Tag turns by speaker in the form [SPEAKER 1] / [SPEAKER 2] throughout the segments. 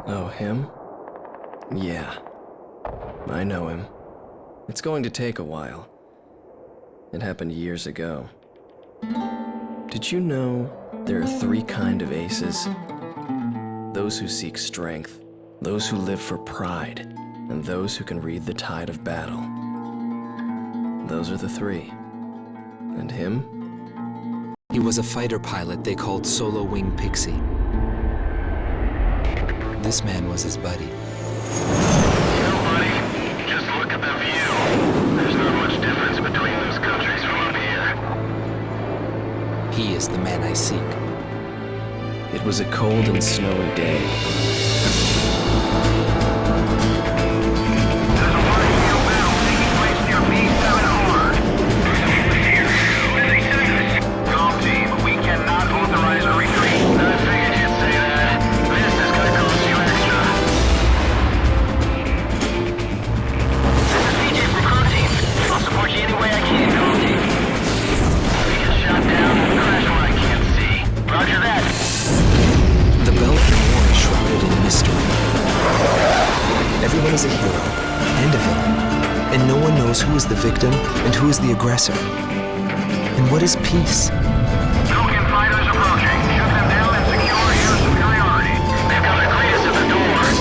[SPEAKER 1] Oh, him? Yeah, I know him. It's going to take a while. It happened years ago. Did you know there are three kinds of aces? Those who seek strength, those who live for pride, and those who can read the tide of battle. Those are the three. And him?
[SPEAKER 2] He was a fighter pilot they called Solo Wing Pixie. This man was his buddy.
[SPEAKER 3] Buddy, just look at the view. There's not much difference between those countries from up here.
[SPEAKER 2] He is the man I seek.
[SPEAKER 1] It was a cold and snowy day.
[SPEAKER 3] There's a large scale battle taking place near B7R. Calm team, we cannot authorize a retreat. I figured you'd say that. This is gonna cost you extra. This is CJ from Calm team. I'll support you any way I can, Calm team. We get shot down, crash where I can't see. Roger that.
[SPEAKER 2] The Belkan War is shrouded in mystery. Everyone is a hero and a villain, and no one knows who is the victim and who is the aggressor. And what is peace?
[SPEAKER 3] Belkan fighters approaching. Shoot them down and secure air superiority. They've got the greatest at the doors.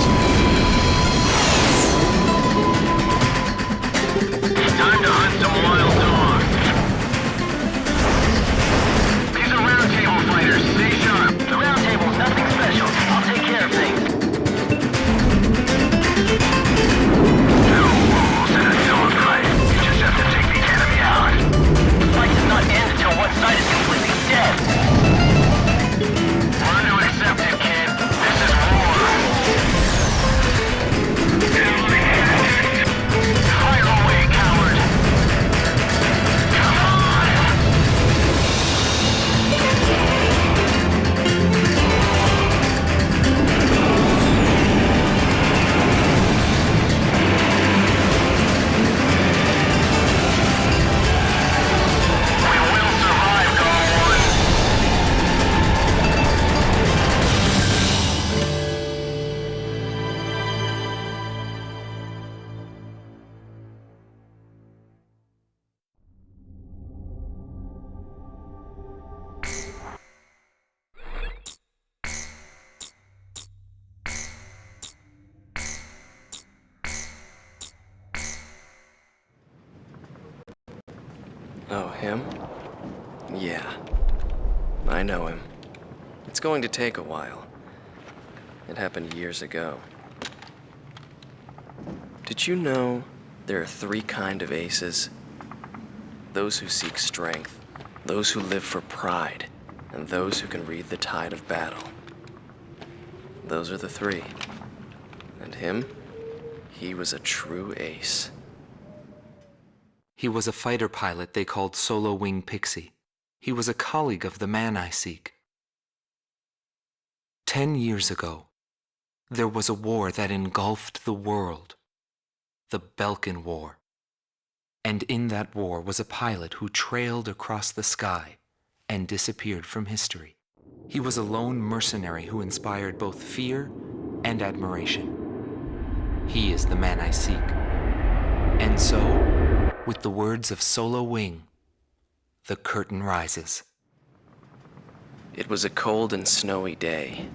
[SPEAKER 3] Time to hunt some wild dogs. These are round table fighters. Stay sharp. The round table's nothing special. I'll take care of things. No rules in a dogfight. You just have to take the enemy out. The fight does not end until one side is completely dead. Learn to accept it, kid. This is war. Fire away, coward. Come on. We will survive, Dawn.
[SPEAKER 1] Oh, him? Yeah, I know him. It's going to take a while. It happened years ago. Did you know there are three kinds of aces? Those who seek strength, those who live for pride, and those who can read the tide of battle. Those are the three. And him? He was a true ace.
[SPEAKER 2] He was a fighter pilot they called Solo Wing Pixie. He was a colleague of the man I seek. 10 years ago, there was a war that engulfed the world, the Belkan War. And in that war was a pilot who trailed across the sky and disappeared from history. He was a lone mercenary who inspired both fear and admiration. He is the man I seek. And so, with the words of Solo Wing, the curtain rises.
[SPEAKER 1] It was a cold and snowy day.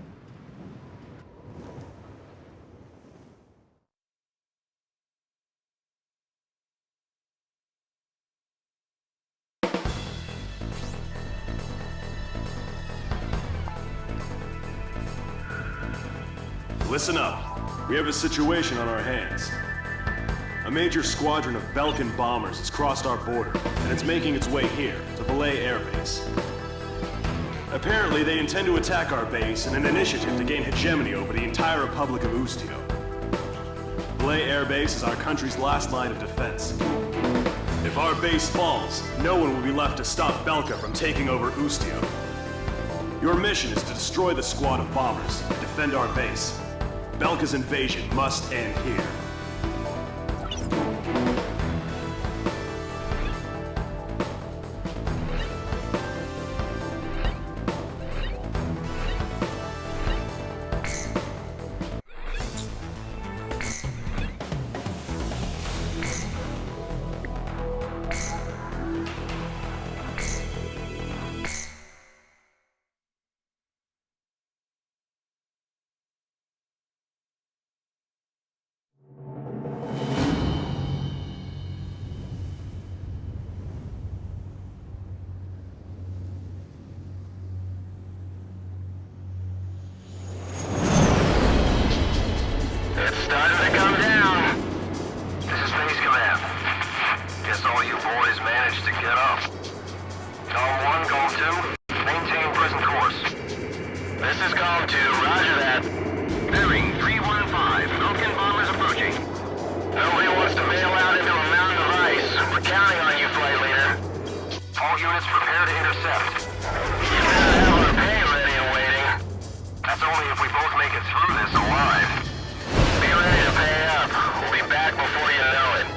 [SPEAKER 4] Listen up. We have a situation on our hands. A major squadron of Belkan bombers has crossed our border, and it's making its way here, to Belay Air Base. Apparently, they intend to attack our base in an initiative to gain hegemony over the entire Republic of Ustio. Belay Air Base is our country's last line of defense. If our base falls, no one will be left to stop Belka from taking over Ustio. Your mission is to destroy the squad of bombers and defend our base. Belka's invasion must end here.
[SPEAKER 3] to get up. Column 1, Column 2, maintain present course. This is Column 2, roger that. Bearing 315, Belkan bombers approaching. Nobody wants to bail out into a mountain of ice. We're counting on you, flight leader. All units prepare to intercept. You better have our pay ready and waiting. That's only if we both make it through this alive. Be ready to pay up. We'll be back before you know it.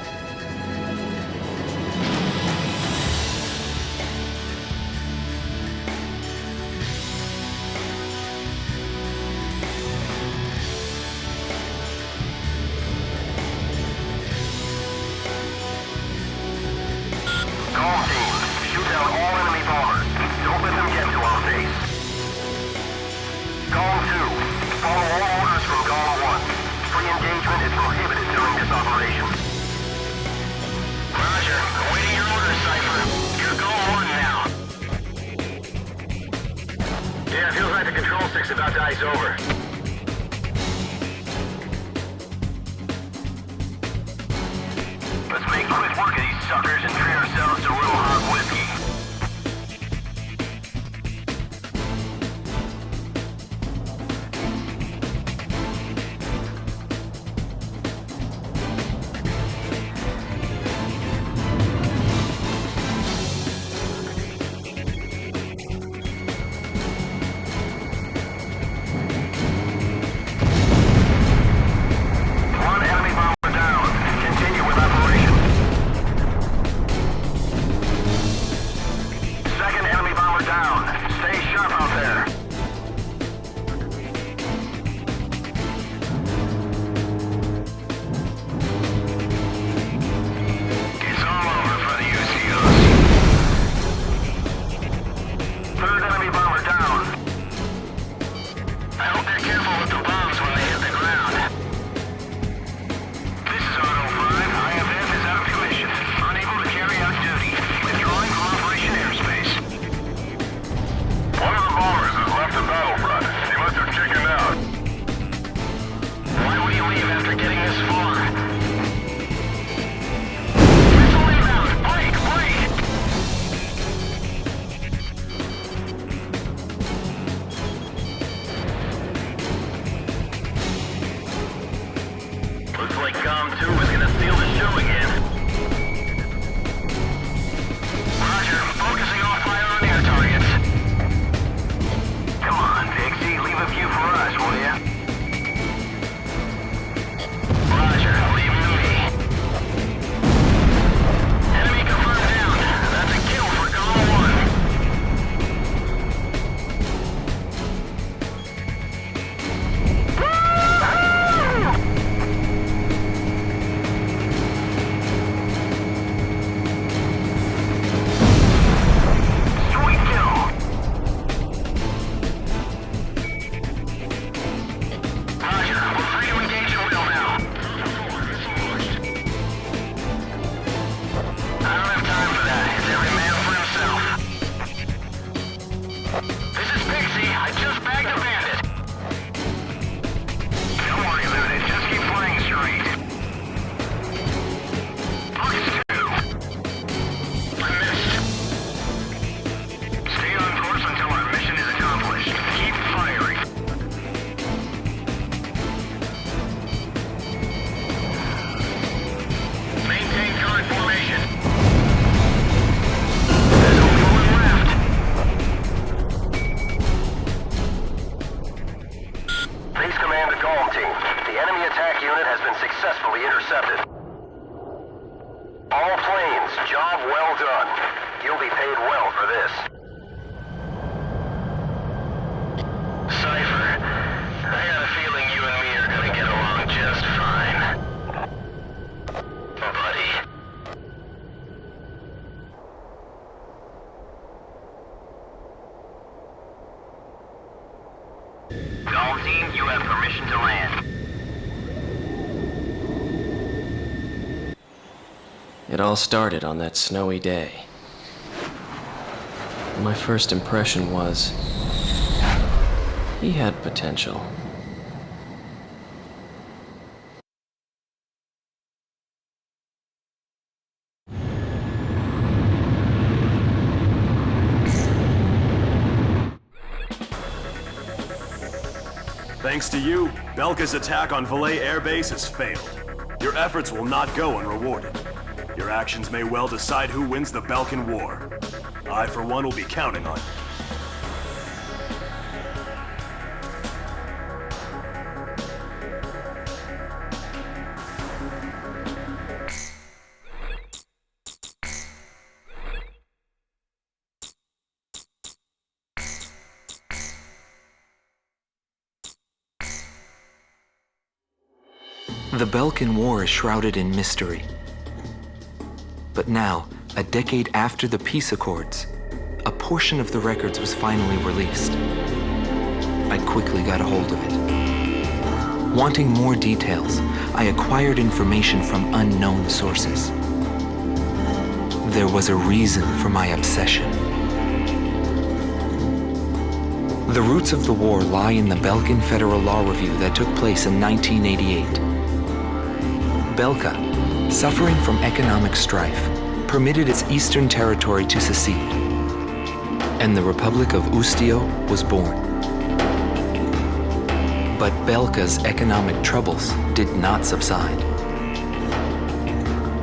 [SPEAKER 3] Column team, shoot down all enemy bombers. Don't let them get to our base. Column 2, follow all orders from Column 1. Free engagement is prohibited during this operation. Roger. Awaiting your orders, Cypher. You're Column 1 now. Yeah, feels like the control stick's about to ice over. Let's make quick work of these suckers and treat ourselves to a little hot whiskey. One enemy bomber down. Continue with operation. Second enemy bomber down. Stay sharp out there. It's all over for the UCOs. Third enemy bomber down. I hope they're careful with the bombs when they hit the ground. This is Auto 5. IFF is out of commission. Unable to carry out duty. Withdrawing from Operation Airspace. One of the bombers has left the battlefront. He must have chickened out. Why would he leave after getting this far? Missile inbound! Blake! Blake! Looks like Com 2 is gonna steal the show again. Roger, focusing all fire on air targets. Come on, Pixie, leave a few for us, will ya? Roger, leave them to me. Enemy confirmed down. That's a kill for Column 1. Woo-hoo! Sweet kill. Roger, we're free to engage at will now. I don't have time for that. It's every man for himself. This is Pixie. I just bagged a bandit. Don't worry about it. Just keep flying straight. Fox 2. I missed. Stay on course until our mission is accomplished. Keep firing. Maintain current formation. There's only one left. Base command to Column team. The enemy attack unit has been successfully intercepted. All planes, job well done. You'll be paid well for this. Cypher, I got a feeling you and me are gonna get along just fine. Buddy. All team, you have permission to land.
[SPEAKER 1] It all started on that snowy day. My first impression was he had potential.
[SPEAKER 4] Thanks to you, Belka's attack on Valais Air Base has failed. Your efforts will not go unrewarded. Your actions may well decide who wins the Belkan War. I, for one, will be counting on you.
[SPEAKER 2] The Belkan War is shrouded in mystery. But now, a decade after the peace accords, a portion of the records was finally released. I quickly got a hold of it. Wanting more details, I acquired information from unknown sources. There was a reason for my obsession. The roots of the war lie in the Belkan Federal Law Review that took place in 1988. Belka, suffering from economic strife, permitted its eastern territory to secede, and the Republic of Ustio was born. But Belka's economic troubles did not subside.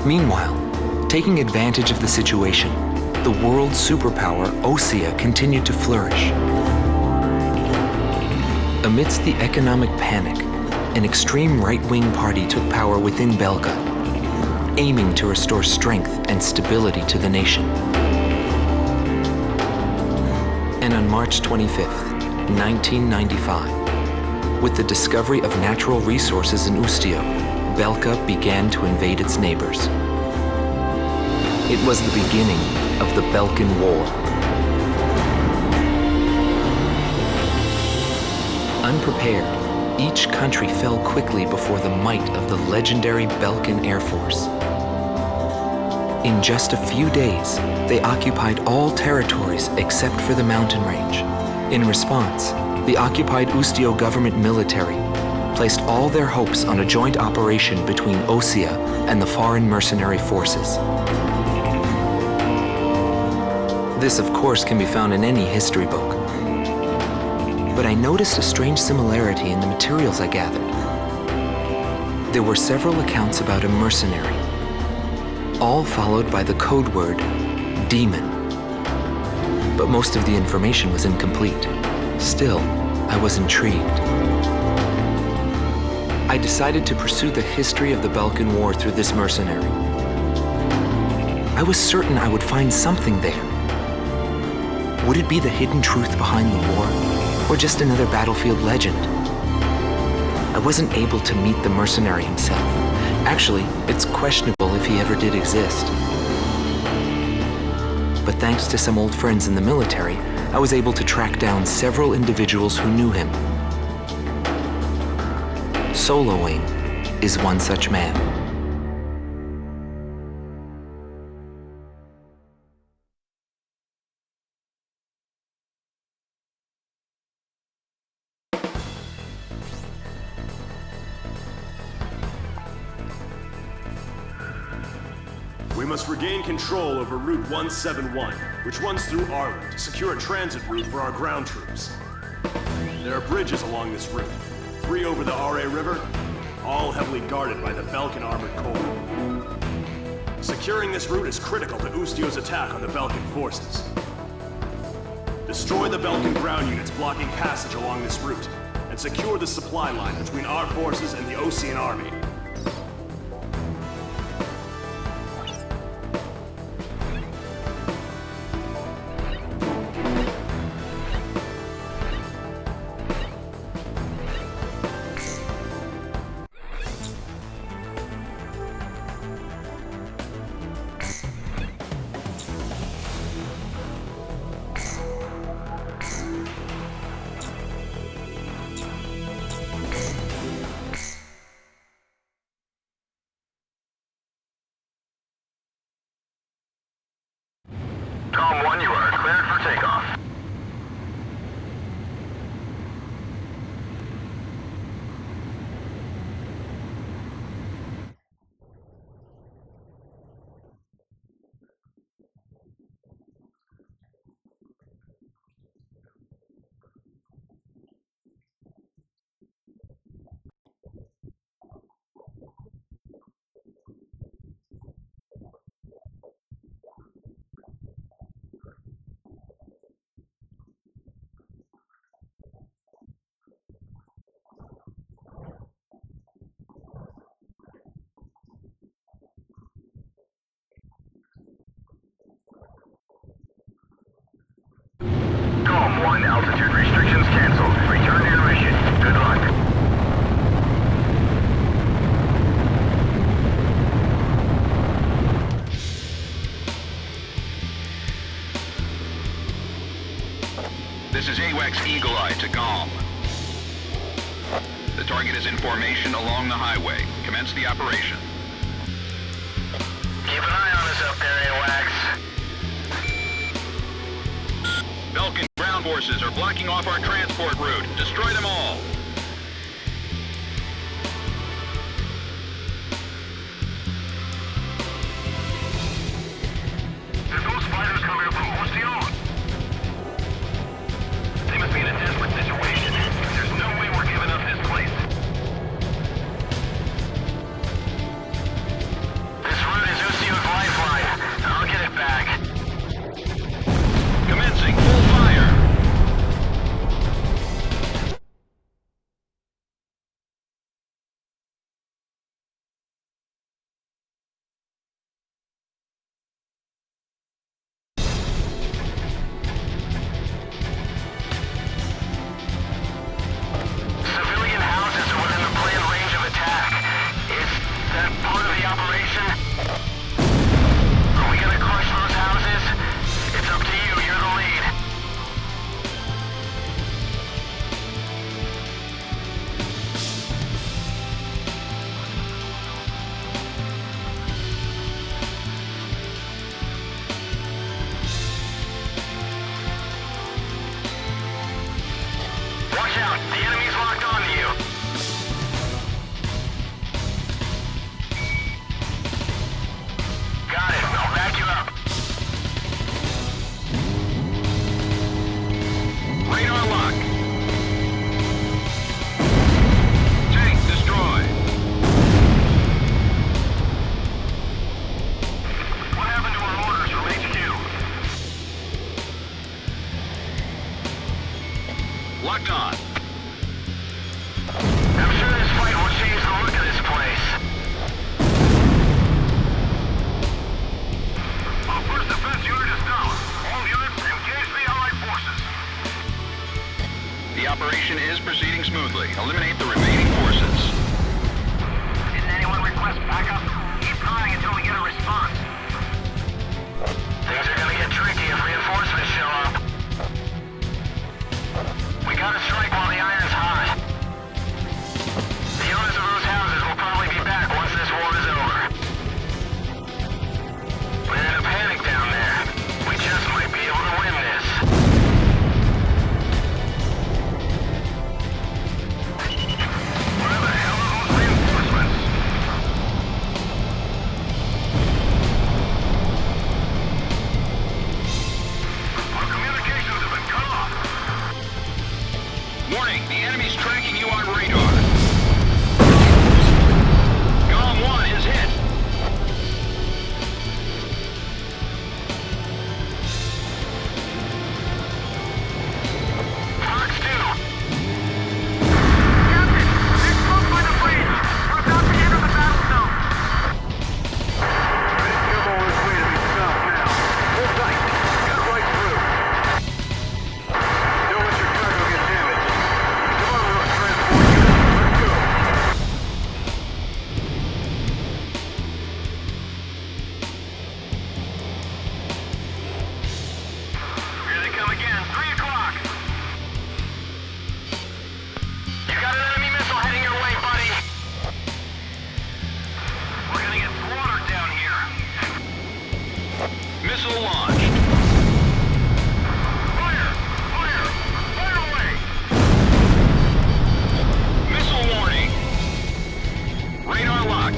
[SPEAKER 2] Meanwhile, taking advantage of the situation, the world superpower Osea continued to flourish. Amidst the economic panic, an extreme right-wing party took power within Belka, aiming to restore strength and stability to the nation. And on March 25th, 1995, with the discovery of natural resources in Ustio, Belka began to invade its neighbors. It was the beginning of the Belkan War. Unprepared, each country fell quickly before the might of the legendary Belkan Air Force. In just a few days, they occupied all territories except for the mountain range. In response, the occupied Ustio government military placed all their hopes on a joint operation between Osea and the foreign mercenary forces. This, of course, can be found in any history book. But I noticed a strange similarity in the materials I gathered. There were several accounts about a mercenary, all followed by the code word, demon. But most of the information was incomplete. Still, I was intrigued. I decided to pursue the history of the Belkan War through this mercenary. I was certain I would find something there. Would it be the hidden truth behind the war? Or just another battlefield legend? I wasn't able to meet the mercenary himself. Actually, it's questionable if he ever did exist. But thanks to some old friends in the military, I was able to track down several individuals who knew him. Soloing is one such man.
[SPEAKER 4] We must regain control over Route 171, which runs through Arlen, to secure a transit route for our ground troops. There are bridges along this route, 3 over the RA River, all heavily guarded by the Belkan Armored Corps. Securing this route is critical to Ustio's attack on the Belkan forces. Destroy the Belkan ground units blocking passage along this route, and secure the supply line between our forces and the Osean army.
[SPEAKER 3] Com 1, you are cleared for takeoff. 1, altitude restrictions canceled. Return to your mission. Good luck.
[SPEAKER 5] This is AWACS Eagle Eye to GOM. The target is in formation along the highway. Commence the operation.
[SPEAKER 3] Keep an eye on us up there, AWACS.
[SPEAKER 5] Belkan ground forces are blocking off our transport route. Destroy them all.
[SPEAKER 3] Did those fighters come here from Murcia? They must be in a desperate situation. There's no way we're giving up this place. This route is Usio's lifeline. I'll get it back.
[SPEAKER 5] Commencing full fire.
[SPEAKER 3] Civilian houses are within the planned range of attack. Is that part of the operation? Are we gonna crush those houses? It's up to you. You're the lead. Watch out. The enemy's locked onto you. Got it. I'll back you up.
[SPEAKER 5] Radar lock. Tank destroyed.
[SPEAKER 3] What happened to our orders from HQ?
[SPEAKER 5] Locked on.
[SPEAKER 3] I'm sure this fight will change the look of this place. Our first defense unit is down. All units engage the Allied forces.
[SPEAKER 5] The operation is proceeding smoothly. Eliminate the remaining forces.
[SPEAKER 3] Didn't anyone request backup? Keep trying until we get a response. Things are gonna get tricky if reinforcements show up. We gotta strike while the iron's hot. The owners of those houses will probably be back once this war is over. We're in a panic down there. We just might be able to win this. Where the hell are those reinforcements? Our communications have been cut off.
[SPEAKER 5] Warning, the enemy's tracking you on radar. GOM 1 is hit.
[SPEAKER 3] Fox 2. Captain, they're close by the bridge. We're about to enter the battle zone. Come all this way to be stopped now. Hold tight. Cut right through. Don't let your cargo get damaged. Come on, those transport units. Let's go. Here they come again. 3 o'clock. You got an enemy missile heading your way, buddy. We're gonna get slaughtered down here.
[SPEAKER 5] Missile launched.
[SPEAKER 3] Fire! Fire! Fire away!
[SPEAKER 5] Missile warning. Radar lock.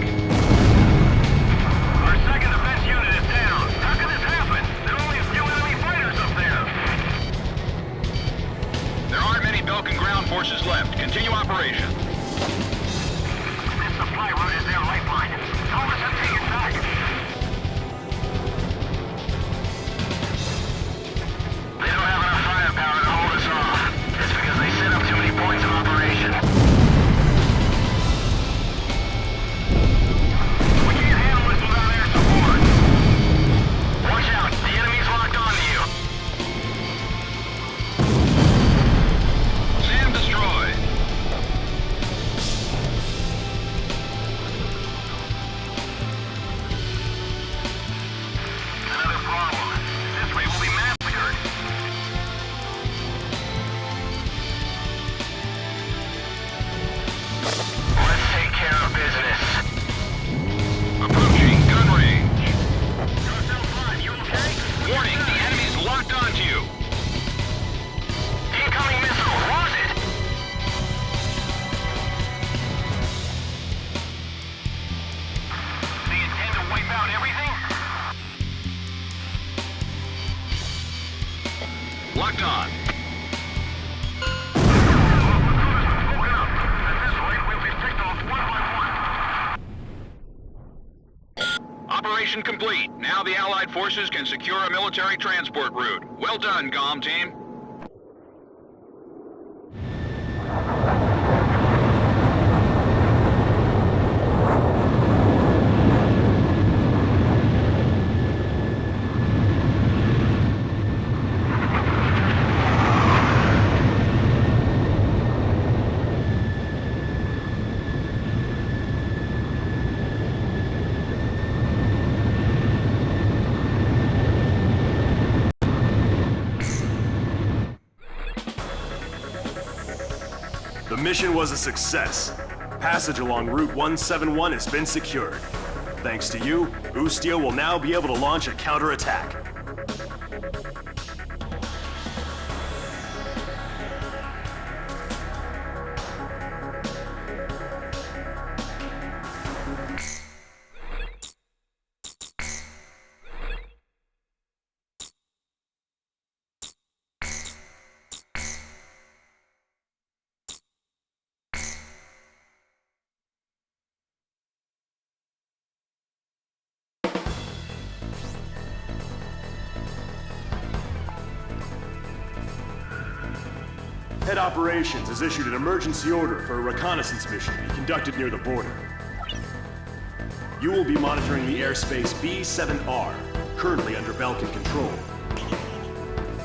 [SPEAKER 3] Our second defense unit is down. How can this happen? There are only a few enemy fighters up there.
[SPEAKER 5] There aren't many Belkan ground forces left. Continue operation.
[SPEAKER 3] This supply route is their lifeline. Tell us to take it back.
[SPEAKER 5] locked on. Operation complete. Now the Allied forces can secure a military transport route. Well done, GOM team.
[SPEAKER 4] The mission was a success. Passage along Route 171 has been secured. Thanks to you, Ustio will now be able to launch a counterattack. Head Operations has issued an emergency order for a reconnaissance mission to be conducted near the border. You will be monitoring the airspace B-7R, currently under Belkan control.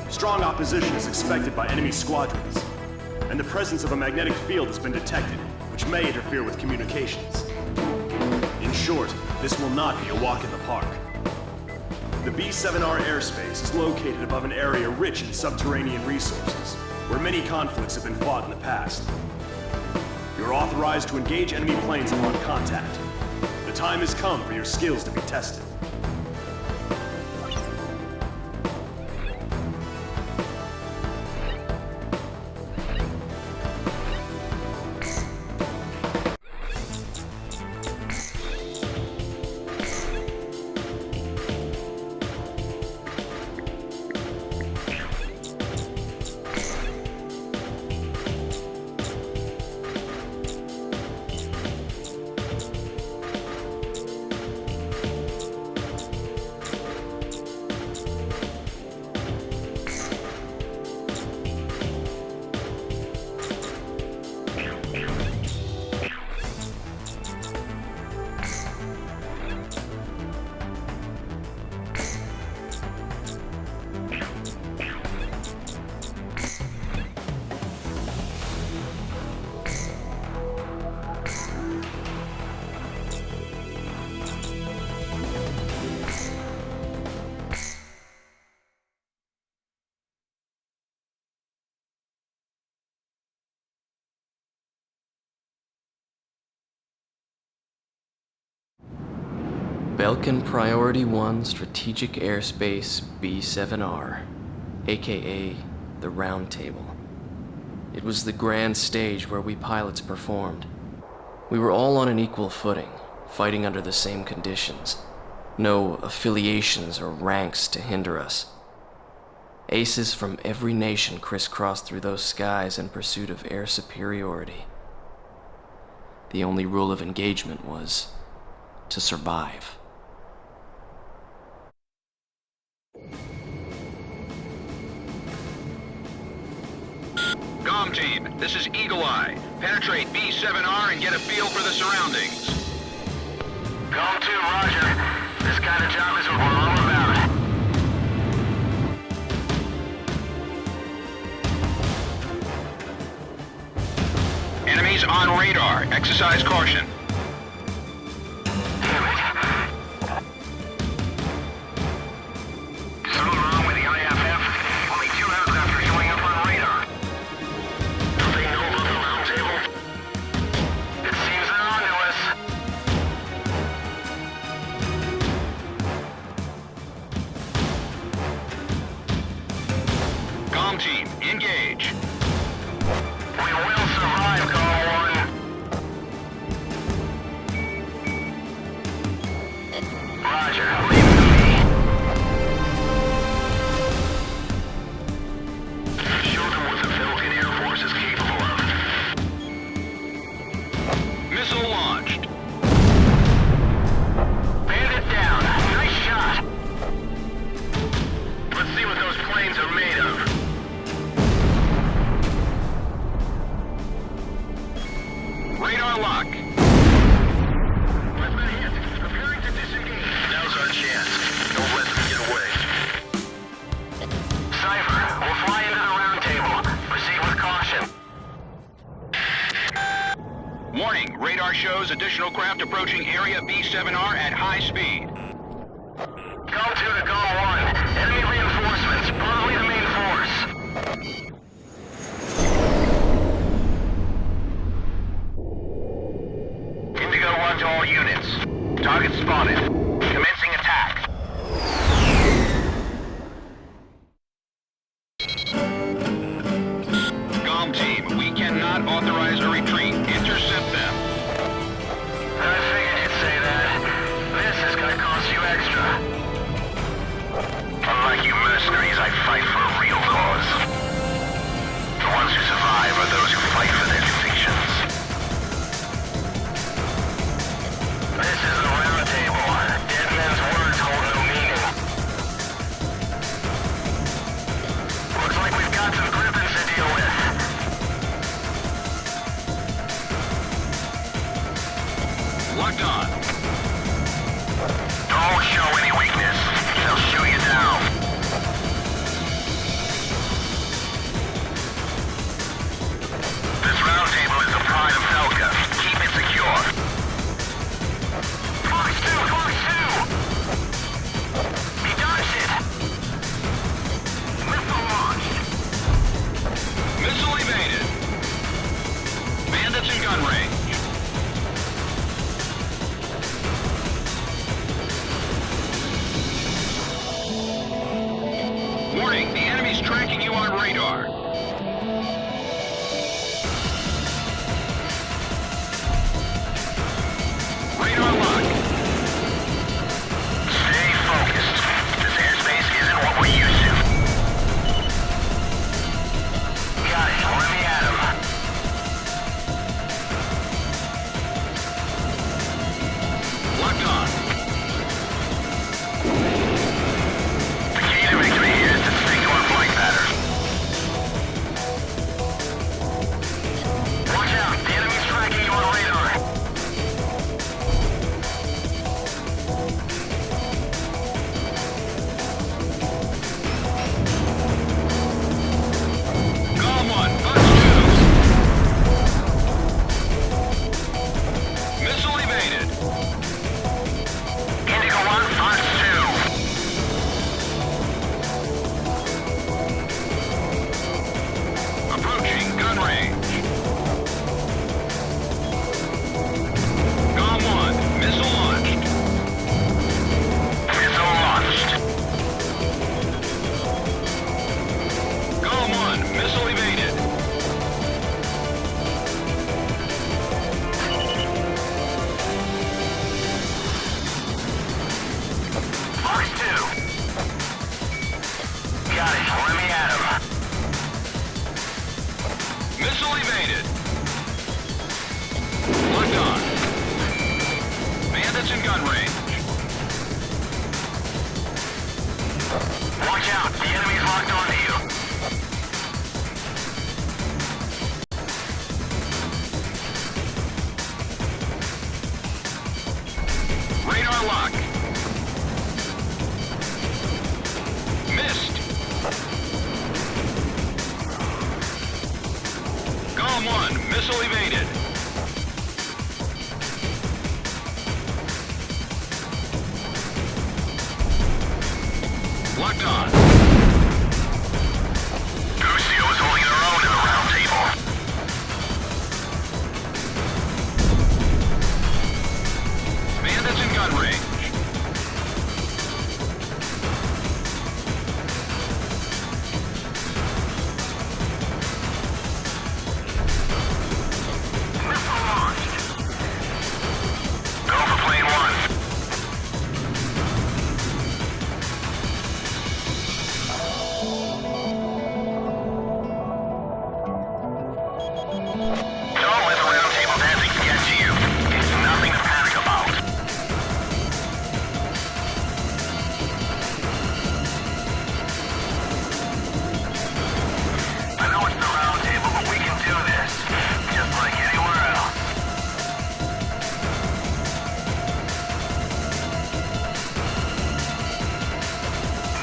[SPEAKER 4] Strong opposition is expected by enemy squadrons, and the presence of a magnetic field has been detected, which may interfere with communications. In short, this will not be a walk in the park. The B-7R airspace is located above an area rich in subterranean resources, where many conflicts have been fought in the past. You're authorized to engage enemy planes upon contact. The time has come for your skills to be tested.
[SPEAKER 1] Belkan Priority 1 Strategic Airspace B-7R, aka the Round Table. It was the grand stage where we pilots performed. We were all on an equal footing, fighting under the same conditions. No affiliations or ranks to hinder us. Aces from every nation crisscrossed through those skies in pursuit of air superiority. The only rule of engagement was to survive.
[SPEAKER 5] GOM team, this is Eagle Eye. Penetrate B-7R and get a feel for the surroundings.
[SPEAKER 3] GOM 2, roger. This kind of job is what we're all about.
[SPEAKER 5] Enemies on radar. Exercise caution.
[SPEAKER 3] Damn it. Something wrong with the IFF? Only 2 aircraft are showing up on radar. Don't they know about the round table? It seems they're onto us.
[SPEAKER 5] GOM team, engage.
[SPEAKER 3] We will survive, GOM 1. Roger, leave it to me.
[SPEAKER 5] shows additional craft approaching Area B7R at high speed.
[SPEAKER 3] Go 2 to Go 1. Enemy reinforcements, probably the main force. Indigo 1 to all units. Target spotted. Commencing attack.
[SPEAKER 5] Comm team, we cannot authorize a retreat. Intercept them.
[SPEAKER 3] I figured you'd say that. This is gonna cost you extra. Unlike you mercenaries, I fight for a real cause. The ones who survive are those who fight for their convictions. This is a round table. Dead men's words hold no meaning. Looks like we've got some griffins to deal with.
[SPEAKER 5] Locked on.
[SPEAKER 3] Don't show any weakness. They'll shoot you down. This round table is the pride of Belkan. Keep it secure. Fox 2! Fox 2! He dodged it! Missile launched.
[SPEAKER 5] Missile evaded. Bandits in gun range. Warning, the enemy's tracking you on radar. Radar lock.
[SPEAKER 3] Stay focused. This airspace isn't what we're used to. Got it. Let me at him.
[SPEAKER 5] Locked on.
[SPEAKER 3] The key to victory here is to stick to our flight pattern. Watch out. The enemy's tracking you on radar.
[SPEAKER 5] Column 1, Fox 2. Missile evaded.
[SPEAKER 3] Indigo 1, Fox 2.
[SPEAKER 5] Approaching gun range. Column 1, missile launched.
[SPEAKER 3] Missile launched.
[SPEAKER 5] Column 1, missile evaded.
[SPEAKER 3] Fox 2. Got it. Let me at him.
[SPEAKER 5] Missile evaded. Locked on. Bandits in gun range.
[SPEAKER 3] Watch out. The enemy's locked onto you.
[SPEAKER 5] Radar lock. Missed. Column 1, missile evaded. Locked on.
[SPEAKER 3] Lucio is holding their own in the round table.
[SPEAKER 5] Bandits in gun range.
[SPEAKER 3] Missile launched. Go for plane 1. Don't let the round table dancing get to you. It's nothing to panic about. I know it's the round table, but we can do this. Just like anywhere else.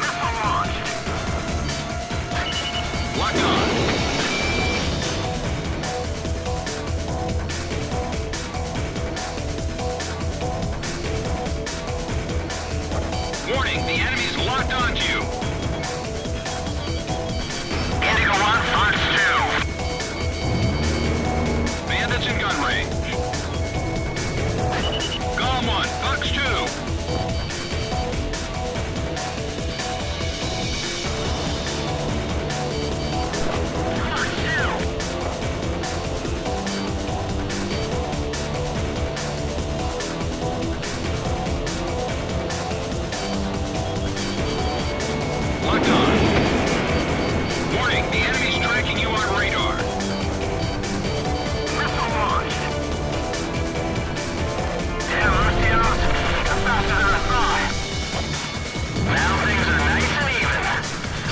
[SPEAKER 3] Missile launched.
[SPEAKER 5] Locked on. locked onto you.
[SPEAKER 3] Indigo 1, Fox 2.
[SPEAKER 5] Bandits in gun range. Golem 1, Fox 2.
[SPEAKER 3] Fox 2.
[SPEAKER 5] Locked on. Warning, the enemy's tracking you on radar.
[SPEAKER 3] Missile launched. Damn, Lucios. That's faster than I thought. Now things are nice and even.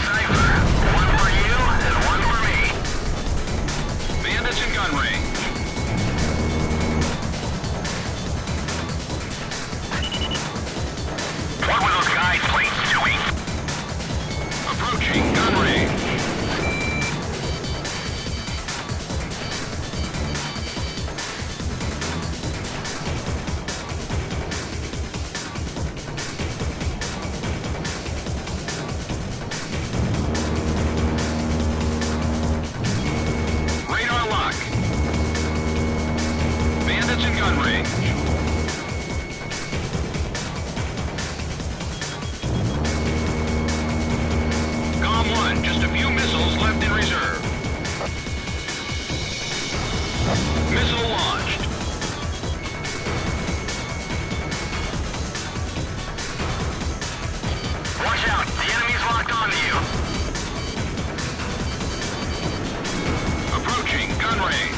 [SPEAKER 3] Cypher, one for you and one for me.
[SPEAKER 5] Bandits in gun range.
[SPEAKER 3] What were those guide plates doing?
[SPEAKER 5] Approaching gun range. Radar lock. Bandits in gun range. Golem 1, just a few missiles left in reserve. Missile launched.
[SPEAKER 3] Watch out, the enemy's locked onto you.
[SPEAKER 5] Approaching gun range.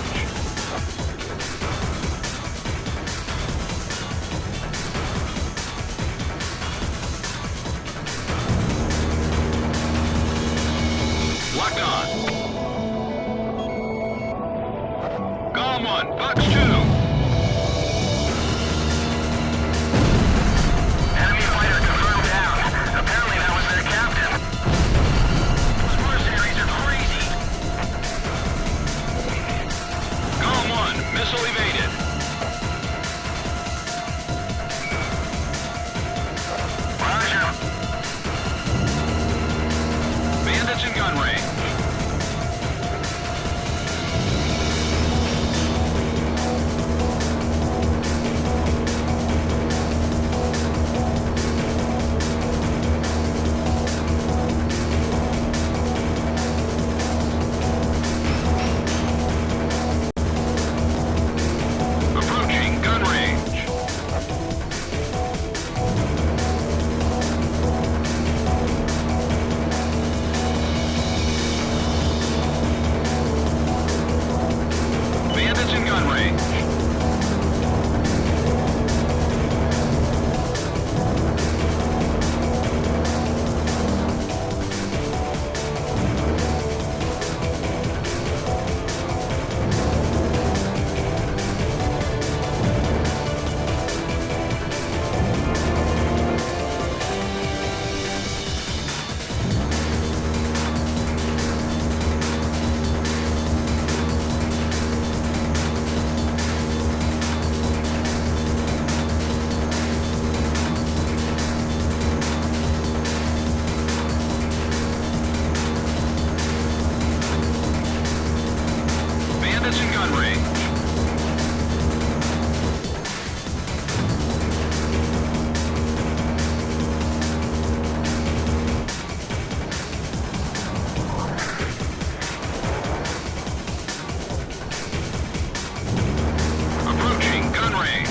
[SPEAKER 5] Locked on. Golem 1, Fox 2.
[SPEAKER 3] Enemy fighter confirmed down. Apparently that was their captain. Those mercenaries are crazy.
[SPEAKER 5] Golem 1, missile evaded.
[SPEAKER 3] Roger.
[SPEAKER 5] Bandits in gun range. Approaching gun range. Bandits in gun range. Bandits in gun range. Approaching gun range.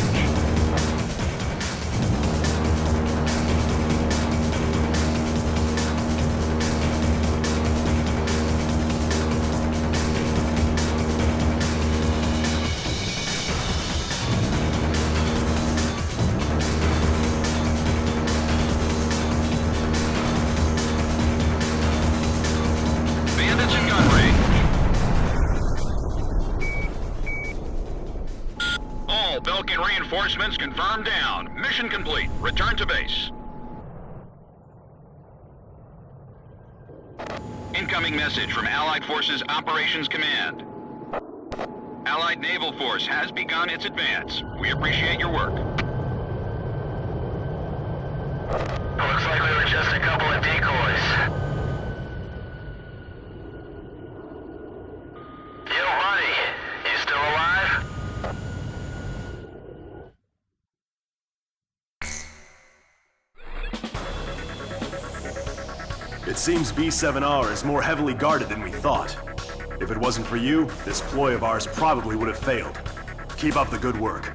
[SPEAKER 5] Bandits in gun range. All Belkan reinforcements confirmed down. Mission complete. Return to base. Incoming message from Allied Forces Operations Command. Allied Naval Force has begun its advance. We appreciate your work.
[SPEAKER 3] Looks like we were just a couple
[SPEAKER 4] It seems B7R is more heavily guarded than we thought. If it wasn't for you, this ploy of ours probably would have failed. Keep up the good work.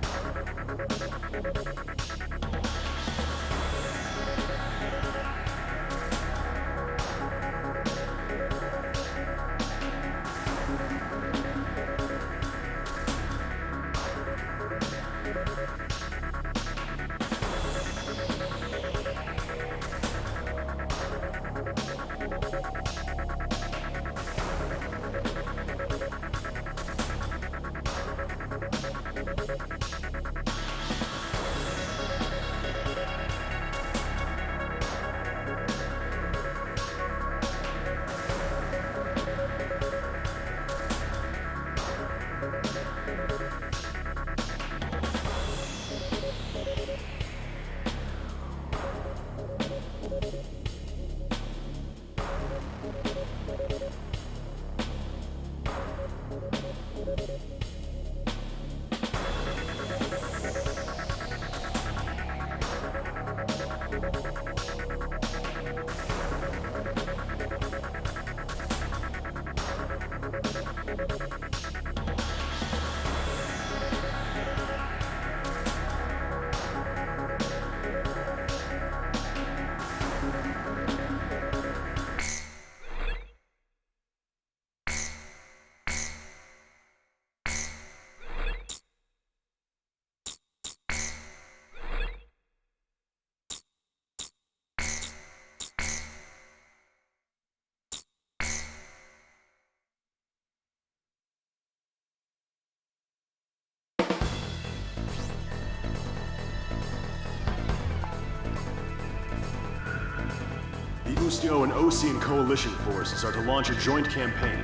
[SPEAKER 4] The Ustio and Osean coalition forces are to launch a joint campaign.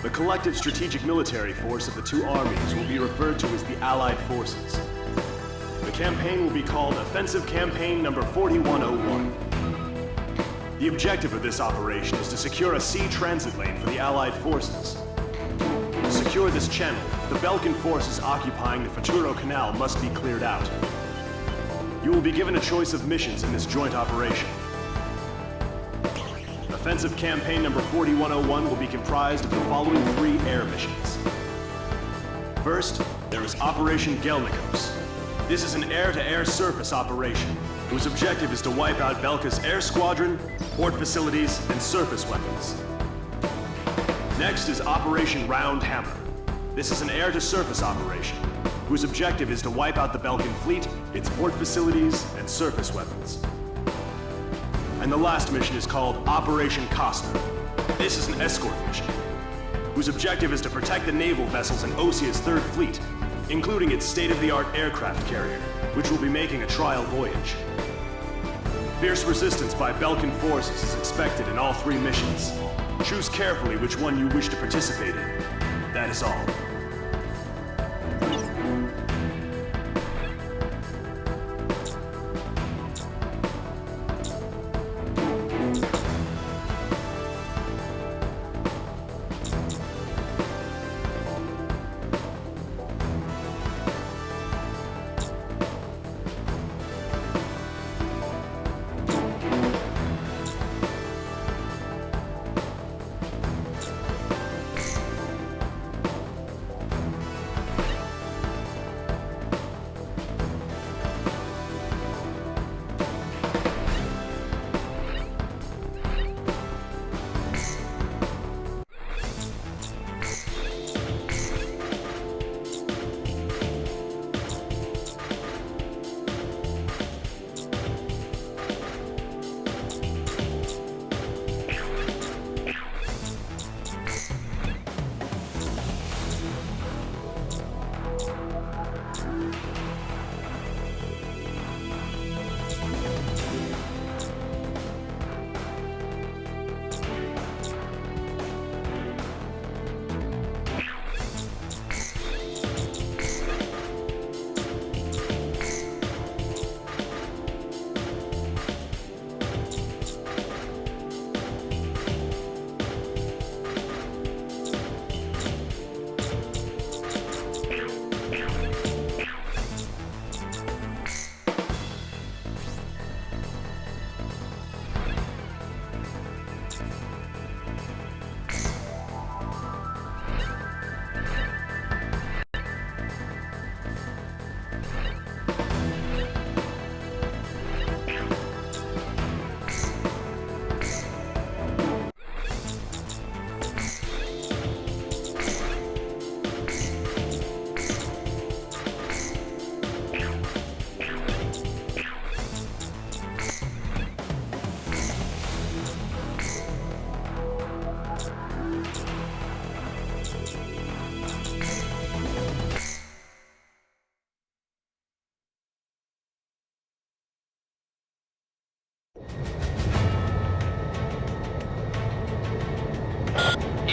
[SPEAKER 4] The collective strategic military force of the two armies will be referred to as the Allied Forces. The campaign will be called Offensive Campaign Number 4101. The objective of this operation is to secure a sea transit lane for the Allied forces. To secure this channel, the Belkan forces occupying the Futuro Canal must be cleared out. You will be given a choice of missions in this joint operation. Offensive Campaign Number 4101 will be comprised of the following 3 air missions. First, there is Operation Gelnikos. This is an air-to-air surface operation, whose objective is to wipe out Belka's air squadron, port facilities, and surface weapons. Next is Operation Round Hammer. This is an air-to-surface operation, whose objective is to wipe out the Belkan fleet, its port facilities, and surface weapons. And the last mission is called Operation Costa. This is an escort mission, whose objective is to protect the naval vessels in Osea's Third Fleet, including its state-of-the-art aircraft carrier, which will be making a trial voyage. Fierce resistance by Belkan forces is expected in all 3 missions. Choose carefully which one you wish to participate in. That is all.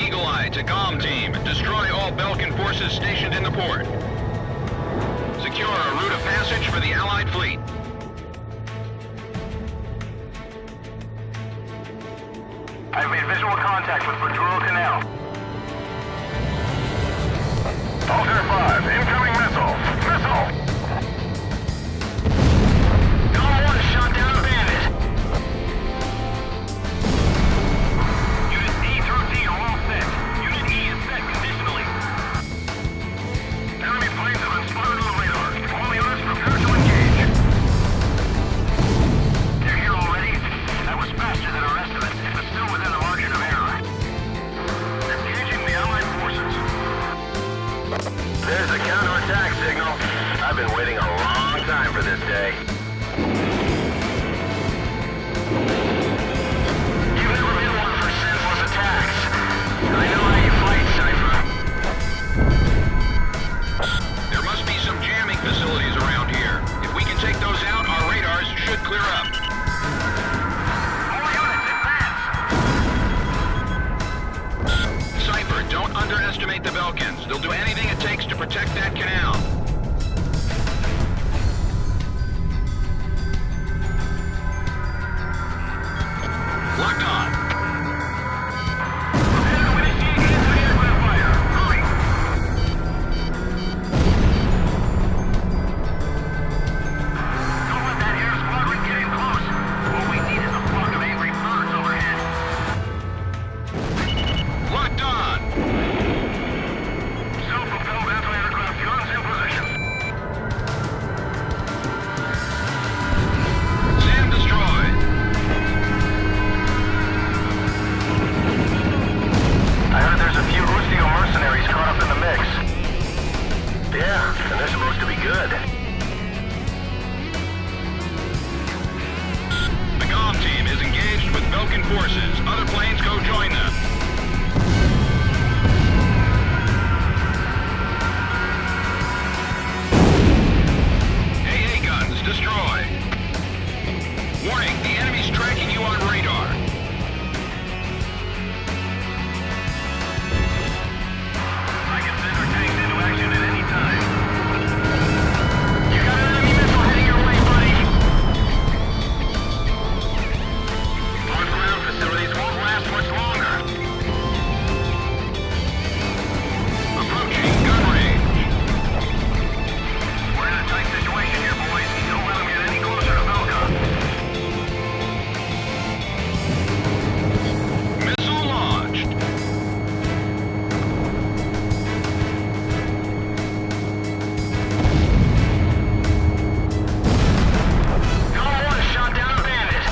[SPEAKER 5] Eagle Eye to comm team. Destroy all Belkan forces stationed in the port. Secure a route of passage for the Allied fleet.
[SPEAKER 3] I've made visual contact with Maduro Canal. Alter 5, incoming missile. Missile! Column 1 shot down a bandit. Unit D through D are all set. Unit E is set conditionally. Enemy planes have been spotted on the radar. All units prepare to engage. They're here already. That was faster than our estimate, but still within the margin of error. Engaging the Allied forces. There's a counterattack signal. I've been waiting a long time for this day. You've never been one for senseless attacks. I know how you fight, Cypher.
[SPEAKER 5] There must be some jamming facilities around here. If we can take those out, our radars should clear up.
[SPEAKER 3] More units, advance!
[SPEAKER 5] Cypher, don't underestimate the Belkans. They'll do anything it takes to protect that canal. Locked on.
[SPEAKER 3] Prepare to initiate anti-aircraft fire. Hurry! Don't let that air squadron get in close. What we need is a flock of angry birds overhead.
[SPEAKER 5] Locked on.
[SPEAKER 3] Self-propelled anti-aircraft guns in position.
[SPEAKER 5] SAM destroyed.
[SPEAKER 3] I heard there's a few Ustio mercenaries caught up in the mix. Yeah, and they're supposed to be good.
[SPEAKER 5] The comm team is engaged with Belkan forces. Other planes go join them. AA guns destroy. Warning, the enemy's tracking you on radar.
[SPEAKER 3] I can send our tanks into action at any time. You got an enemy missile heading your way, buddy. Our ground facilities won't last much longer.
[SPEAKER 5] Approaching gun range.
[SPEAKER 3] We're in a tight situation here, boys. Don't let them get any closer to Belkan.
[SPEAKER 5] Missile launched.
[SPEAKER 3] Column 1 shot down a bandit.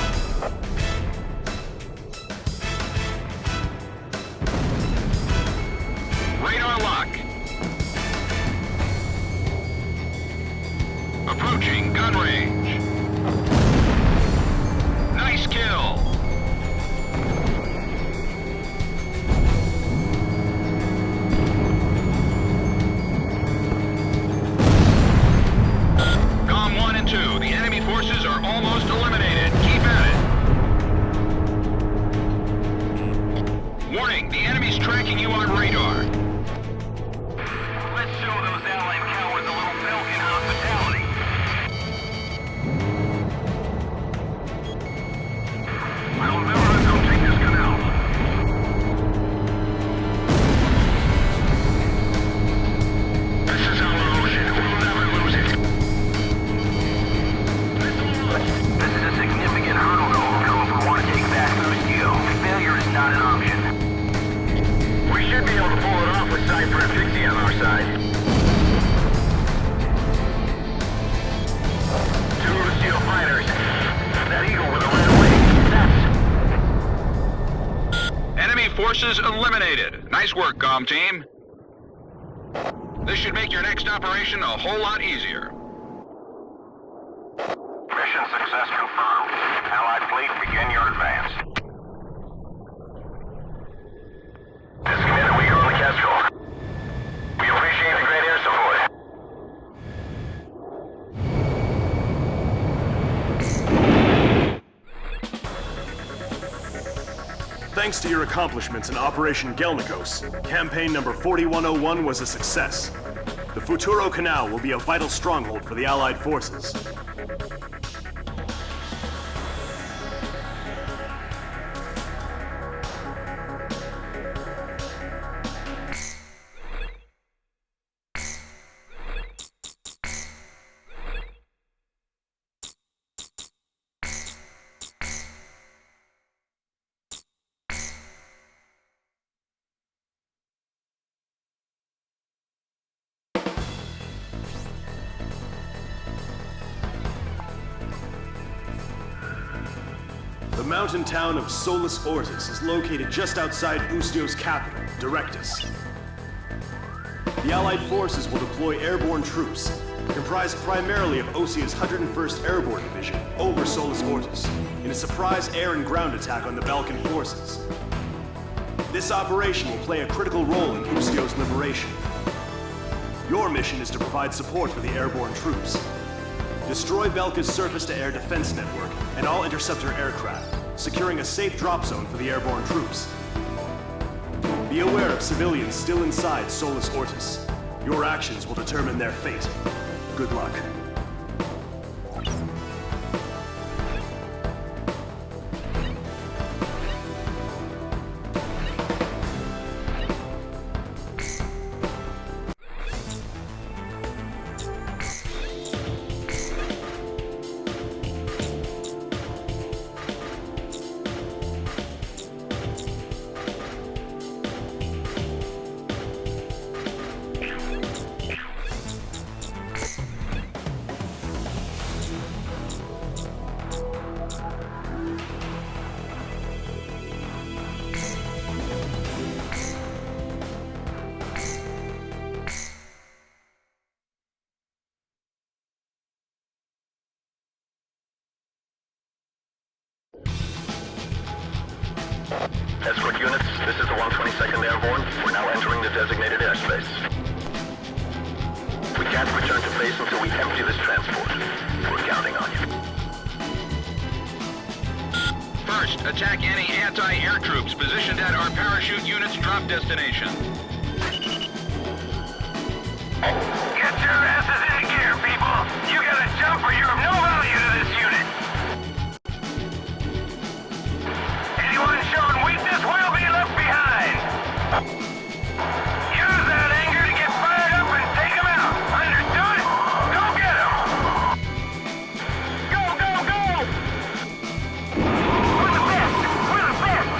[SPEAKER 5] Radar lock. Approaching gun range. Nice kill. COM 1 and 2, the enemy forces are almost eliminated. Keep at it. Warning, the enemy's tracking you on radar.
[SPEAKER 3] Let's show those Allied cowards a little Belkan hospitality. I'll never let them take this canal. This is our ocean. We'll never lose it. This is a significant hurdle to overcome if we want to take back Ustio. Failure is not an option. We should be able to pull it off with Cypher and Pixie on our side. Two Ustio fighters. That eagle with a red wing. That's...
[SPEAKER 5] Enemy forces eliminated. Nice work, comm team. This should make your next operation a whole lot easier.
[SPEAKER 3] Mission success confirmed. Allied fleet, begin your advance. This is Commander Weaver on the Kestrel. We appreciate the great air support.
[SPEAKER 4] Thanks to your accomplishments in Operation Gelnikos, campaign number 4101 was a success. The Futuro Canal will be a vital stronghold for the Allied forces. The mountain town of Solis Ortis is located just outside Ustio's capital, Directus. The Allied forces will deploy airborne troops, comprised primarily of Osia's 101st Airborne Division, over Solis Ortis, in a surprise air and ground attack on the Belkan forces. This operation will play a critical role in Ustio's liberation. Your mission is to provide support for the airborne troops. Destroy Belka's surface-to-air defense network and all interceptor aircraft, securing a safe drop zone for the airborne troops. Be aware of civilians still inside Solis Ortis. Your actions will determine their fate. Good luck.
[SPEAKER 3] Escort units, this is the 122nd Airborne. We're now entering the designated airspace. We can't return to base until we empty this transport. We're counting on you.
[SPEAKER 5] First, attack any anti-air troops positioned at our parachute unit's drop destination.
[SPEAKER 3] Get your asses into gear, people! You gotta jump or you're of no value to this unit! Anyone showing weakness will be left behind! Use that anger to get fired up and take them out! Understood? Go get them! Go, go, go! We're the best! We're the best!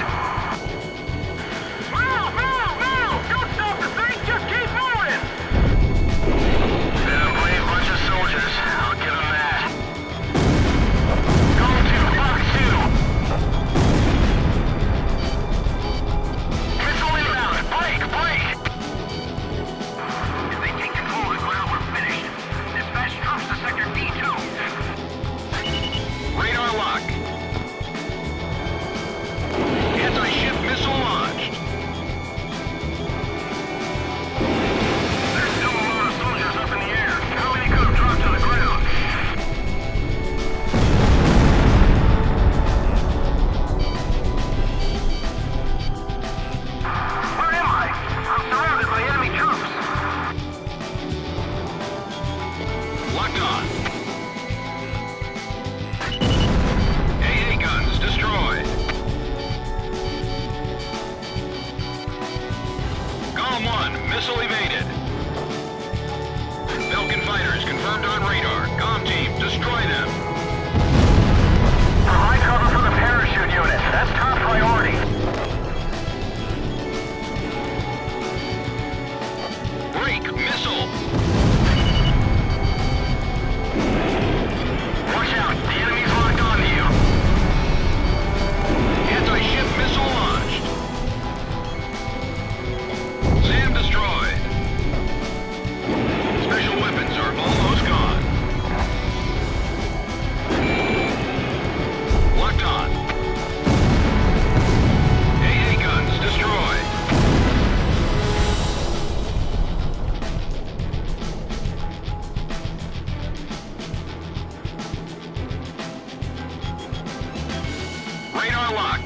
[SPEAKER 3] Move, move, move! Don't stop the thing, just keep moving! They're a brave bunch of soldiers. I'll give them that. Go to Box 2! Missile inbound! Break! Break! If they take control of the ground, we're finished. Dispatch troops to Sector D2.
[SPEAKER 5] Radar lock. Anti-ship missile launched.
[SPEAKER 3] There's still a lot of soldiers up in the air. How many could have dropped to the ground? Where am I? I'm surrounded by enemy troops.
[SPEAKER 5] Locked on. AA guns destroyed. Column 1, missile evaded. Belkan fighters confirmed on radar. Comm team, destroy them.
[SPEAKER 3] Provide cover for the parachute unit. That's top priority.
[SPEAKER 5] Break missile.
[SPEAKER 3] Watch out. The enemy's locked onto you.
[SPEAKER 5] Anti-ship missile launched. SAM destroyed. Special weapons are almost gone. Locked on. AA guns destroyed. Radar lock.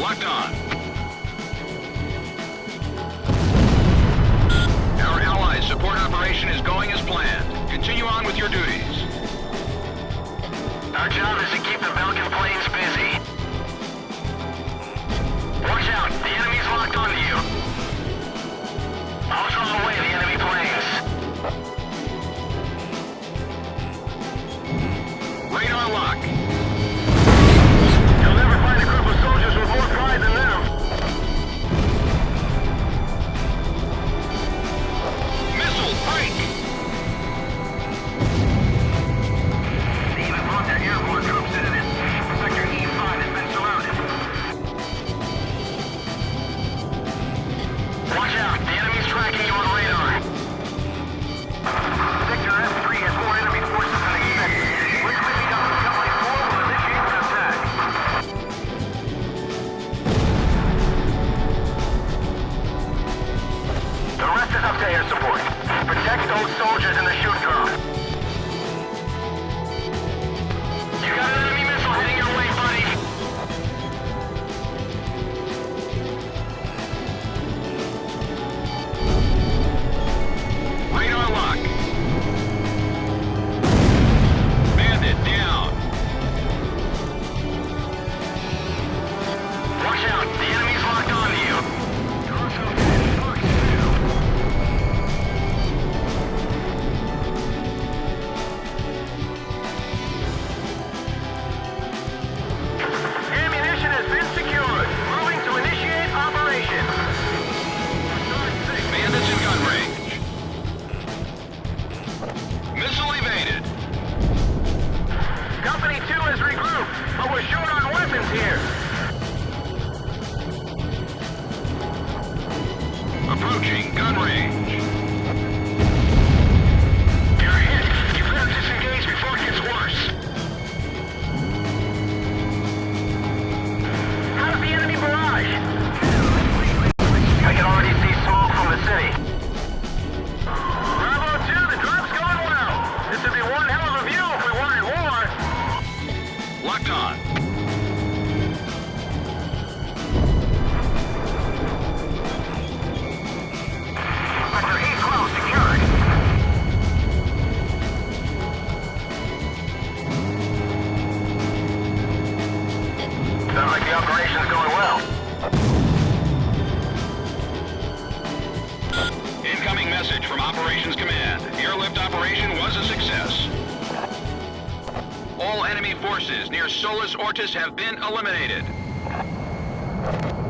[SPEAKER 5] Locked on. Our allies' support operation is going as planned. Continue on with your duties.
[SPEAKER 3] Our job is to keep the Belkan planes busy. Watch out, the enemy's locked onto you. I'll draw away the enemy planes.
[SPEAKER 5] Radar lock.
[SPEAKER 3] You'll never find a group of soldiers with more pride than them.
[SPEAKER 5] Missile break.
[SPEAKER 3] They even brought their airborne troops into this. Sector E5 has been surrounded. Watch out, the enemy's tracking you on radar. Sector F3 has more enemy forces than expected. We're clicking up to Company 4 will initiate an attack. The rest is up to air support. Protect those soldiers in the shoot drone. You got an enemy missile heading your way, buddy.
[SPEAKER 5] Radar lock. Bandit down.
[SPEAKER 3] Watch out, the enemy's locked onto you. Ammunition has been secured. Moving to initiate operation.
[SPEAKER 5] Bandits in gun range. Missile evaded.
[SPEAKER 3] Company 2 has regrouped, but we're short on weapons here.
[SPEAKER 5] Approaching gun range.
[SPEAKER 3] You're hit. You better disengage before it gets worse. How's the enemy barrage? I can already see smoke from the city. Bravo 2, the drop's going well. This would be one hell of a view if we wanted war.
[SPEAKER 5] Locked on.
[SPEAKER 3] Sector E12 secured. Sounds like the operation's going well.
[SPEAKER 5] Incoming message from Operations Command. Airlift operation was a success. All enemy forces near Solus Ortis have been eliminated.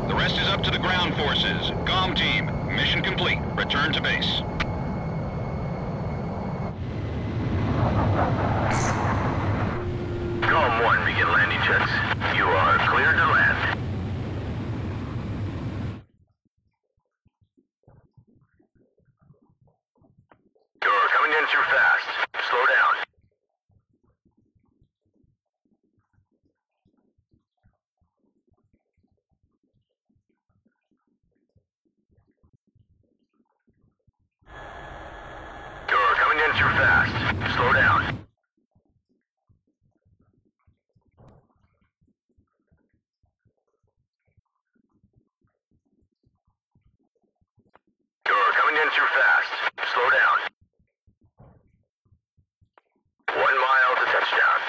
[SPEAKER 5] The rest is up to the ground forces. GOM team, mission complete. Return to base.
[SPEAKER 3] GOM 1, begin landing checks. You are cleared to land. You're coming in too fast. Slow down. You're coming in too fast. Slow down. You're coming in too fast. Slow down. 1 mile to touchdown.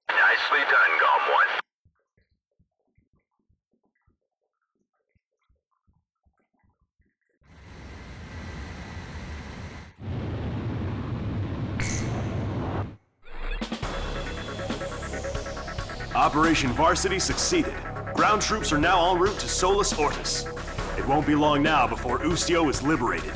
[SPEAKER 3] Nicely done, GOM 1.
[SPEAKER 4] Operation Varsity succeeded. Ground troops are now en route to Solus Ortis. It won't be long now before Ustio is liberated.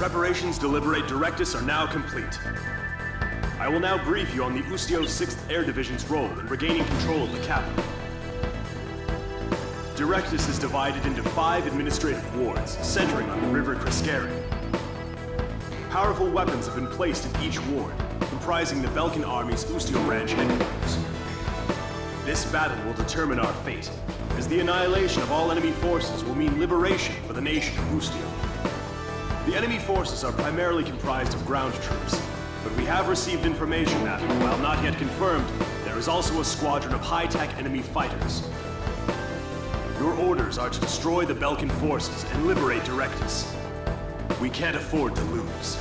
[SPEAKER 4] Preparations to liberate Directus are now complete. I will now brief you on the Ustio 6th Air Division's role in regaining control of the capital. Directus is divided into 5 administrative wards, centering on the River Kriskari. Powerful weapons have been placed in each ward, comprising the Belkan Army's Ustio Branch headquarters. This battle will determine our fate, as the annihilation of all enemy forces will mean liberation for the nation of Ustio. The enemy forces are primarily comprised of ground troops, but we have received information that, while not yet confirmed, there is also a squadron of high-tech enemy fighters. Your orders are to destroy the Belkan forces and liberate Directus. We can't afford to lose.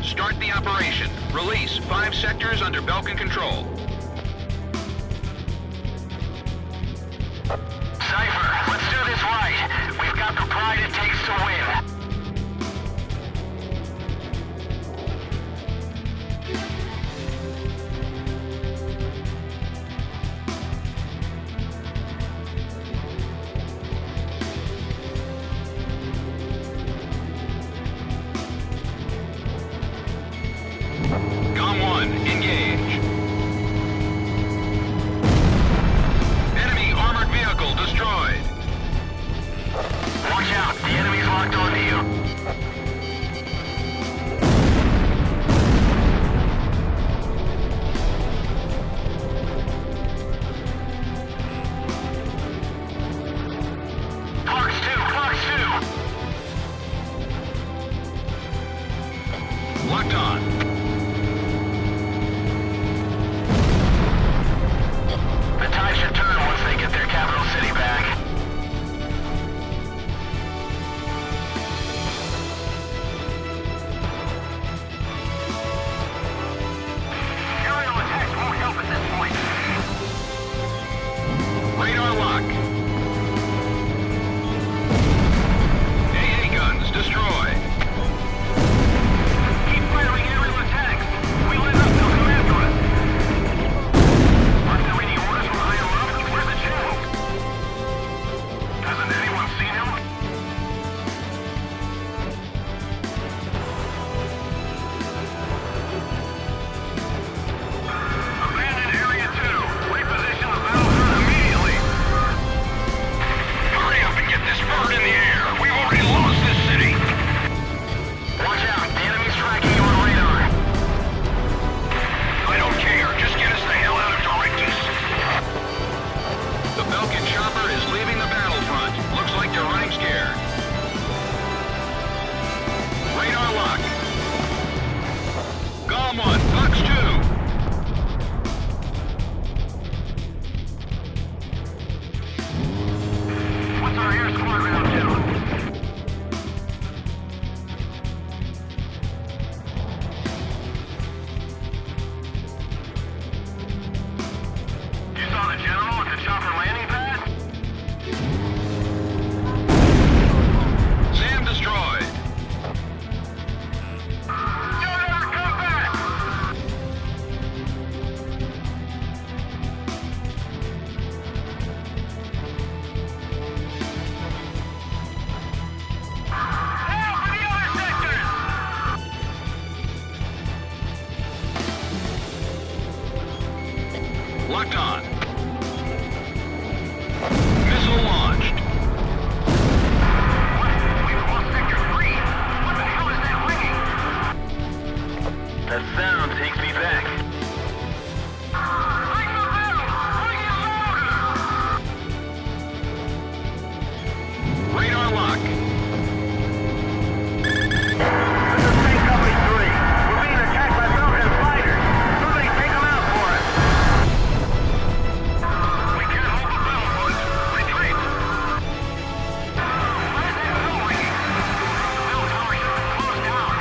[SPEAKER 5] Start the operation. Release 5 sectors under Belkan control.
[SPEAKER 3] Cypher, let's do this right. We've got the pride it takes to win.
[SPEAKER 5] Com 1, engage. Enemy armored vehicle destroyed.
[SPEAKER 3] Watch out, the enemy's locked onto you.
[SPEAKER 5] Locked on. Missile launched.
[SPEAKER 3] We've lost Sector 3. What the hell is that ringing? That sound takes me back. Ring the bell! Ring it louder!
[SPEAKER 5] Radar lock.
[SPEAKER 3] This is Tank Company 3. We're being attacked by Belkan fighters. Somebody take them out for us. We can't hold the battlefield. Retreat. Why is that bell ringing? The bell tower should have been closed down.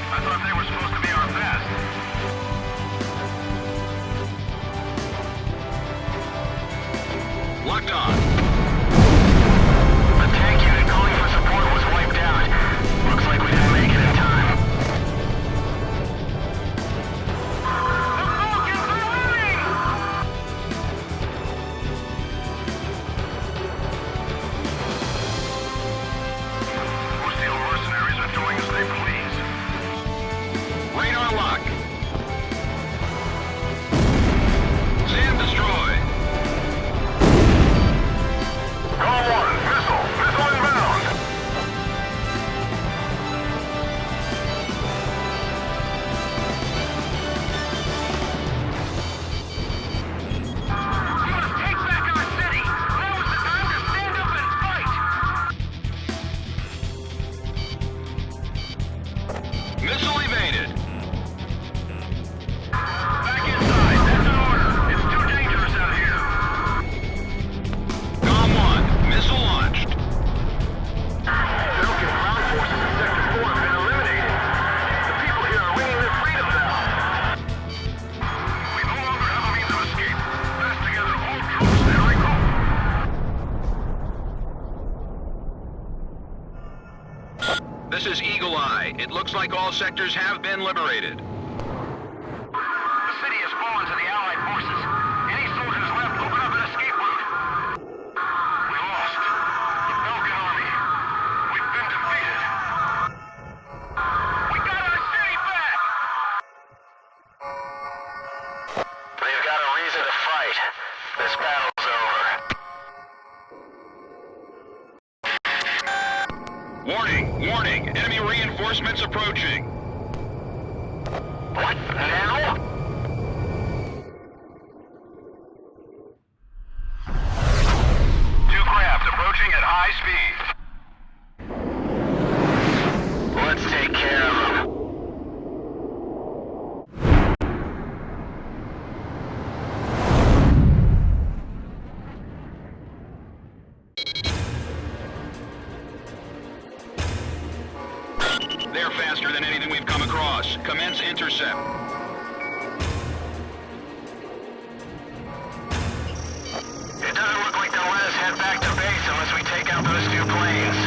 [SPEAKER 3] I thought they were supposed to be our best.
[SPEAKER 5] Locked on.
[SPEAKER 3] The tank unit calling for support was wiped out. Looks like we didn't make it in time. The Falcons are moving! Steel mercenaries are doing as they please.
[SPEAKER 5] Radar lock. SAM destroyed.
[SPEAKER 3] Call 1, missile! Missile inbound! We must take back our city! Now is the time to stand up and fight!
[SPEAKER 5] Missile evaded.
[SPEAKER 3] Back inside, that's an order! It's too dangerous out here!
[SPEAKER 5] COM 1. Missile launched.
[SPEAKER 3] Belkan ground forces in Sector 4 have been eliminated. The people here are ringing their freedom bell. We no longer have a means of escape. Mass together all troops and regroup.
[SPEAKER 5] This is Eagle Eye. It looks like all sectors have been liberated.
[SPEAKER 3] The city has fallen to the Allied forces. Any soldiers left, open up an escape route. We lost. The Belkan army. We've been defeated. We got our city back! They've got a reason to fight. This battle's over.
[SPEAKER 5] Warning! Warning! Enemy reinforcements approaching.
[SPEAKER 3] What? Now? Two craft approaching at high speed. Let's take care of them.
[SPEAKER 5] They're faster than anything we've come across. Commence intercept.
[SPEAKER 3] It doesn't look like they'll let us head back to base unless we take out those two planes.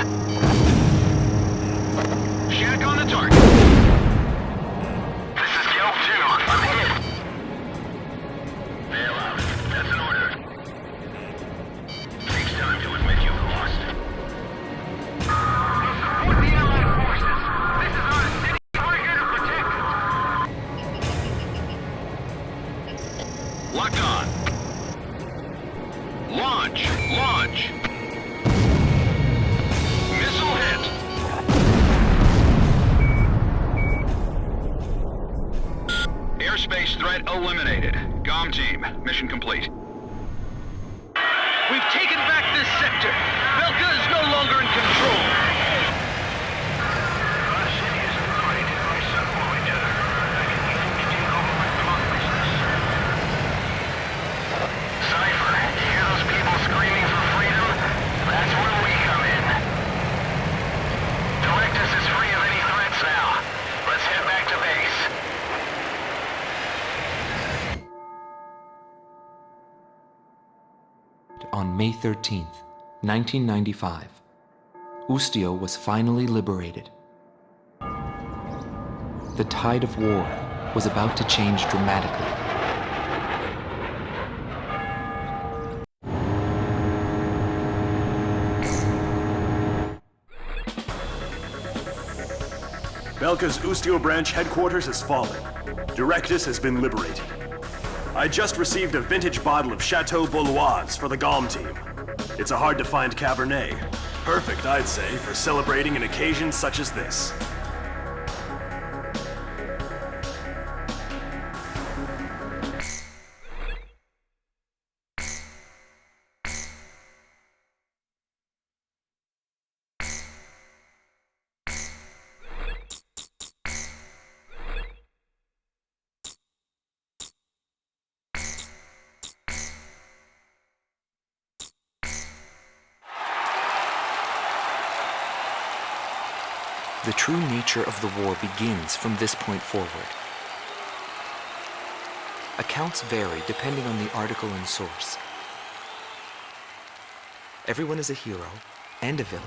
[SPEAKER 5] Shack on the target.
[SPEAKER 3] This is Gelb 2. I'm hit. Bail out. That's an order. Takes time to admit you've lost. We'll support the Allied forces. This is our city. We're here to protect it.
[SPEAKER 5] Locked on. Launch! Launch! Missile hit! Airspace threat eliminated. COM team, mission complete.
[SPEAKER 6] We've taken back this sector. Belkan is no longer in control.
[SPEAKER 3] Our city is right. We support each other. I can easily take over my drug business. Cypher, you hear those people screaming for freedom? That's where we come in. Directus is free of any threats now. Let's head back to base.
[SPEAKER 2] On May 13th, 1995, Ustio was finally liberated. The tide of war was about to change dramatically.
[SPEAKER 4] Belka's Ustio branch headquarters has fallen. Directus has been liberated. I just received a vintage bottle of Chateau Bouloise for the GOM team. It's a hard-to-find Cabernet. Perfect, I'd say, for celebrating an occasion such as this.
[SPEAKER 2] The true nature of the war begins from this point forward. Accounts vary depending on the article and source. Everyone is a hero and a villain,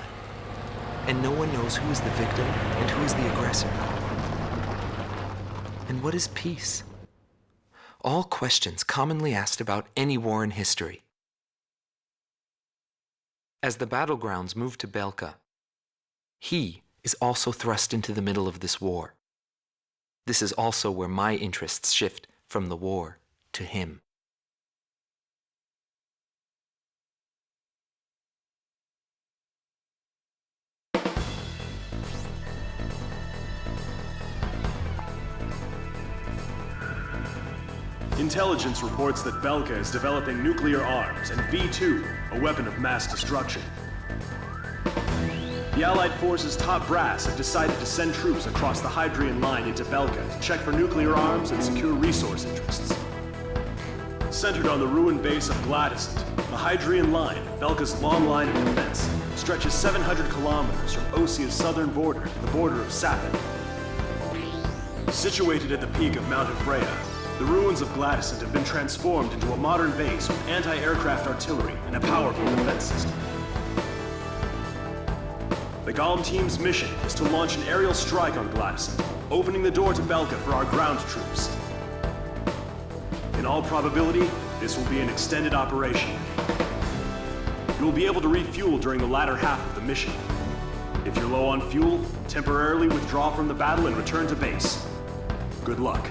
[SPEAKER 2] and no one knows who is the victim and who is the aggressor. And what is peace? All questions commonly asked about any war in history. As the battlegrounds move to Belka, he is also thrust into the middle of this war. This is also where my interests shift from the war to him.
[SPEAKER 4] Intelligence reports that Belka is developing nuclear arms and V2, a weapon of mass destruction. The Allied forces' top brass have decided to send troops across the Hydrian line into Belka to check for nuclear arms and secure resource interests. Centered on the ruined base of Gladysant, the Hydrian line, Belka's long line of defense, stretches 700 kilometers from Osia's southern border to the border of Sapin. Situated at the peak of Mount Freya, the ruins of Gladysant have been transformed into a modern base with anti-aircraft artillery and a powerful defense system. The GOM team's mission is to launch an aerial strike on Gladysant, opening the door to Belka for our ground troops. In all probability, this will be an extended operation. You will be able to refuel during the latter half of the mission. If you're low on fuel, temporarily withdraw from the battle and return to base. Good luck.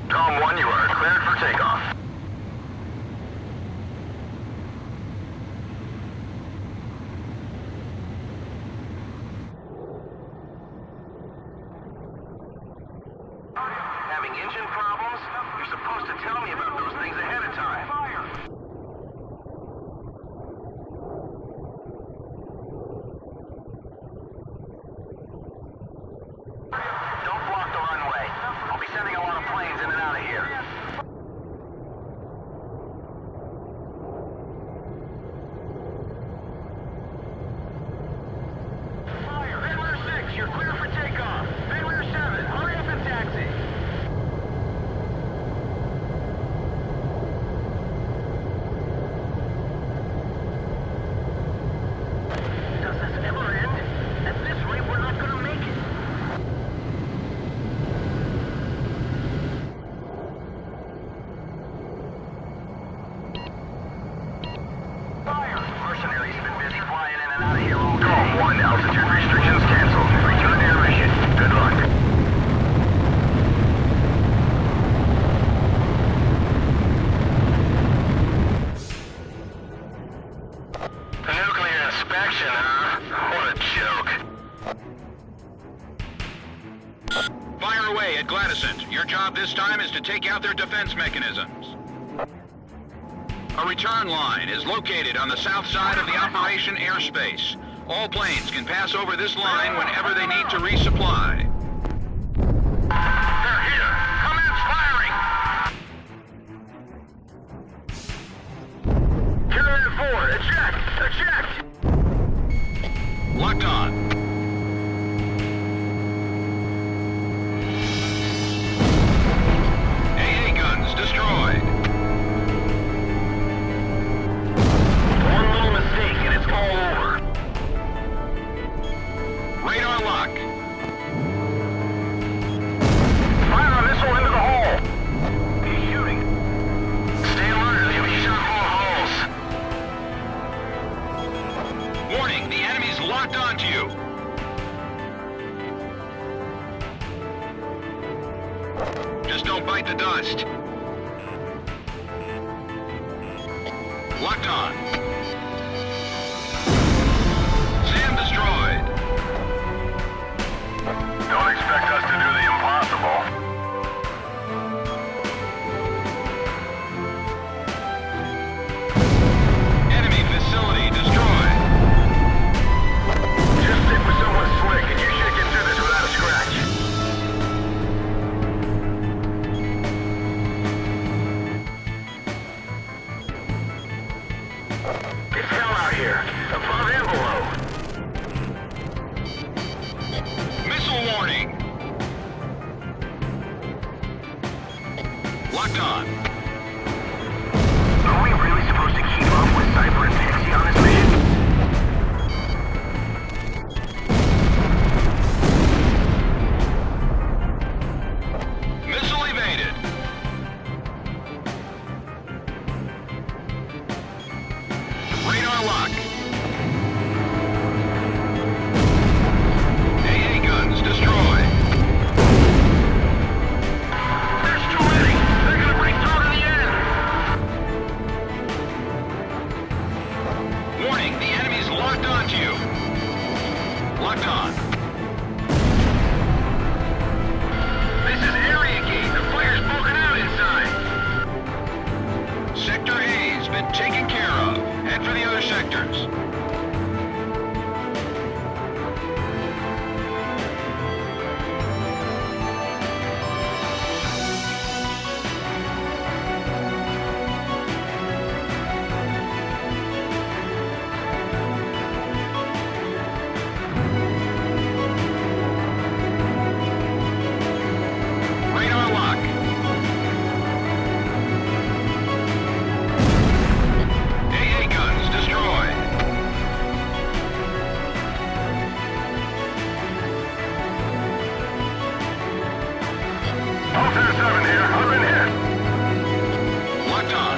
[SPEAKER 3] GOM 1, you are cleared for takeoff. Having engine problems? You're supposed to tell me about those things ahead of time. Don't block the runway. I'll be sending a lot of planes in and out of here. Fire! Vendor 6, you're clear for takeoff. Vendor 7, hurry up and taxi. Does this ever end? At this rate, we're not gonna make it. Fire! Mercenaries have been busy flying in and out of here all day. GOM 1, altitude restrictions canceled. Return to your mission. Good luck. Nuclear inspection, huh? What a joke.
[SPEAKER 5] Fire away at Gladysant. Your job this time is to take out their defense mechanisms. A return line is located on the south side of the operation airspace. All planes can pass over this line whenever they need to resupply.
[SPEAKER 3] They're here! Commence firing! Carrier 4, eject! Eject!
[SPEAKER 5] Locked on. AA guns destroyed.
[SPEAKER 3] One little mistake and it's all over.
[SPEAKER 5] Radar lock.
[SPEAKER 3] Fire a missile into the hole! He's shooting. Stay alert, they'll be shot more holes.
[SPEAKER 5] Warning, the enemy's locked onto you. Just don't bite the dust. Locked on. SAM destroyed.
[SPEAKER 3] Don't expect us to do the impossible.
[SPEAKER 5] Enemy facility destroyed.
[SPEAKER 3] Just stick with someone slick and you should get through this without a scratch. It's hell out here, above and below.
[SPEAKER 5] Missile warning. Locked on.
[SPEAKER 3] Are we really supposed to keep up with Cypher and Pixie on this mission?
[SPEAKER 5] Missile evaded. Radar lock. AA guns destroyed.
[SPEAKER 3] There's too many! They're gonna break through to the end!
[SPEAKER 5] Warning, the enemy's locked onto you. Locked on.
[SPEAKER 3] This is Area Gate! The fire's broken out inside!
[SPEAKER 5] Sector A's been taken care of. Head for the other sectors. Radar lock. AA guns destroyed.
[SPEAKER 3] Officer 7 here, I've been hit!
[SPEAKER 5] Locked on.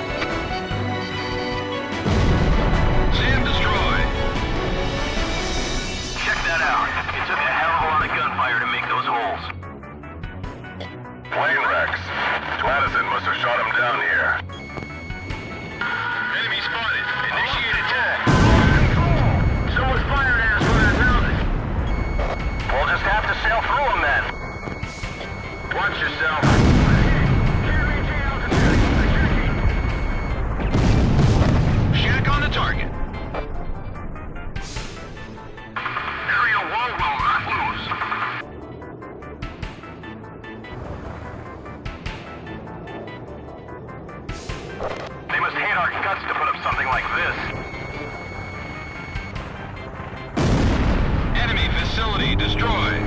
[SPEAKER 5] SAM destroyed.
[SPEAKER 3] Check that out. It took a hell of a lot of gunfire to make those holes. Plane wrecks. Madison must have shot him down here. Enemy spotted. Initiate attack. Someone's firing at us from that mountain. We'll just have to sail through them then. Watch yourself.
[SPEAKER 5] Shack on the target.
[SPEAKER 3] Area 1 will not lose. They must hate our guts to put up something like this.
[SPEAKER 5] Enemy facility destroyed.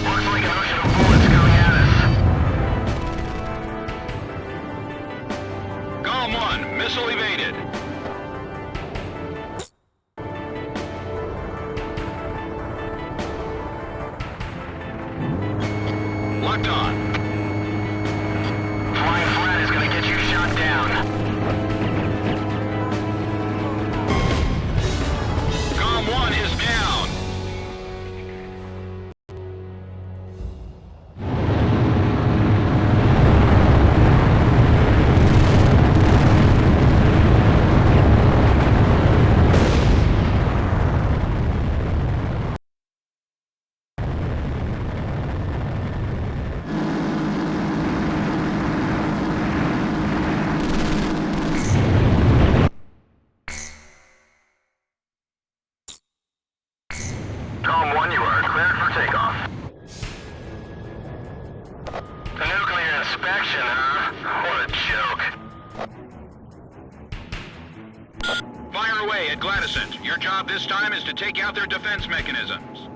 [SPEAKER 3] Looks like an ocean of bullets coming at us.
[SPEAKER 5] Golem 1, missile evaded. Locked on.
[SPEAKER 3] Flying flat is gonna get you shot down.
[SPEAKER 5] Golem 1 is down.
[SPEAKER 3] inspection, huh? What a joke.
[SPEAKER 5] Fire away at Gladysant. Your job this time is to take out their defense mechanisms.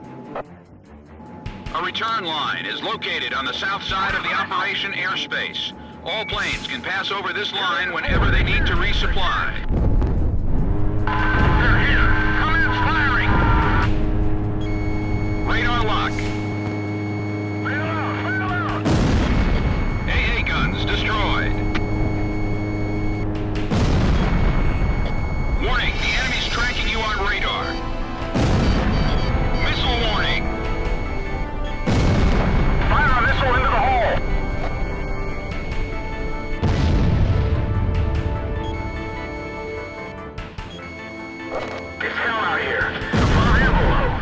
[SPEAKER 5] A return line is located on the south side of the operation airspace. All planes can pass over this line whenever they need to resupply.
[SPEAKER 3] They're here. Commence firing.
[SPEAKER 5] Radar lock.
[SPEAKER 3] Fail out.
[SPEAKER 5] AA guns destroyed. Warning, the enemy's tracking you on radar. Missile warning.
[SPEAKER 3] Fire a missile into the hole. It's hell out here. Fire envelope.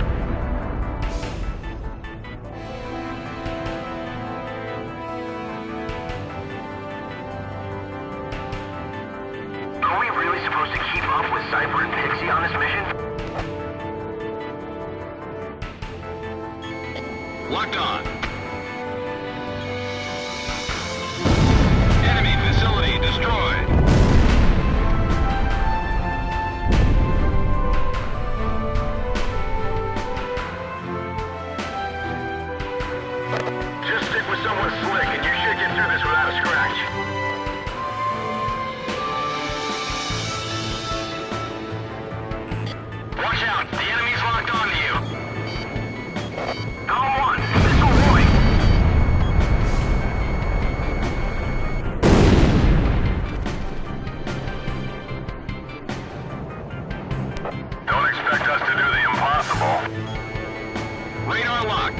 [SPEAKER 3] Are we really supposed to keep up with Cypher and Pixie on this mission?
[SPEAKER 5] Locked on. Enemy facility destroyed.
[SPEAKER 3] Just stick with someone slick and you should get through this without a scratch. Watch out, the enemy's locked onto you. Column 1, missile warning. Don't expect us to do the impossible.
[SPEAKER 5] Radar lock.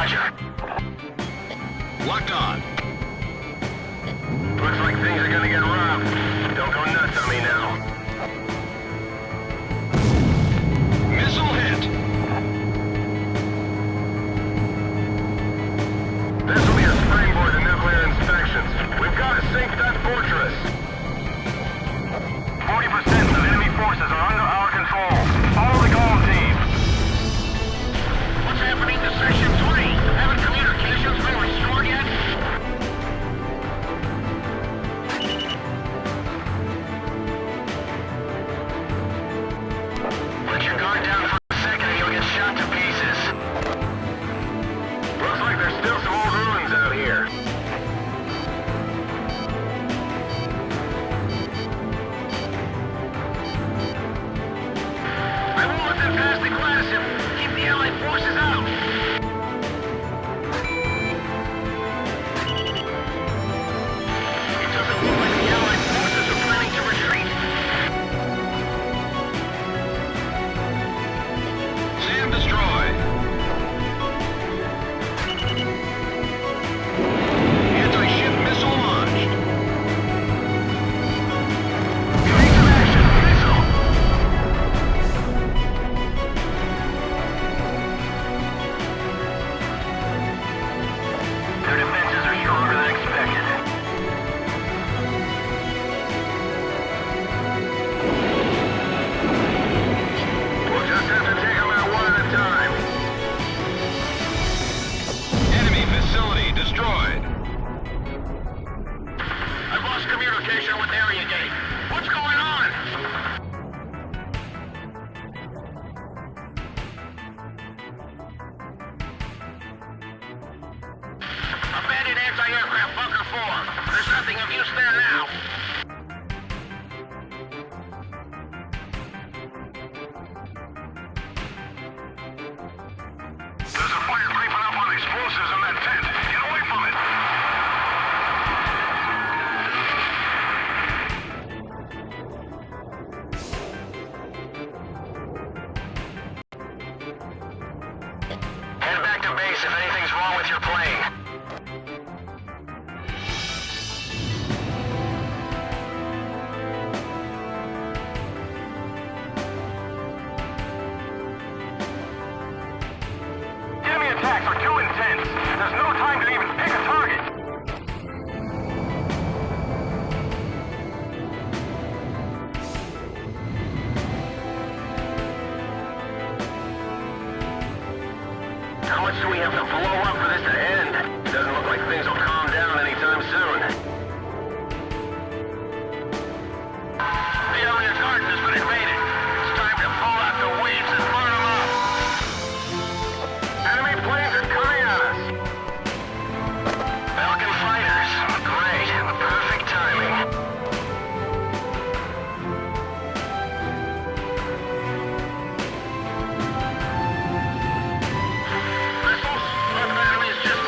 [SPEAKER 3] Roger.
[SPEAKER 5] Locked on.
[SPEAKER 3] Looks like things are gonna get rough. Don't go nuts on me now.
[SPEAKER 5] Missile hit.
[SPEAKER 3] This will be a springboard to nuclear inspections. We've got to sink that fortress. 40% of enemy forces are under our control. Follow the goal team.
[SPEAKER 6] What's happening to Section 3? Haven't communications been restored yet?
[SPEAKER 3] Let your guard down for a second and you'll get shot to pieces. Looks like there's still some old ruins out here.
[SPEAKER 6] I won't let them pass the glacis. Keep the Allied forces out. It doesn't look like the Allied forces are planning to retreat.
[SPEAKER 5] SAM destroyed. Anti-ship missile launched.
[SPEAKER 3] Evasive action, missile! Their defenses are stronger than expected. We'll just have to take them out one at a time.
[SPEAKER 5] Enemy facility destroyed.
[SPEAKER 6] I've lost communication with Area Gate. What's going on? Abandoned anti-aircraft bunker 4. There's nothing of use there now.
[SPEAKER 3] There's a fire creeping up on explosives in that tent. Get away from it! Head back to base if anything's wrong with your plane. Enemy attacks are too intense. There's no time to even pick a target. How much do we have to blow up for this to end? Doesn't look like things will calm down anytime soon.
[SPEAKER 6] The Allied garden has been invaded. It's time to pull out the weeds and burn them up.
[SPEAKER 3] Enemy planes are coming at us. Belkan fighters. Great. Perfect timing.
[SPEAKER 6] Missiles? Our battery is just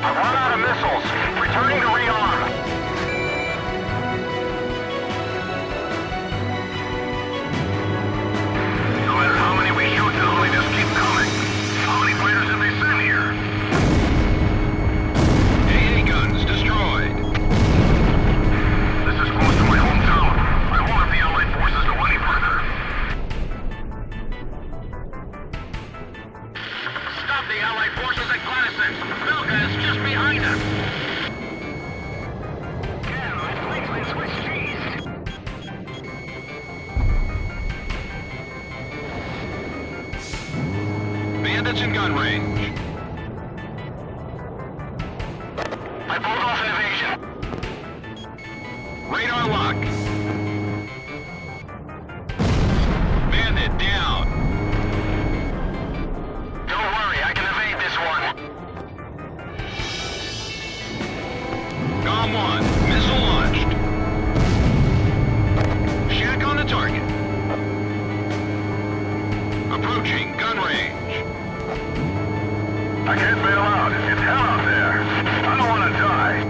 [SPEAKER 3] I've run out of missiles. Returning to rearm. No matter how many we shoot, they'll only just keep coming. How many fighters have they sent here?
[SPEAKER 5] AA guns destroyed.
[SPEAKER 3] This is close to my hometown. I won't let the Allied forces go any further. Stop the Allied forces at Gladyston. Belkan is just behind us. Damn, my policeman switched cheese.
[SPEAKER 5] Bandits in gun range.
[SPEAKER 3] I pulled off an evasion.
[SPEAKER 5] Radar lock. Bandit down.
[SPEAKER 3] Don't worry, I can evade this one.
[SPEAKER 5] GOM 1, missile launched. Shack on the target. Approaching gun range.
[SPEAKER 3] I can't bail out. It's hell out there. I don't want to die.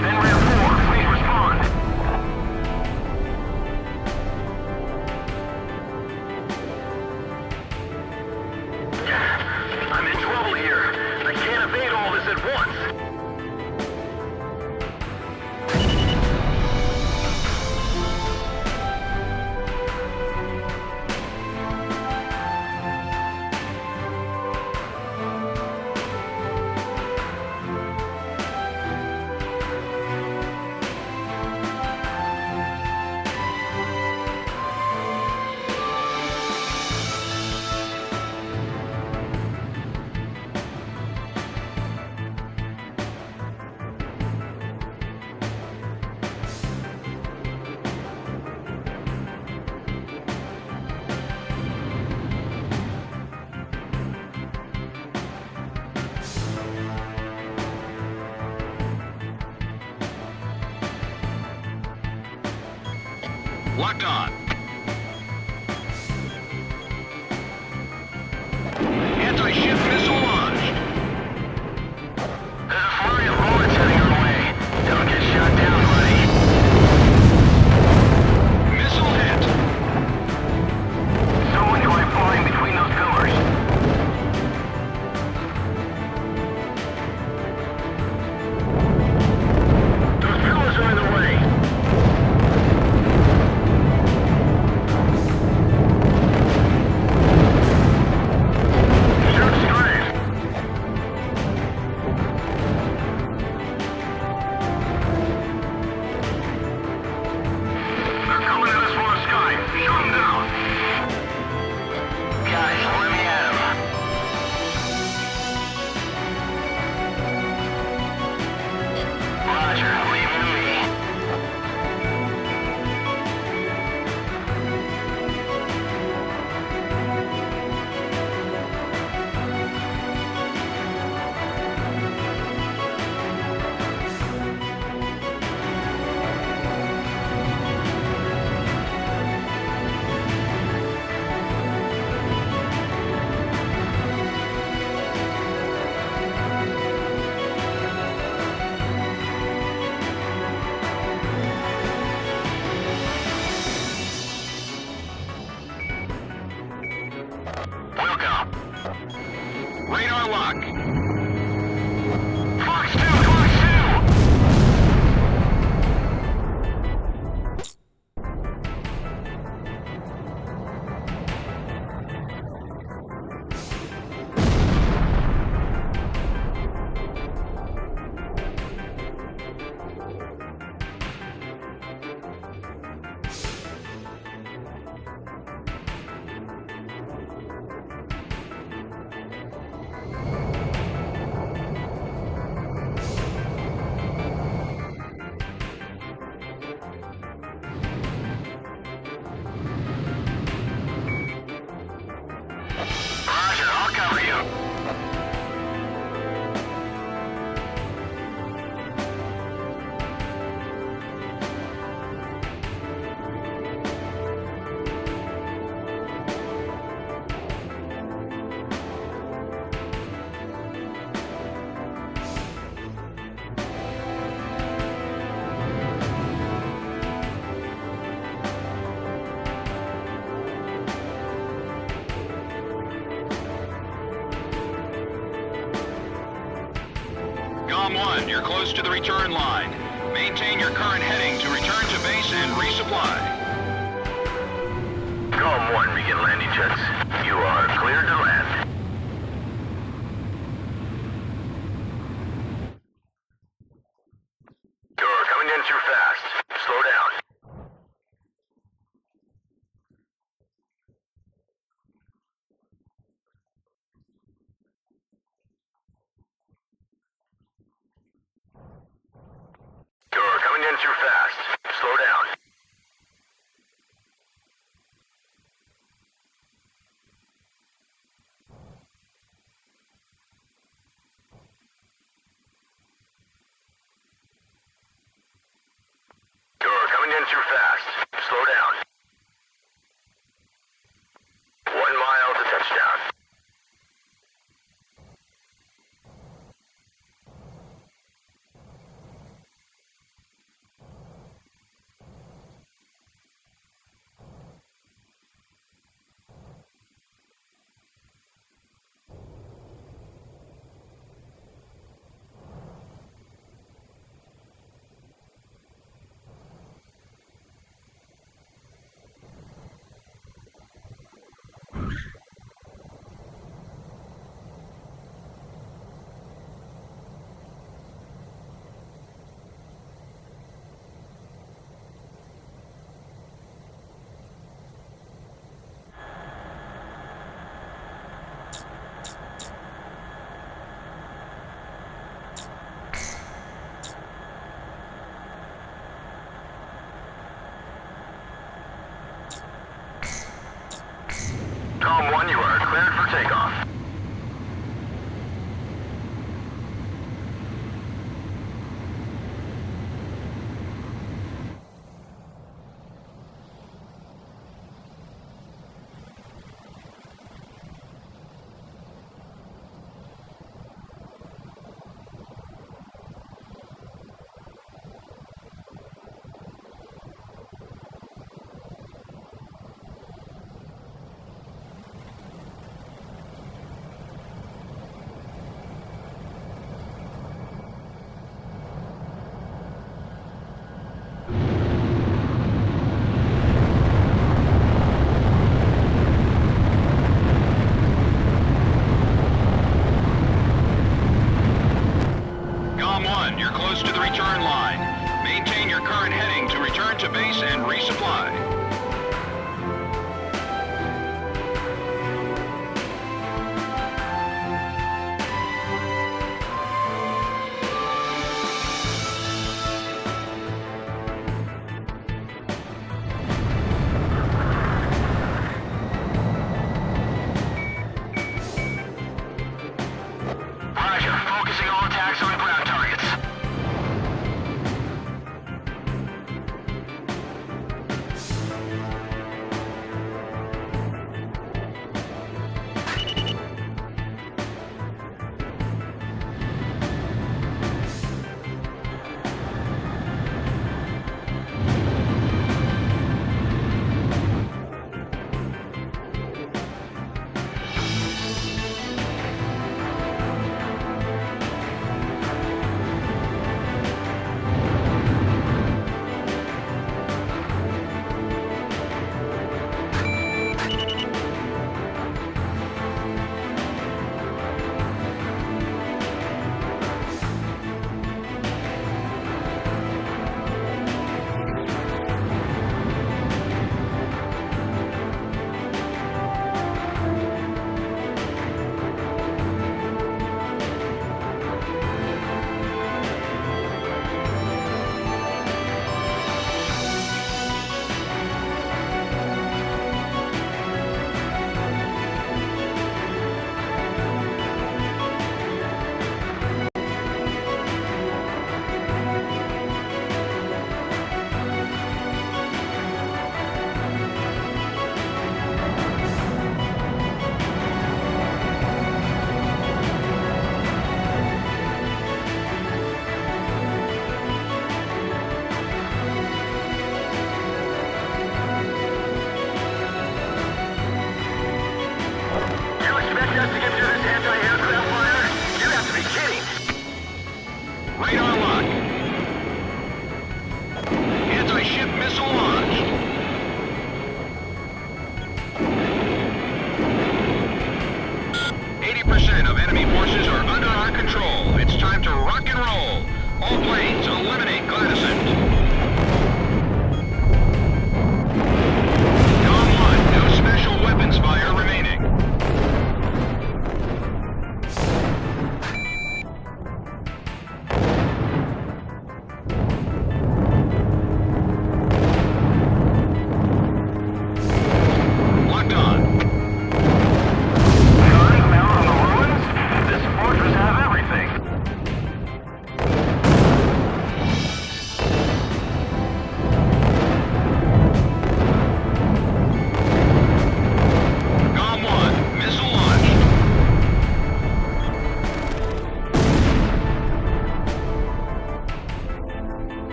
[SPEAKER 3] 10-4, please respond. I'm in trouble here. I can't evade all this at once.
[SPEAKER 5] Locked on. Anti-ship missile launched.
[SPEAKER 3] There's a flurry of bullets heading our way. Don't get shot down, buddy.
[SPEAKER 5] Missile hit.
[SPEAKER 3] Someone try flying between those pillars. Those pillars are in the way. Shoot straight. They're coming at us from the sky. Shoot them down. Guys, let me at him. Roger, leave it to me. Welcome.
[SPEAKER 5] Radar lock.
[SPEAKER 3] Fox 2, Fox 2!
[SPEAKER 5] Com 1, you're close to the return line. Maintain your current heading to return to base and resupply.
[SPEAKER 3] Com 1, begin landing jets. You are cleared to land. You're coming in too fast. Slow down. You're coming in too fast. Slow down. You're coming in too fast. Slow down. 1 mile to touchdown. Com 1, you are cleared for takeoff.
[SPEAKER 5] Enemy forces are under our control. It's time to rock and roll. All planes, eliminate Gladysent. Dawn 1, no special weapons fire remaining. Locked on.
[SPEAKER 3] Starting now on the ruins? This fortress has everything.
[SPEAKER 5] Dawn 1, missile launched.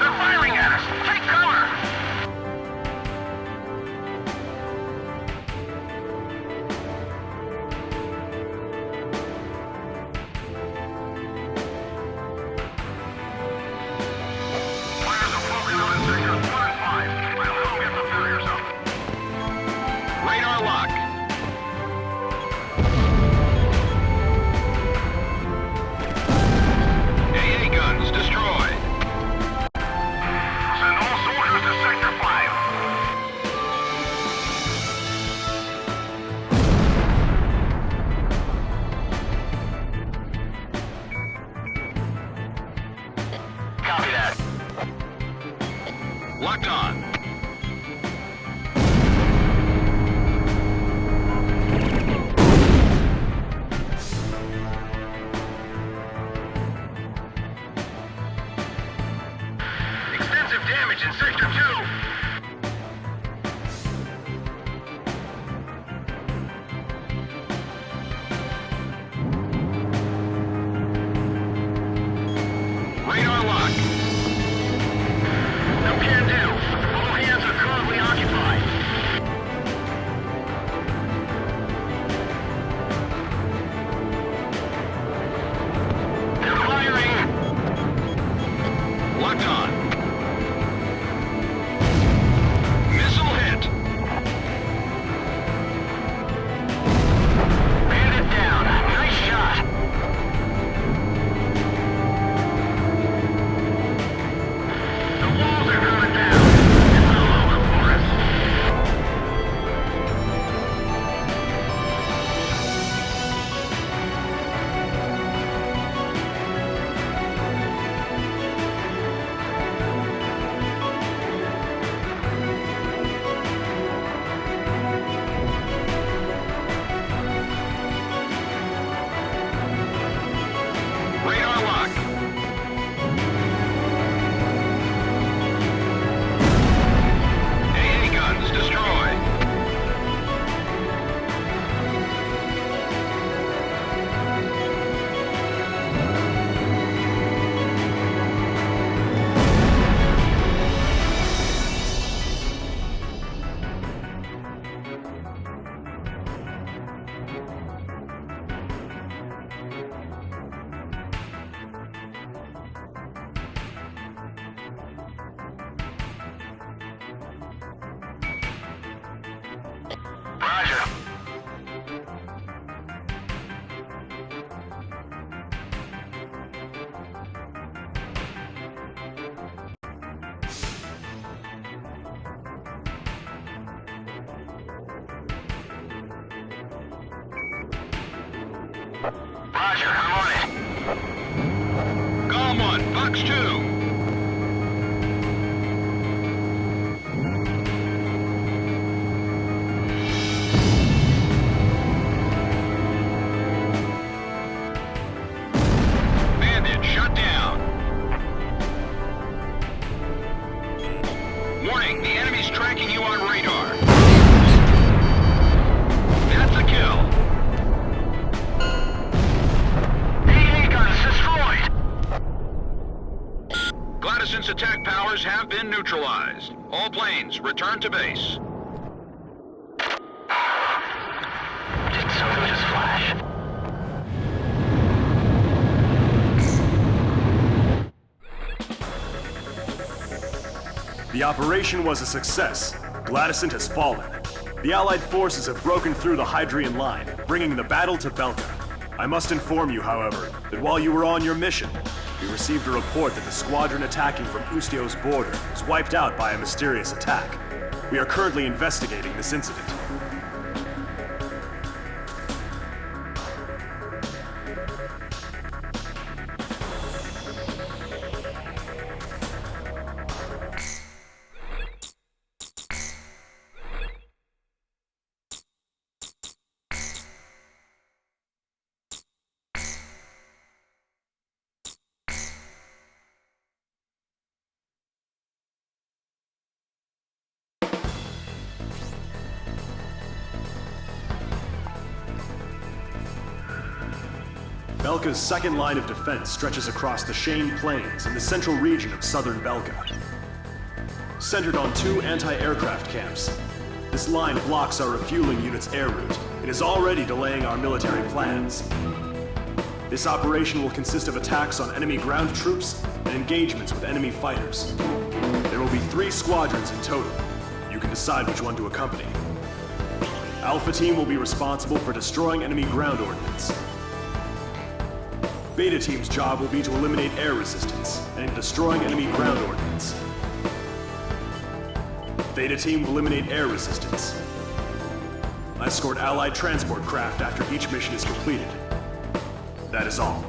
[SPEAKER 3] They're firing at us. Take cover. Fires are focused on sectors 1 and 5. I'll help get the barriers up.
[SPEAKER 5] Radar lock. AA guns destroyed.
[SPEAKER 3] Send all soldiers to Sector 5. Copy that.
[SPEAKER 5] Locked on.
[SPEAKER 3] Extensive damage in Sector 2.
[SPEAKER 5] Radar lock.
[SPEAKER 3] No can do. All hands are currently occupied. They're firing.
[SPEAKER 5] Locked on. Missile hit.
[SPEAKER 3] Bandit down. Nice shot. The walls are coming down. It's all over for us.
[SPEAKER 5] Radar lock. AA guns destroyed.
[SPEAKER 3] Roger. Roger, I'm on it.
[SPEAKER 5] Golem 1, Fox 2. Bandit shut down. Warning, the enemy's tracking you on radar. That's a kill.
[SPEAKER 3] AA guns destroyed.
[SPEAKER 5] Gladysent's attack powers have been neutralized. All planes, return to base.
[SPEAKER 3] Did something just flash?
[SPEAKER 4] The The operation was a success. Gladysant has fallen. The Allied forces have broken through the Hydrian line, bringing the battle to Belkan. I must inform you, however, that while you were on your mission, we received a report that the squadron attacking from Ustio's border was wiped out by a mysterious attack. We are currently investigating this incident. Belka's second line of defense stretches across the Shane Plains in the central region of southern Belka. Centered on 2 anti-aircraft camps, this line blocks our refueling unit's air route and is already delaying our military plans. This operation will consist of attacks on enemy ground troops and engagements with enemy fighters. There will be 3 squadrons in total. You can decide which one to accompany. Alpha Team will be responsible for destroying enemy ground ordnance. Beta Team's job will be to eliminate air resistance and in destroying enemy ground ordnance. Theta Team will eliminate air resistance. Escort Allied transport craft after each mission is completed. That is all.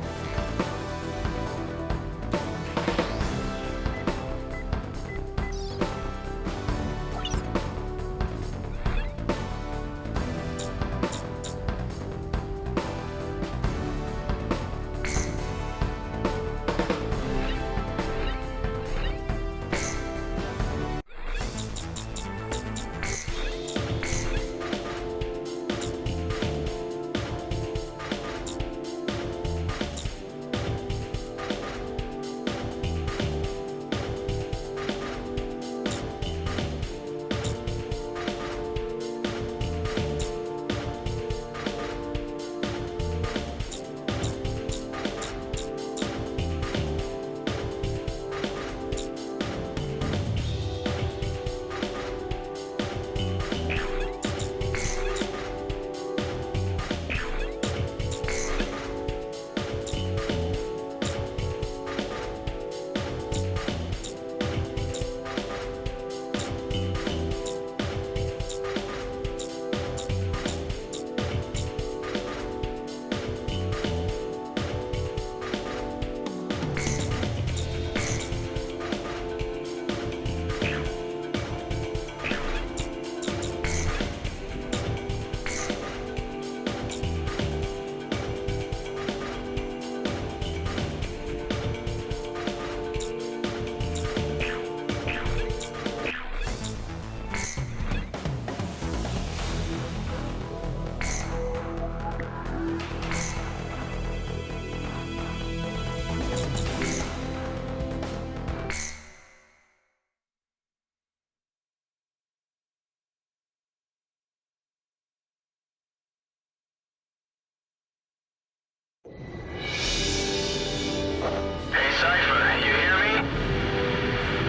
[SPEAKER 3] Hey, Cypher, you hear me?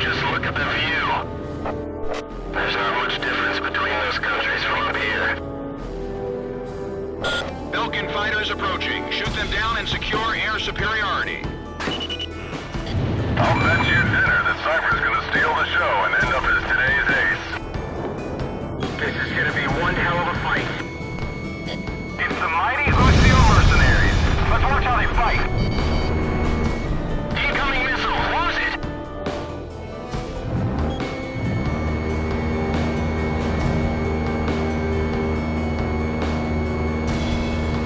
[SPEAKER 3] Just look at the view. There's not much difference between those countries from up here.
[SPEAKER 5] Belkan fighters approaching. Shoot them down and secure air superiority.
[SPEAKER 3] I'll bet you dinner that Cypher's gonna steal the show and end up as today's ace. This is gonna be one hell of a fight. It's the mighty Ustio mercenaries. Let's watch how they fight. Incoming missile, lose it!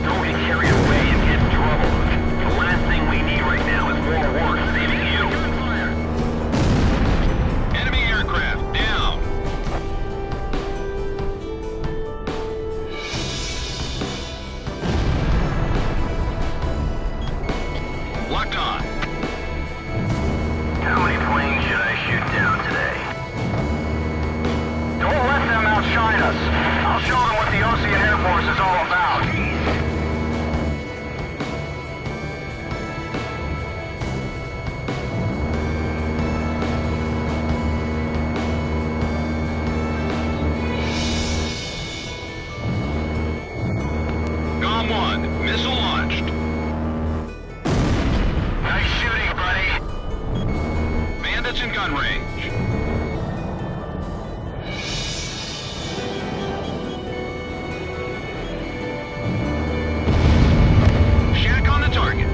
[SPEAKER 3] Don't get carried away and get in trouble. The last thing we need right now is more work saving you.
[SPEAKER 5] Enemy aircraft down. Locked on.
[SPEAKER 3] How many planes should I shoot down today? Don't let them outshine us. I'll show them what the Ocean Air Force is all about.
[SPEAKER 5] gun range. Shack on the target.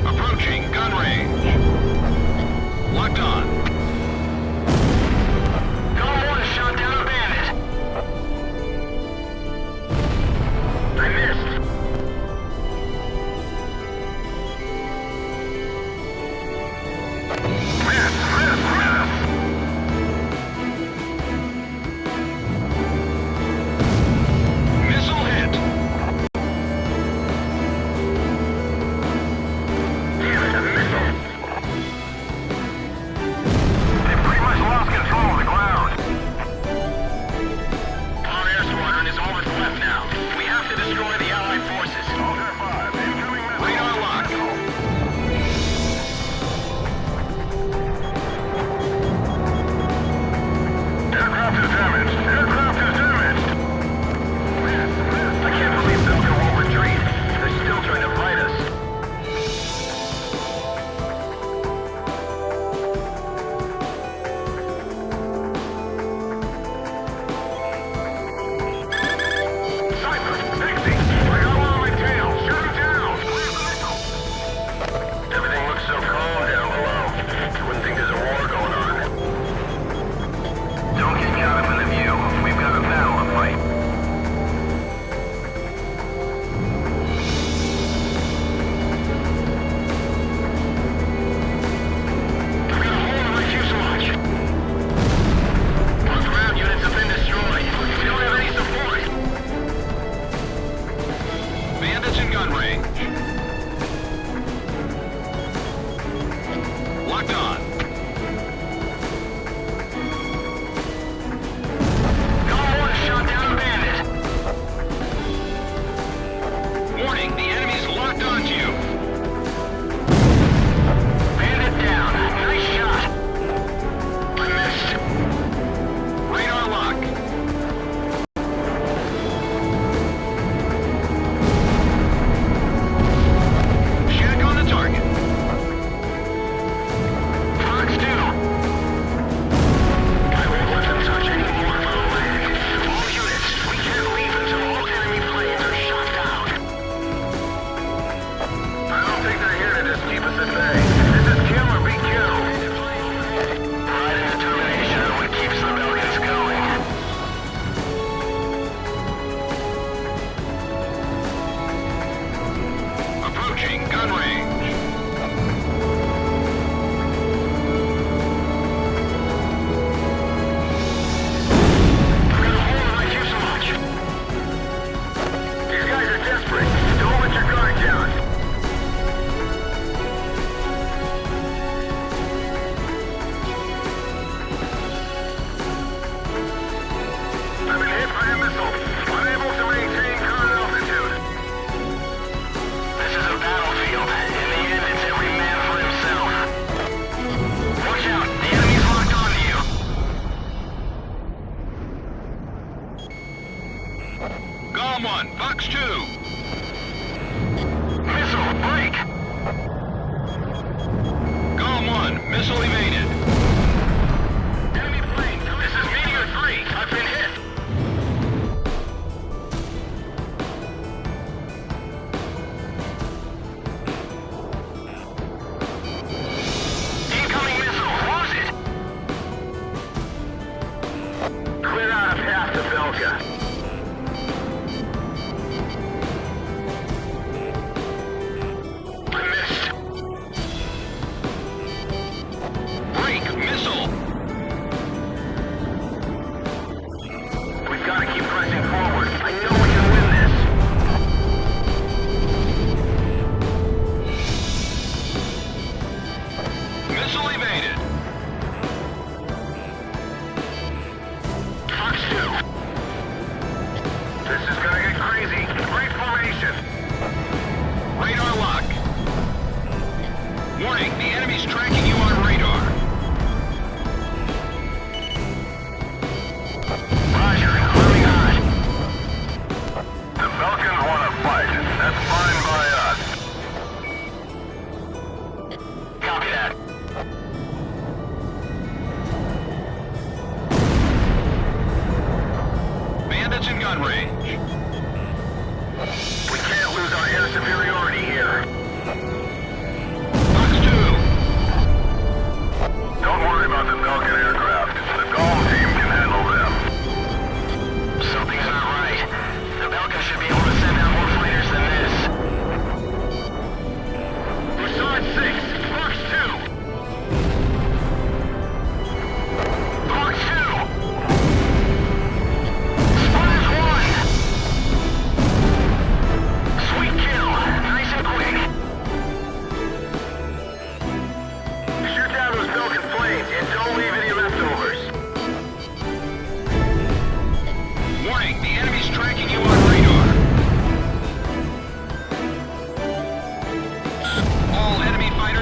[SPEAKER 5] Approaching gun range. Locked on.
[SPEAKER 6] Column 1 shot down a bandit. I missed. Miss.
[SPEAKER 5] Missile hit.
[SPEAKER 6] Damn it, a missile. They pretty much lost control of the ground. Our air squadron is all that's left now. We have to destroy the Allied forces. Alder 5, incoming missile.
[SPEAKER 5] Radar lock.
[SPEAKER 6] Aircraft is damaged. Aircraft is damaged. I can't believe Belkan won't retreat. They're still trying to fight us. Cypher, Pixie, I got one on my tail. Shoot him down. Everything looks so calm down below. You wouldn't think there's a war going on. Don't get caught up in the view. We've got a battle to fight. I've got a hole in my fuselage. Our ground units have been destroyed. We don't have any support.
[SPEAKER 5] Bandits in gun range. Locked on.
[SPEAKER 6] Column 1 shot down a bandit.
[SPEAKER 5] Warning, the enemy's locked onto you.
[SPEAKER 6] Bandit down. Nice shot. I missed.
[SPEAKER 5] Radar lock. Shack on the target.
[SPEAKER 6] Fox 2. I won't let them touch any more of our land. All units, we can't leave until all enemy planes are shot down. I don't think they're here to just keep us at bay. This is kill or be killed. Pride and determination are what keeps the Belkans going.
[SPEAKER 5] Approaching gun range.
[SPEAKER 6] I've got a hole in my fuselage. These guys are desperate. Don't let your guard down. I've been hit by a missile. Unable to maintain current altitude. This is a battlefield. In the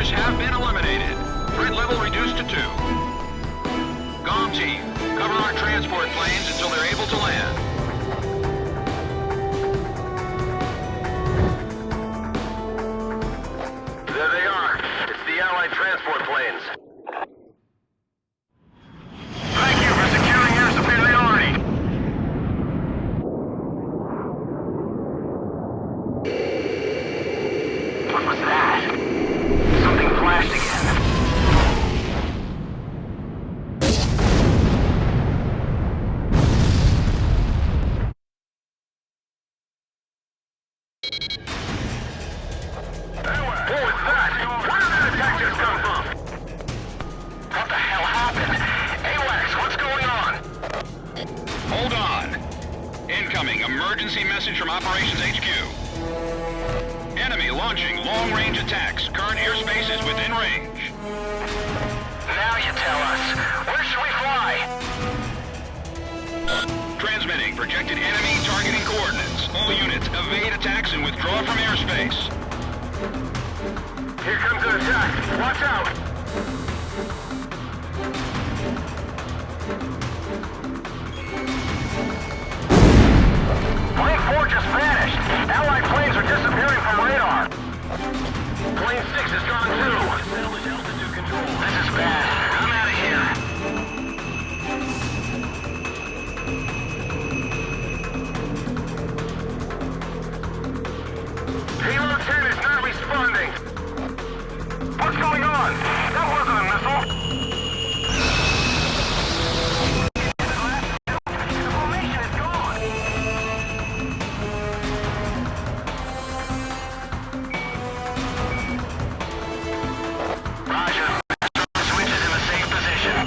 [SPEAKER 5] bombers have been eliminated. Threat level reduced to 2. GOM team, cover our transport planes until they're able to land.
[SPEAKER 3] There they are. It's the Allied transport planes. Thank you for securing air superiority. What was that? Something flashed again. What was that? Where did that attack just come from? What the hell happened? AWACS, what's going on?
[SPEAKER 5] Hold on. Incoming emergency message from Operations HQ. Enemy launching long-range attacks. Current airspace is within range.
[SPEAKER 3] Now you tell us. Where should we fly?
[SPEAKER 5] Transmitting projected enemy targeting coordinates. All units evade attacks and withdraw from airspace.
[SPEAKER 3] Here comes an attack. Watch out. Plane 4 just vanished. Allied planes are disappearing from radar. Plane 6 is gone too. Establish altitude control. This is bad. I'm out of here. Halo 10 is not responding. What's going on? That wasn't a missile. The formation is gone. Roger. Switch is in a safe position.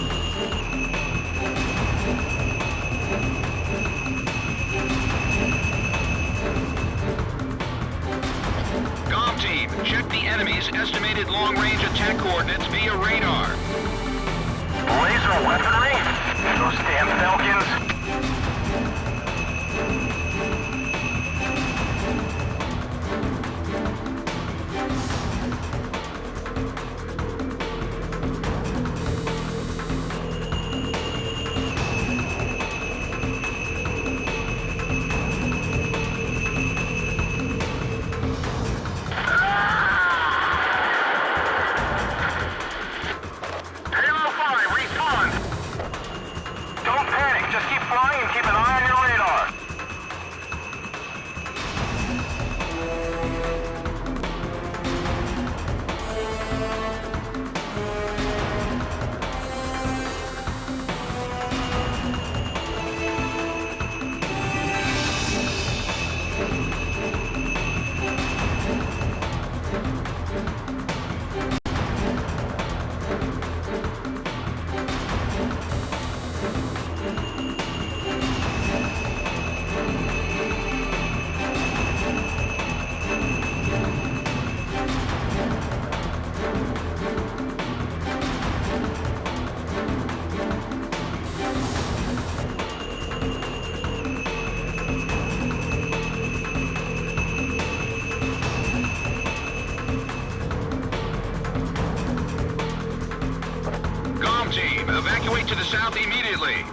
[SPEAKER 5] GOM team, check the enemy's estimated long-range attack coordinates via radar.
[SPEAKER 3] Laser weaponry? Those damn Belkans. Halo 5, respawn! Don't panic, just keep flying and keep an eye on your radar.
[SPEAKER 5] GOM team, evacuate to the south immediately.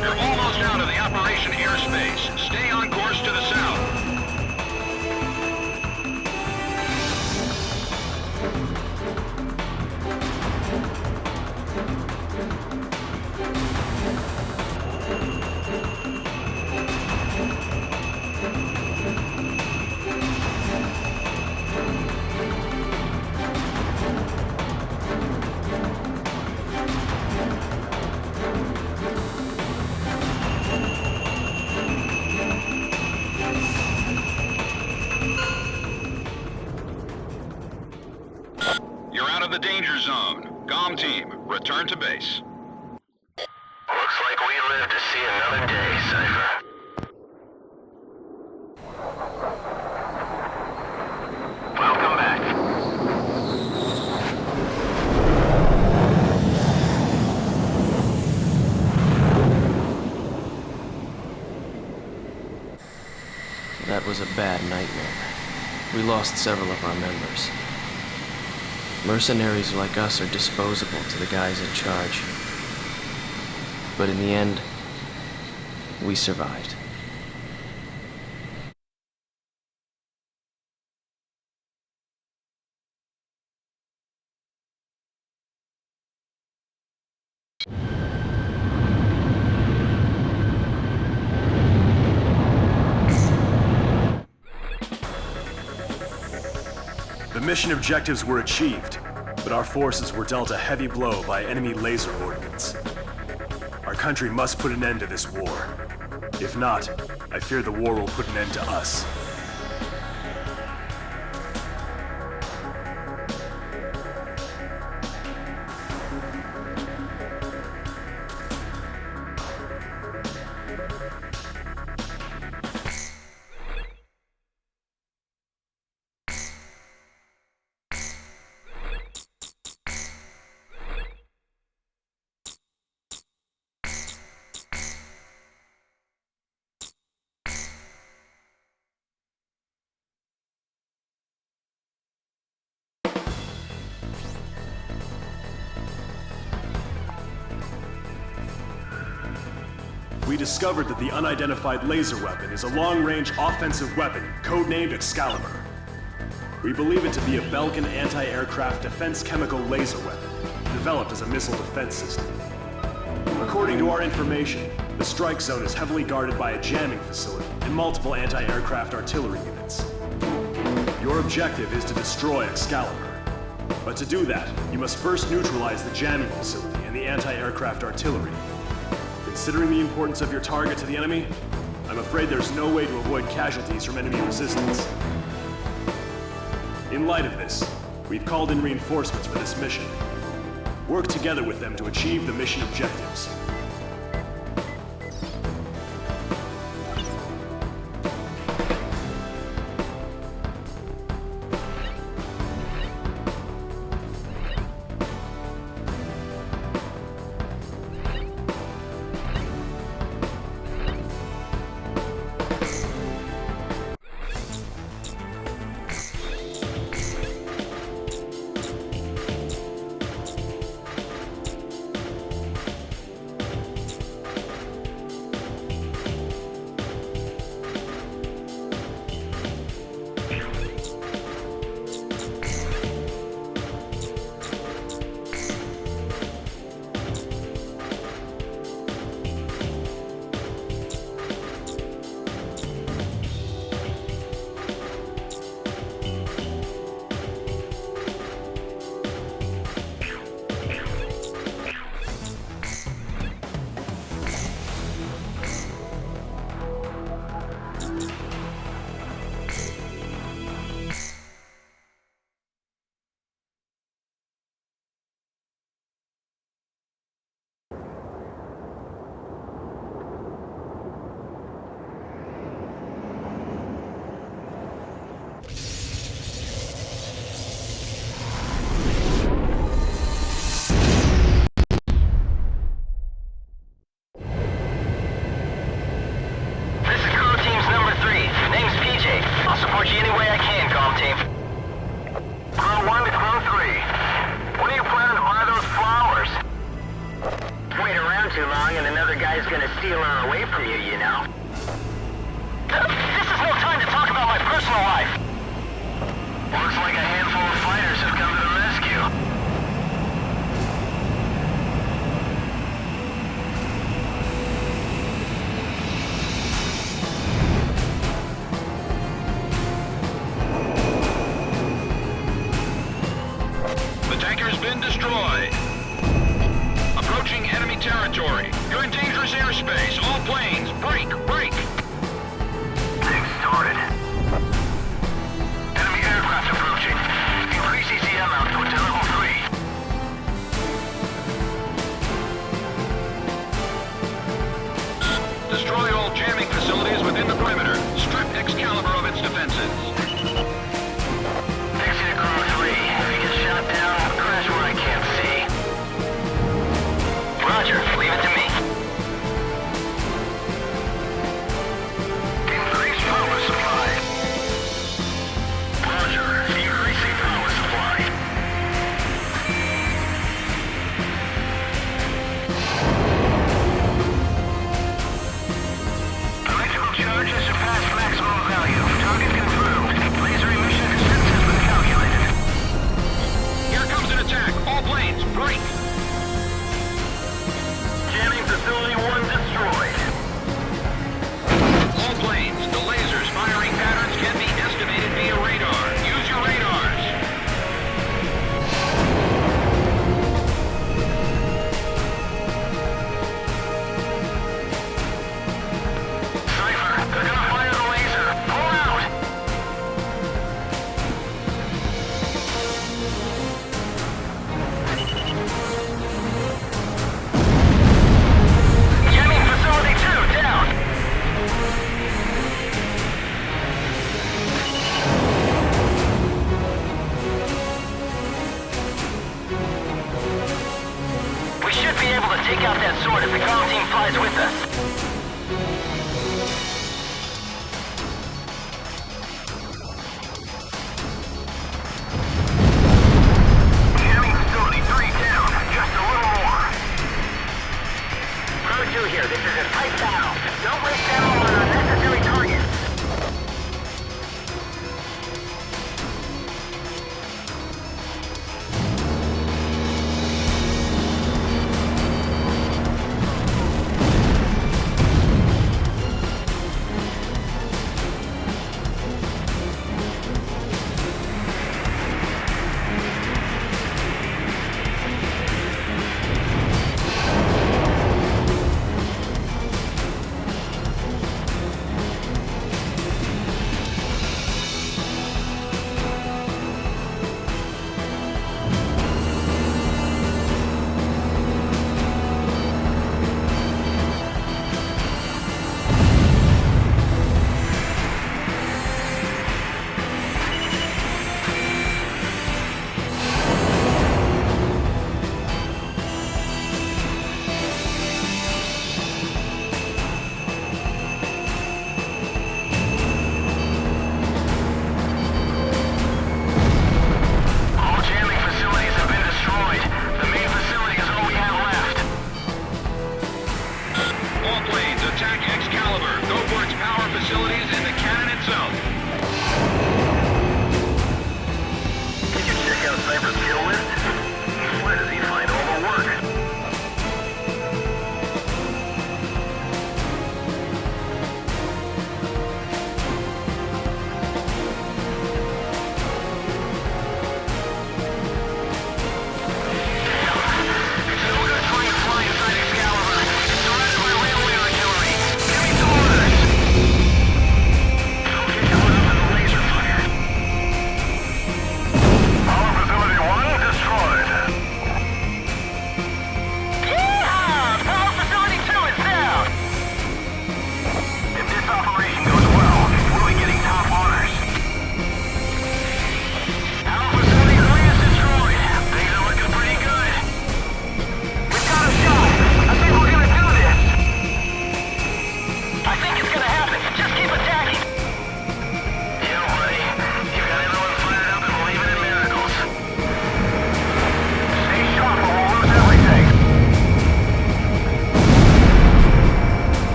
[SPEAKER 5] You're almost out of the operation airspace. Stay on course to the south. You're out of the danger zone. GOM team, return to base.
[SPEAKER 3] Looks like we live to see another day, Cypher. Welcome
[SPEAKER 1] was a bad nightmare. We lost several of our members. Mercenaries like us are disposable to the guys in charge. But in the end, we survived.
[SPEAKER 4] The mission objectives were achieved, but our forces were dealt a heavy blow by enemy laser ordnance. Our country must put an end to this war. If not, I fear the war will put an end to us. We discovered that the unidentified laser weapon is a long-range offensive weapon, codenamed Excalibur. We believe it to be a Belkan anti-aircraft defense chemical laser weapon, developed as a missile defense system. According to our information, the strike zone is heavily guarded by a jamming facility and multiple anti-aircraft artillery units. Your objective is to destroy Excalibur. But to do that, you must first neutralize the jamming facility and the anti-aircraft artillery. Considering the importance of your target to the enemy, I'm afraid there's no way to avoid casualties from enemy resistance. In light of this, we've called in reinforcements for this mission. Work together with them to achieve the mission objectives.
[SPEAKER 3] board if the comm team flies with us. Jamming facility 3 down. Just a little more. Pro 2 here. This is a tight battle. Don't waste ammo on unnecessary targets.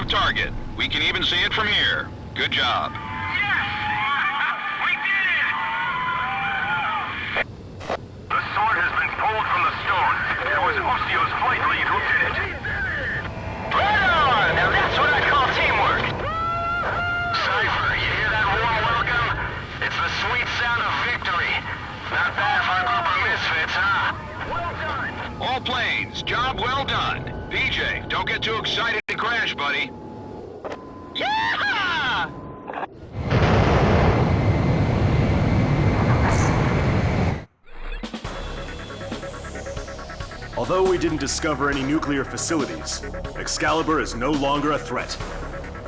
[SPEAKER 5] target. We can even see it from here. Good job.
[SPEAKER 6] We did it! The sword has been pulled from the stone. It was Ostio's flight lead who did it.
[SPEAKER 3] Right on! Now that's what I call teamwork.
[SPEAKER 6] Cypher, you hear that warm welcome? It's the sweet sound of victory. Not bad for a group of misfits, huh?
[SPEAKER 3] Well done.
[SPEAKER 5] All planes, job well done. PJ, don't get too excited and crash, buddy.
[SPEAKER 3] Yeah!
[SPEAKER 4] Although we didn't discover any nuclear facilities, Excalibur is no longer a threat.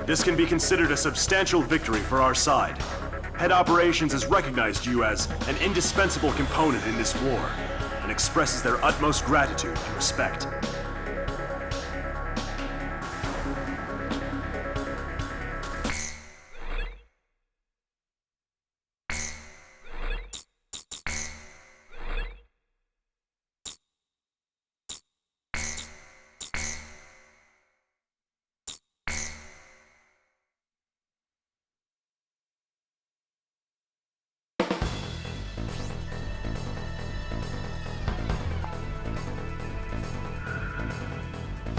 [SPEAKER 4] This can be considered a substantial victory for our side. Head Operations has recognized you as an indispensable component in this war, and expresses their utmost gratitude and respect.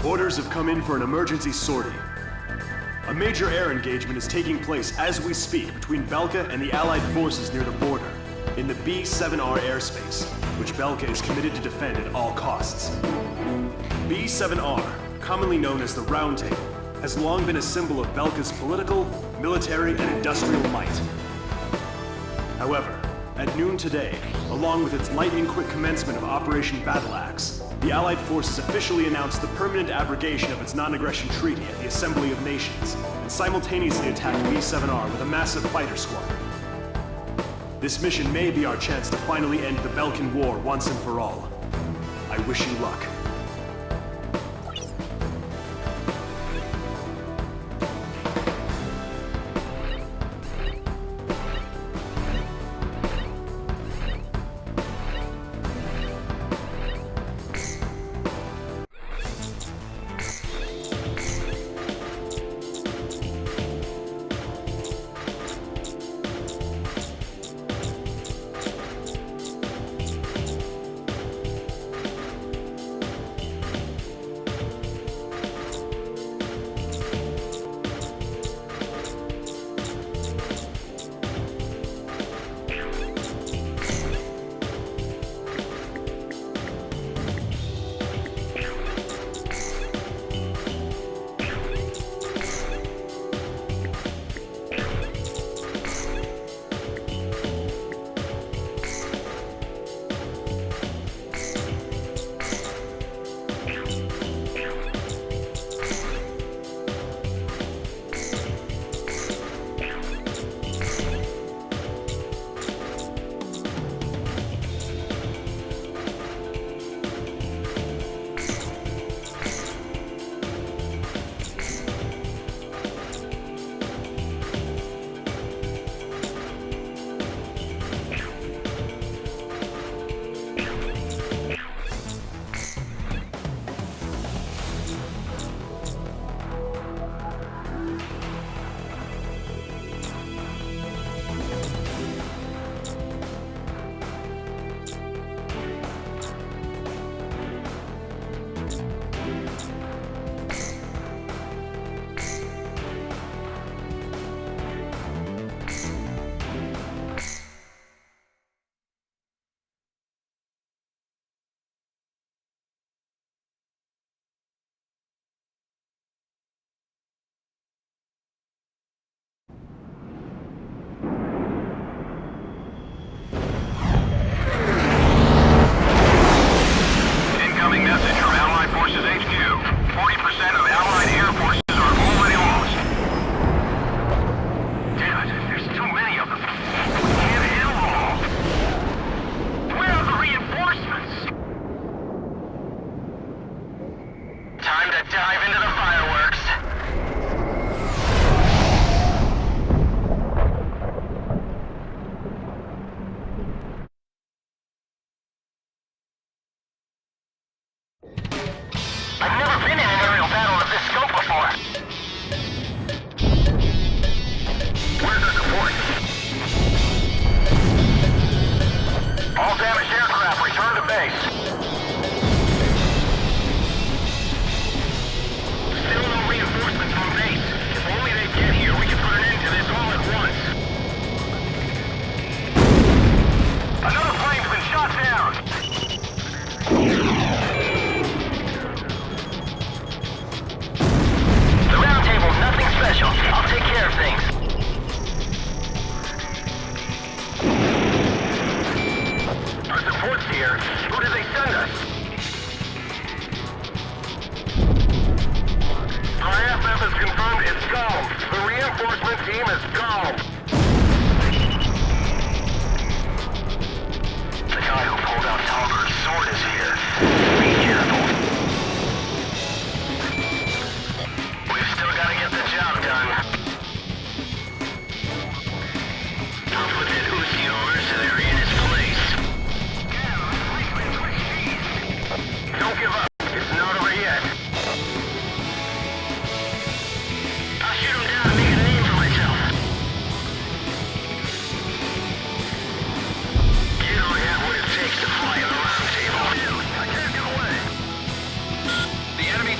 [SPEAKER 4] Orders have come in for an emergency sortie. A major air engagement is taking place as we speak between Belka and the Allied forces near the border, in the B-7R airspace, which Belka is committed to defend at all costs. B-7R, commonly known as the Round Table, has long been a symbol of Belka's political, military, and industrial might. However, at noon today, along with its lightning-quick commencement of Operation Battle Axe, the Allied forces officially announced the permanent abrogation of its non-aggression treaty at the Assembly of Nations, and simultaneously attacked B-7R with a massive fighter squadron. This mission may be our chance to finally end the Belkan War once and for all. I wish you luck.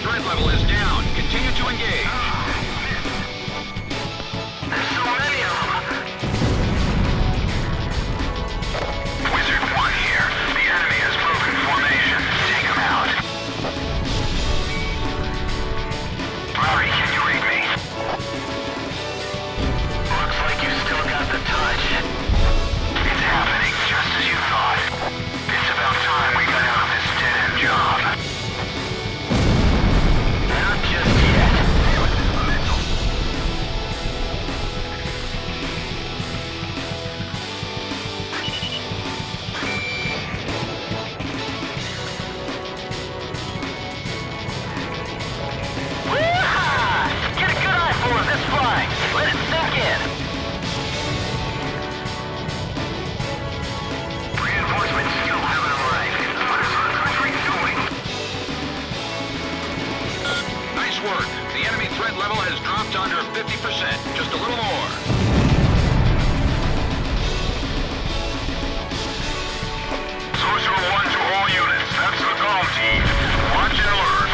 [SPEAKER 5] threat level is down. Continue to engage.
[SPEAKER 3] There's so many of them. Wizard 1 here. The enemy has broken formation. Take him out. Larry, can you read me? Looks like you still got the touch. It's happening just as you thought. It's about time we got out of this dead-end job. Not just yet. Woo-ha! Get a good eyeful of this flying. Let it sink in. Reinforcements still haven't arrived. What is our country doing?
[SPEAKER 5] Nice work. The enemy threat level has dropped to under 50%. Just a little more.
[SPEAKER 3] Sorcerer 1 to all units. That's the Calm team. Watch and learn.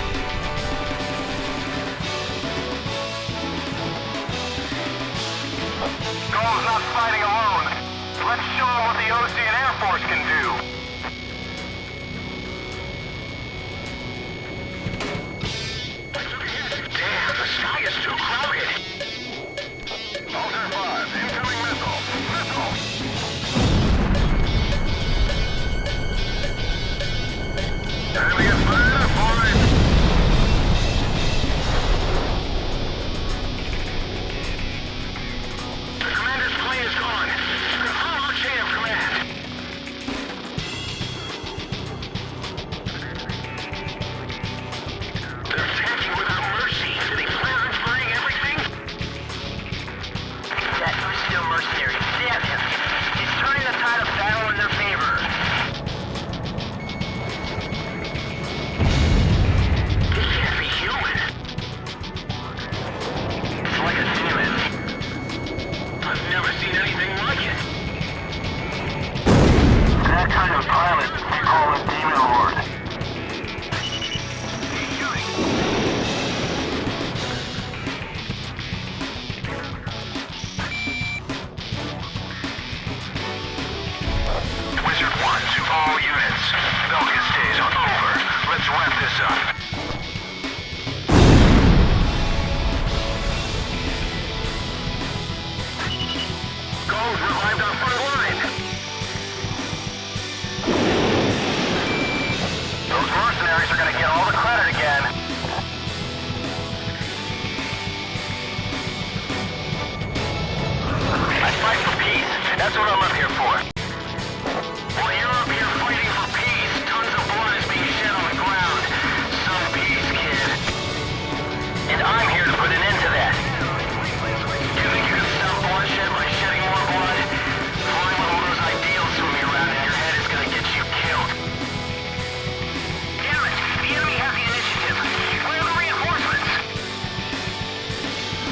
[SPEAKER 3] Calm's not fighting alone. Let's show him what the OC and Air Force can do. Damn, the sky is too crowded. Alter 5, incoming missile. Missile. Enemy is fired up, boys. The commander's plane is gone. Confirm our chain of command. They're attacking without mercy. Do they plan on burning everything? That still mercenary. Damn him. He's turning the tide of battle in their favor. This can't be human. It's like a demon. I've never seen anything like it. That kind of pilot, they call a demon lord. Wizard 1 to all units. Belkan's days are over. Let's wrap this up. Gold revived our front line. Those mercenaries are gonna get all the credit again. I fight for peace. That's what I'm up here for. While you're up here fighting for peace, tons of blood is being shed on the ground. Some peace, kid. And I'm here to put an end to that. You think you can stop bloodshed by shedding more blood? Flying with all those ideals swimming around in your head is gonna get you killed. Damn it! The enemy has the initiative. Where are the reinforcements?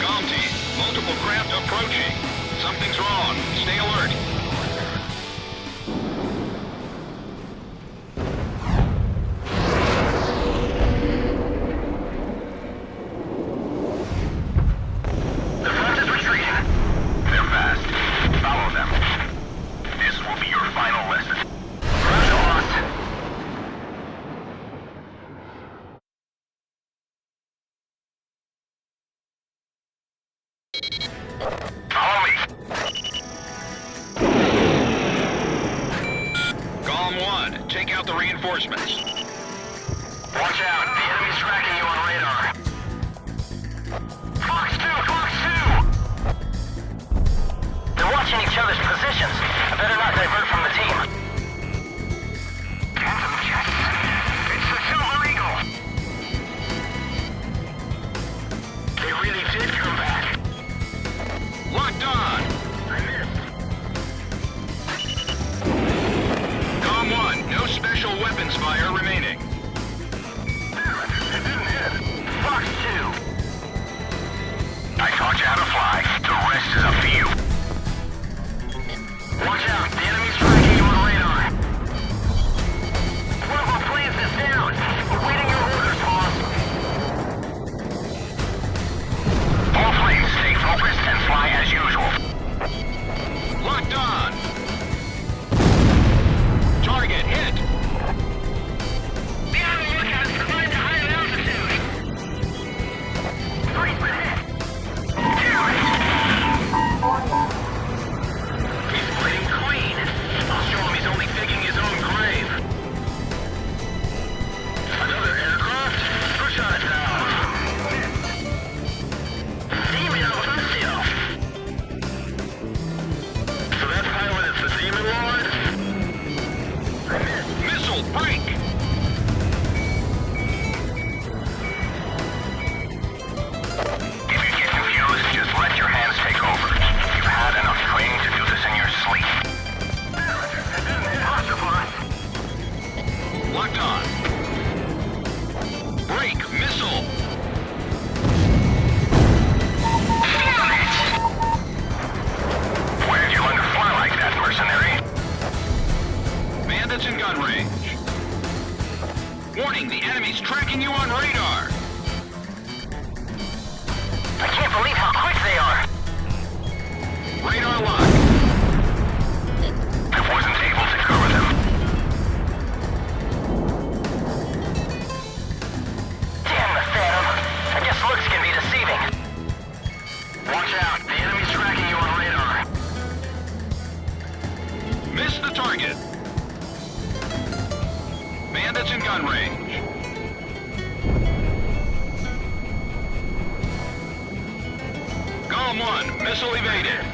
[SPEAKER 5] Calm team. Multiple craft approaching. Something's wrong. Stay alert.
[SPEAKER 3] The front is retreating. They're fast. Follow them. This will be your final lesson. Roger, boss. Follow me.
[SPEAKER 5] Calm 1. Take out the reinforcements.
[SPEAKER 3] Watch out. The enemy's tracking you on radar. Fox 2! Fox 2! They're watching each other's positions. I better not divert from the team. Phantom jets. It's the Silver Eagle. They really did come back.
[SPEAKER 5] Locked on.
[SPEAKER 3] I missed.
[SPEAKER 5] Calm 1. No special weapons fire remaining.
[SPEAKER 3] They're
[SPEAKER 5] 1, missile evaded.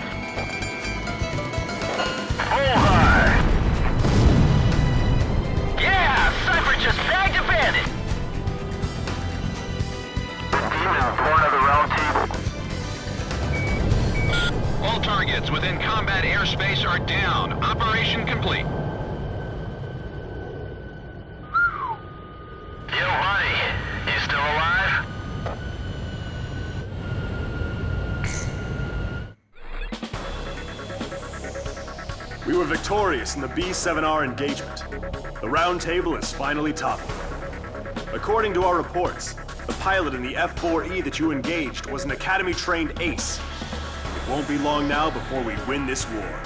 [SPEAKER 6] Bullseye! Yeah! Cypher just bagged a bandit! Demon born of the round table.
[SPEAKER 5] All targets within combat airspace are down. Operation complete.
[SPEAKER 6] Yo, honey, you still alive?
[SPEAKER 4] We were victorious in the B-7R engagement. The round table is finally toppled. According to our reports, the pilot in the F-4E that you engaged was an Academy-trained ace. It won't be long now before we win this war.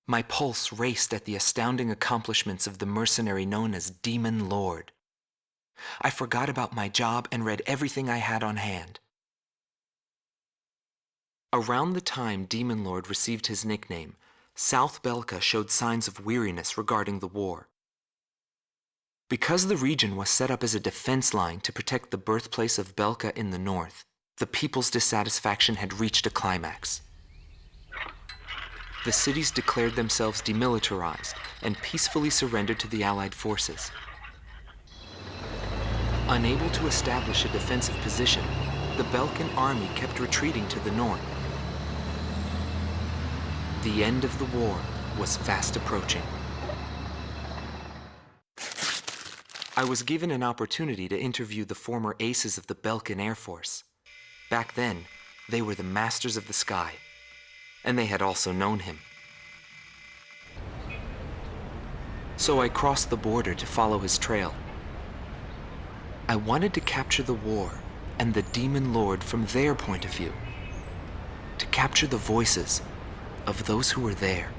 [SPEAKER 2] My pulse raced at the astounding accomplishments of the mercenary known as Demon Lord. I forgot about my job and read everything I had on hand. Around the time Demon Lord received his nickname, South Belka showed signs of weariness regarding the war. Because the region was set up as a defense line to protect the birthplace of Belka in the north, the people's dissatisfaction had reached a climax. The cities declared themselves demilitarized and peacefully surrendered to the Allied forces. Unable to establish a defensive position, the Belkan army kept retreating to the north. The end of the war was fast approaching. I was given an opportunity to interview the former aces of the Belkan Air Force. Back then, they were the masters of the sky, and they had also known him. So I crossed the border to follow his trail. I wanted to capture the war and the Demon Lord from their point of view, to capture the voices of those who were there.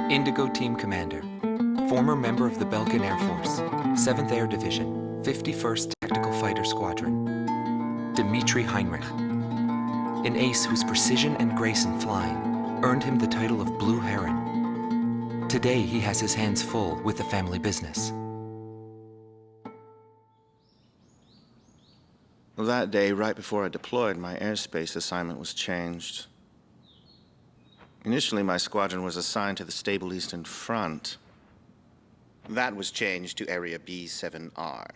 [SPEAKER 2] Indigo Team Commander, former member of the Belkan Air Force, 7th Air Division, 51st Tactical Fighter Squadron, Dmitri Heinrich, an ace whose precision and grace in flying earned him the title of Blue Heron. Today, he has his hands full with the family business.
[SPEAKER 7] Well, that day, right before I deployed, my airspace assignment was changed. Initially, my squadron was assigned to the stable Eastern Front. That was changed to Area B-7R,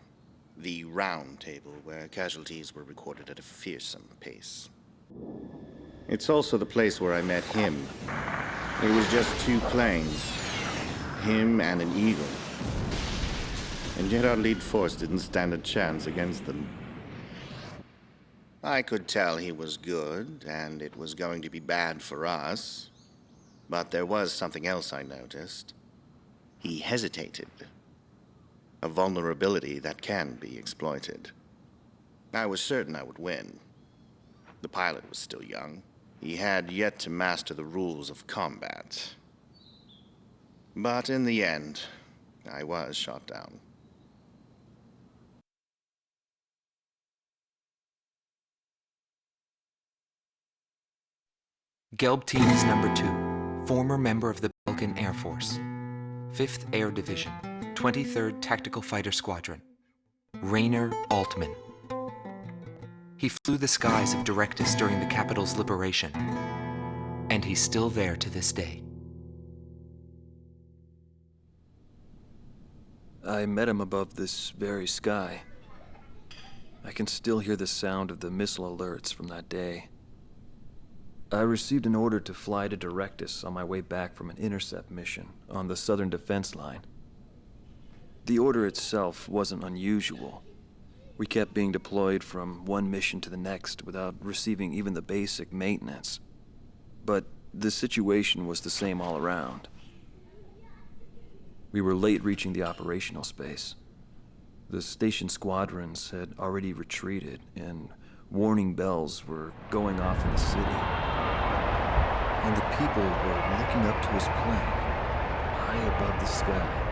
[SPEAKER 7] the round table where casualties were recorded at a fearsome pace. It's also the place where I met him. It was just 2 planes, him and an eagle. And yet our lead force didn't stand a chance against them. I could tell he was good, and it was going to be bad for us. But there was something else I noticed. He hesitated. A vulnerability that can be exploited. I was certain I would win. The pilot was still young. He had yet to master the rules of combat. But in the end, I was shot down.
[SPEAKER 2] Gelb Teams Number 2, former member of the Belkan Air Force, 5th Air Division, 23rd Tactical Fighter Squadron, Rainer Altman. He flew the skies of Directus during the capital's liberation, and he's still there to this day.
[SPEAKER 8] I met him above this very sky. I can still hear the sound of the missile alerts from that day. I received an order to fly to Directus on my way back from an intercept mission on the southern defense line. The order itself wasn't unusual. We kept being deployed from one mission to the next without receiving even the basic maintenance. But the situation was the same all around. We were late reaching the operational space. The station squadrons had already retreated, and warning bells were going off in the city. and the people were looking up to his plane, high above the sky.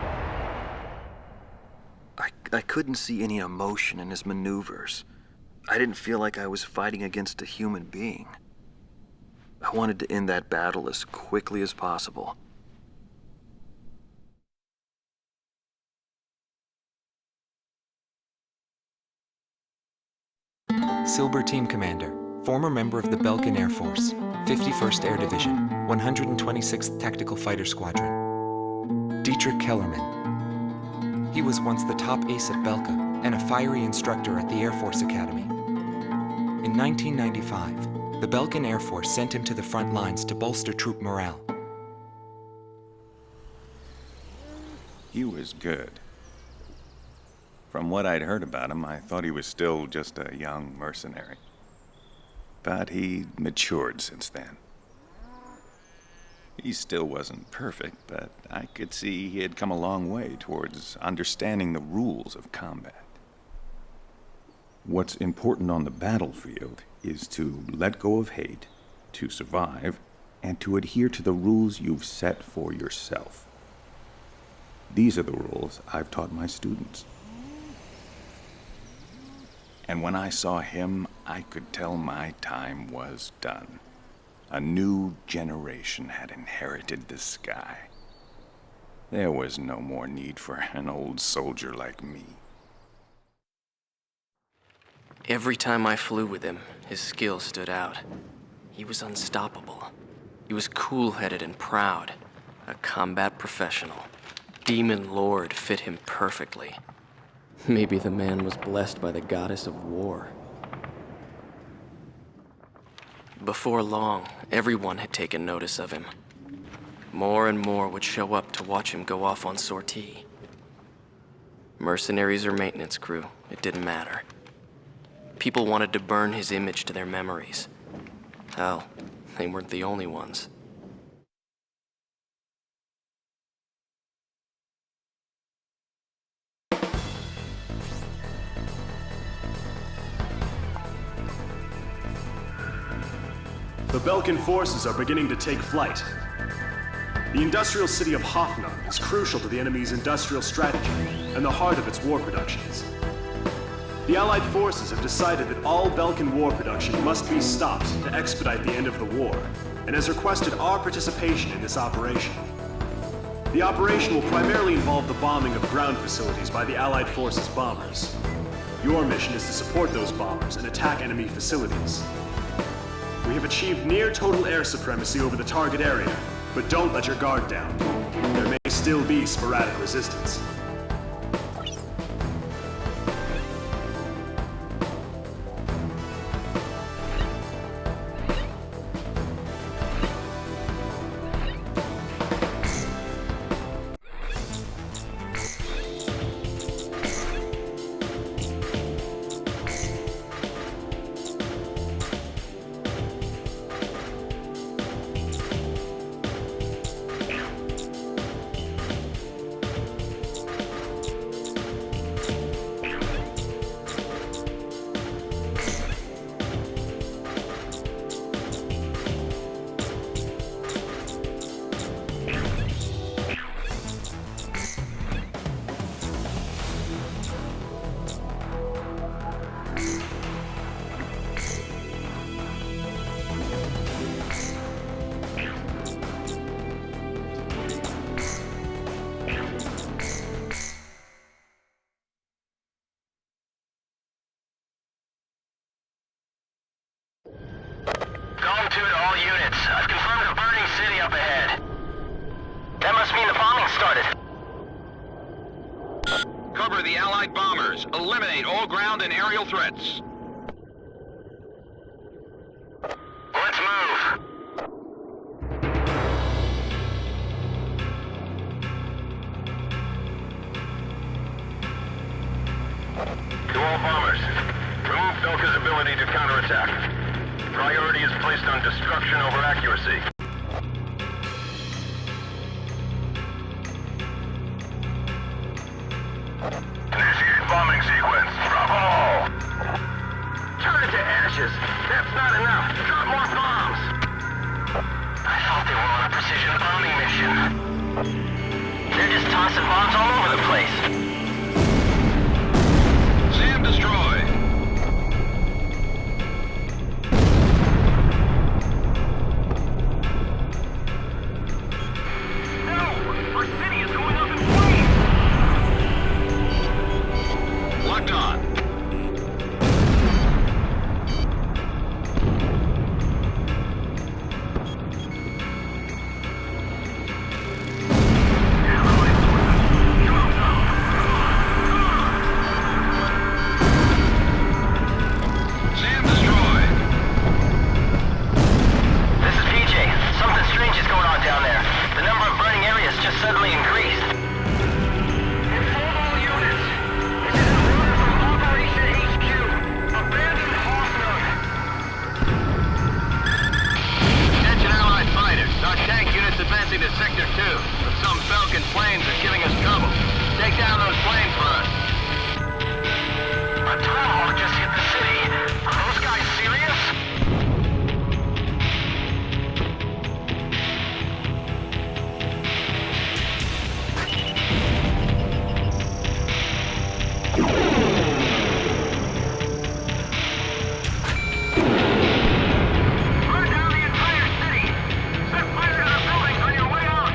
[SPEAKER 8] I couldn't see any emotion in his maneuvers. I didn't feel like I was fighting against a human being. I wanted to end that battle as quickly as possible.
[SPEAKER 2] Silber Team Commander, former member of the Belkan Air Force, 51st Air Division, 126th Tactical Fighter Squadron. Dietrich Kellerman. He was once the top ace at Belka and a fiery instructor at the Air Force Academy. In 1995, the Belkan Air Force sent him to the front lines to bolster troop morale.
[SPEAKER 9] He was good. From what I'd heard about him, I thought he was still just a young mercenary. But he matured since then. He still wasn't perfect, but I could see he had come a long way towards understanding the rules of combat. What's important on the battlefield is to let go of hate, to survive, and to adhere to the rules you've set for yourself. These are the rules I've taught my students. And when I saw him, I could tell my time was done. A new generation had inherited the sky. There was no more need for an old soldier like me.
[SPEAKER 1] Every time I flew with him, his skill stood out. He was unstoppable. He was cool-headed and proud. A combat professional. Demon Lord fit him perfectly. Maybe the man was blessed by the goddess of war. Before long, everyone had taken notice of him. More and more would show up to watch him go off on sortie. Mercenaries or maintenance crew, it didn't matter. People wanted to burn his image to their memories. Hell, they weren't the only ones.
[SPEAKER 4] The Belkan forces are beginning to take flight. The industrial city of Hoffnung is crucial to the enemy's industrial strategy and the heart of its war productions. The Allied forces have decided that all Belkan war production must be stopped to expedite the end of the war, and has requested our participation in this operation. The operation will primarily involve the bombing of ground facilities by the Allied forces' bombers. Your mission is to support those bombers and attack enemy facilities. We have achieved near total air supremacy over the target area, but don't let your guard down. There may still be sporadic resistance.
[SPEAKER 3] Golem 2 to all units. I've confirmed a burning city up ahead. That must mean the bombing started.
[SPEAKER 5] Cover the Allied bombers. Eliminate all ground and aerial threats.
[SPEAKER 3] Let's move. To all bombers, remove Belka's ability to counterattack. Priority is placed on destruction over accuracy. Initiate bombing sequence. Drop them all. Turn it to ashes. That's not enough. Drop more bombs. I They're just tossing bombs all over the place.
[SPEAKER 5] SAM destroyed.
[SPEAKER 6] No! Our city is going up in flames!
[SPEAKER 5] Locked on. SAM destroyed.
[SPEAKER 3] This is PJ. Something strange is going on down there. The number of burning areas just suddenly increased.
[SPEAKER 6] Inform all units. This is an order from Operation HQ. Abandon Hoffnung.
[SPEAKER 5] Attention Allied fighters. Our tank unit's advancing to Sector 2. But some Belkan planes are giving us trouble. Take down those planes for us.
[SPEAKER 3] A tomahawk just hit the city. Are those guys serious?
[SPEAKER 6] Burn down the entire city. Set fire to the buildings on your way out.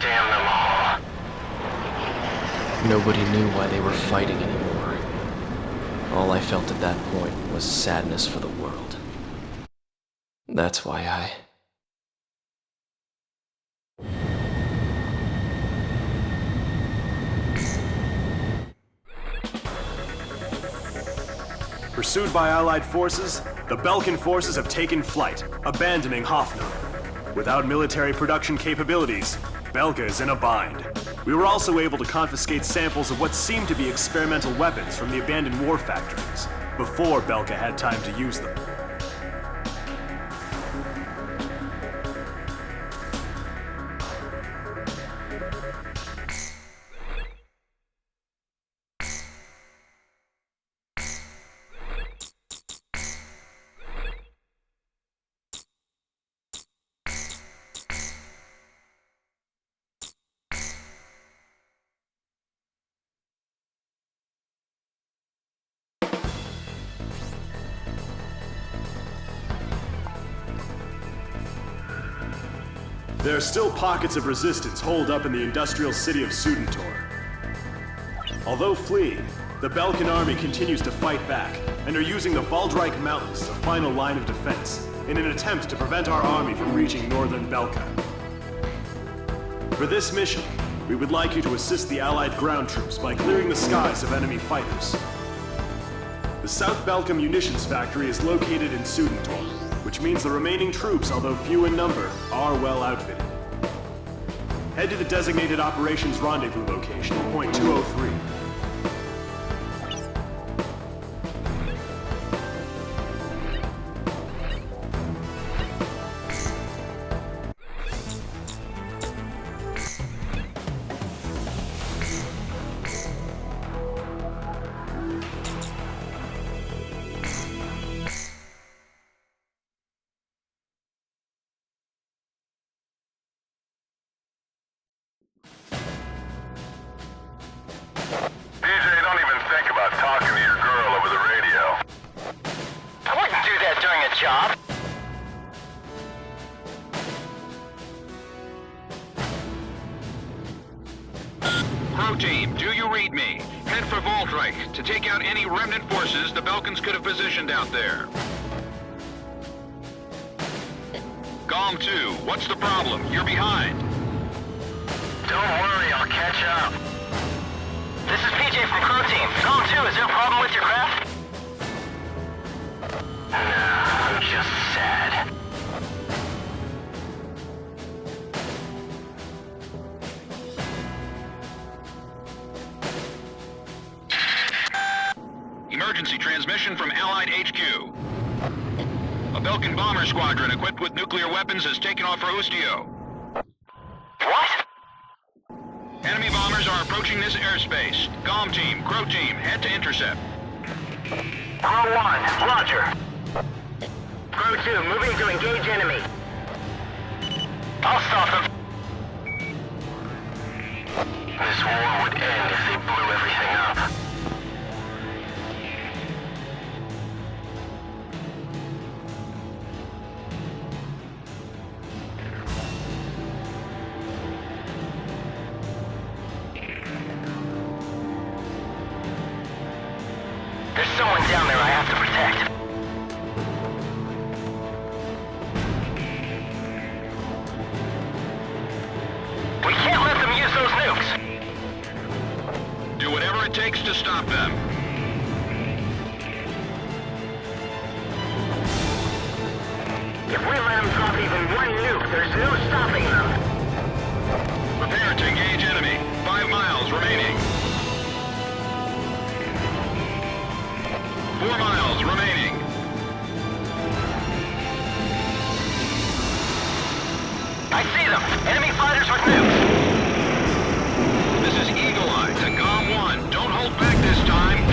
[SPEAKER 3] Damn them all.
[SPEAKER 1] Nobody knew why they were fighting anymore. All I felt at that point was sadness for the world. That's why I...
[SPEAKER 4] Pursued by Allied forces, the Belkan forces have taken flight, abandoning Hoffnung. Without military production capabilities, Belka is in a bind. We were also able to confiscate samples of what seemed to be experimental weapons from the abandoned war factories, before Belka had time to use them. There are still pockets of resistance holed up in the industrial city of Sudentor. Although fleeing, the Belkan army continues to fight back and are using the Valdreich Mountains as a final line of defense in an attempt to prevent our army from reaching northern Belka. For this mission, we would like you to assist the Allied ground troops by clearing the skies of enemy fighters. The South Belka munitions factory is located in Sudentor, which means the remaining troops, although few in number, are well outfitted. Head to the designated operations rendezvous location, point 203.
[SPEAKER 6] DJ, don't even think about talking to your girl over the radio.
[SPEAKER 3] I wouldn't do that during a job.
[SPEAKER 5] Crow team, do you read me? Head for Valdreich to take out any remnant forces the Belkans could have positioned out there. Gom 2, what's the problem? You're behind.
[SPEAKER 3] Don't worry, I'll catch up. This is PJ from Crow Team. Gom 2, is there a problem with your craft? Nah, I'm just sad.
[SPEAKER 5] Emergency transmission from Allied HQ. A Belkan bomber squadron equipped with nuclear weapons has taken off for Ustio.
[SPEAKER 3] What?
[SPEAKER 5] Enemy bombers are approaching this airspace. Gom team, Crow team, head to intercept.
[SPEAKER 3] Crow 1, roger. Crow 2, moving to engage enemy. I'll stop them. This war would end if they blew everything up. There's someone down there I have to protect. We can't let them use those nukes!
[SPEAKER 5] Do whatever it takes to stop them.
[SPEAKER 3] If we let them drop even one nuke, there's no stopping them.
[SPEAKER 5] Prepare to engage enemy. 5 miles remaining. 4 miles remaining.
[SPEAKER 3] I see them! Enemy fighters with nukes!
[SPEAKER 5] This is Eagle Eye to Gom 1. Don't hold back this time.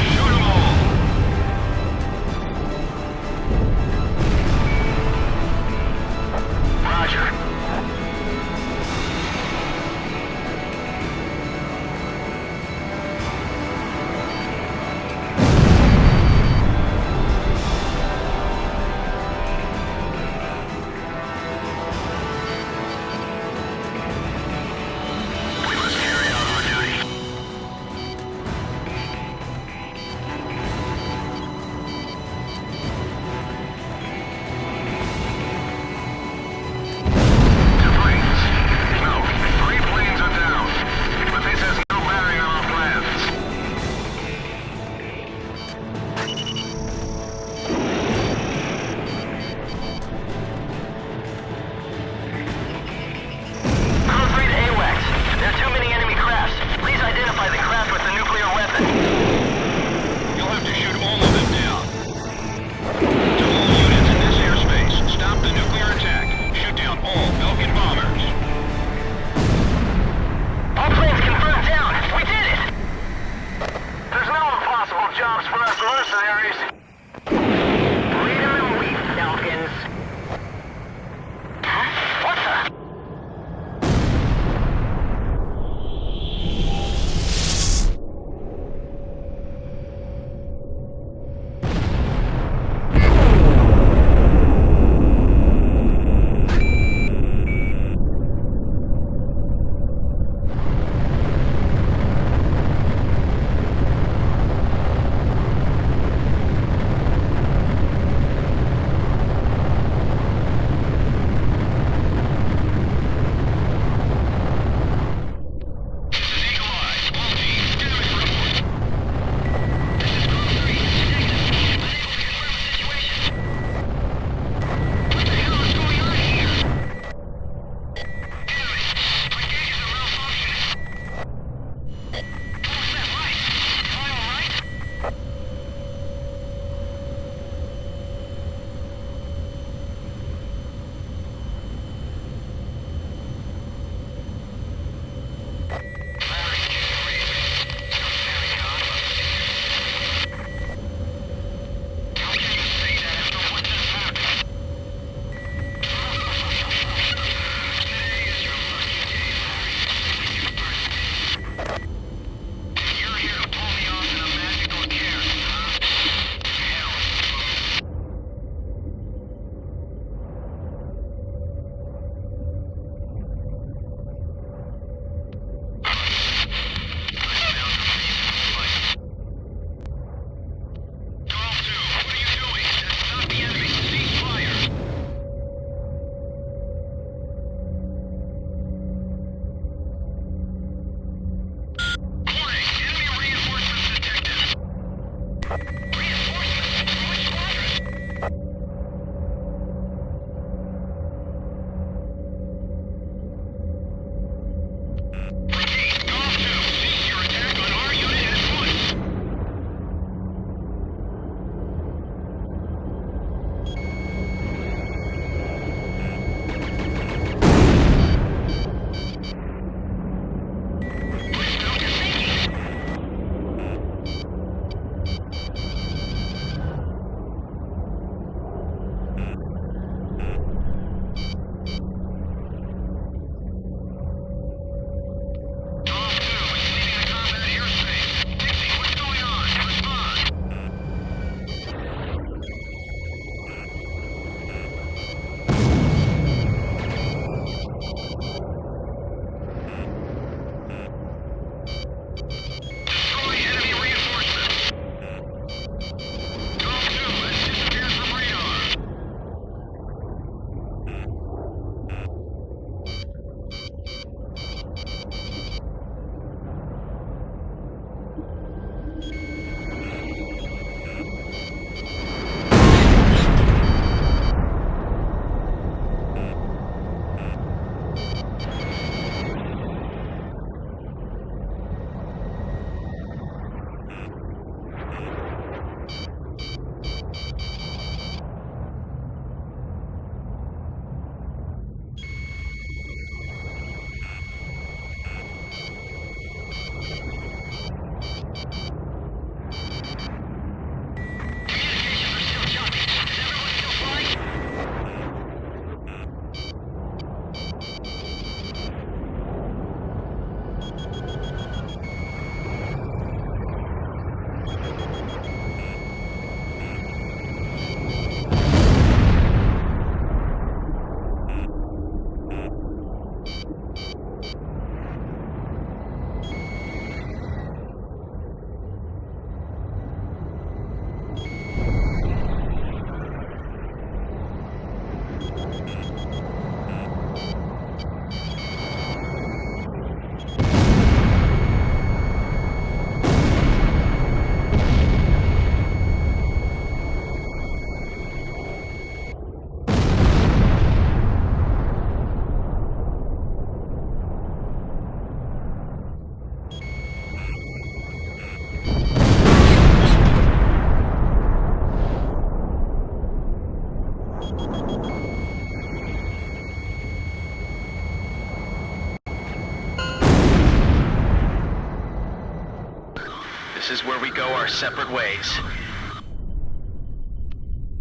[SPEAKER 3] This is where we go our separate ways.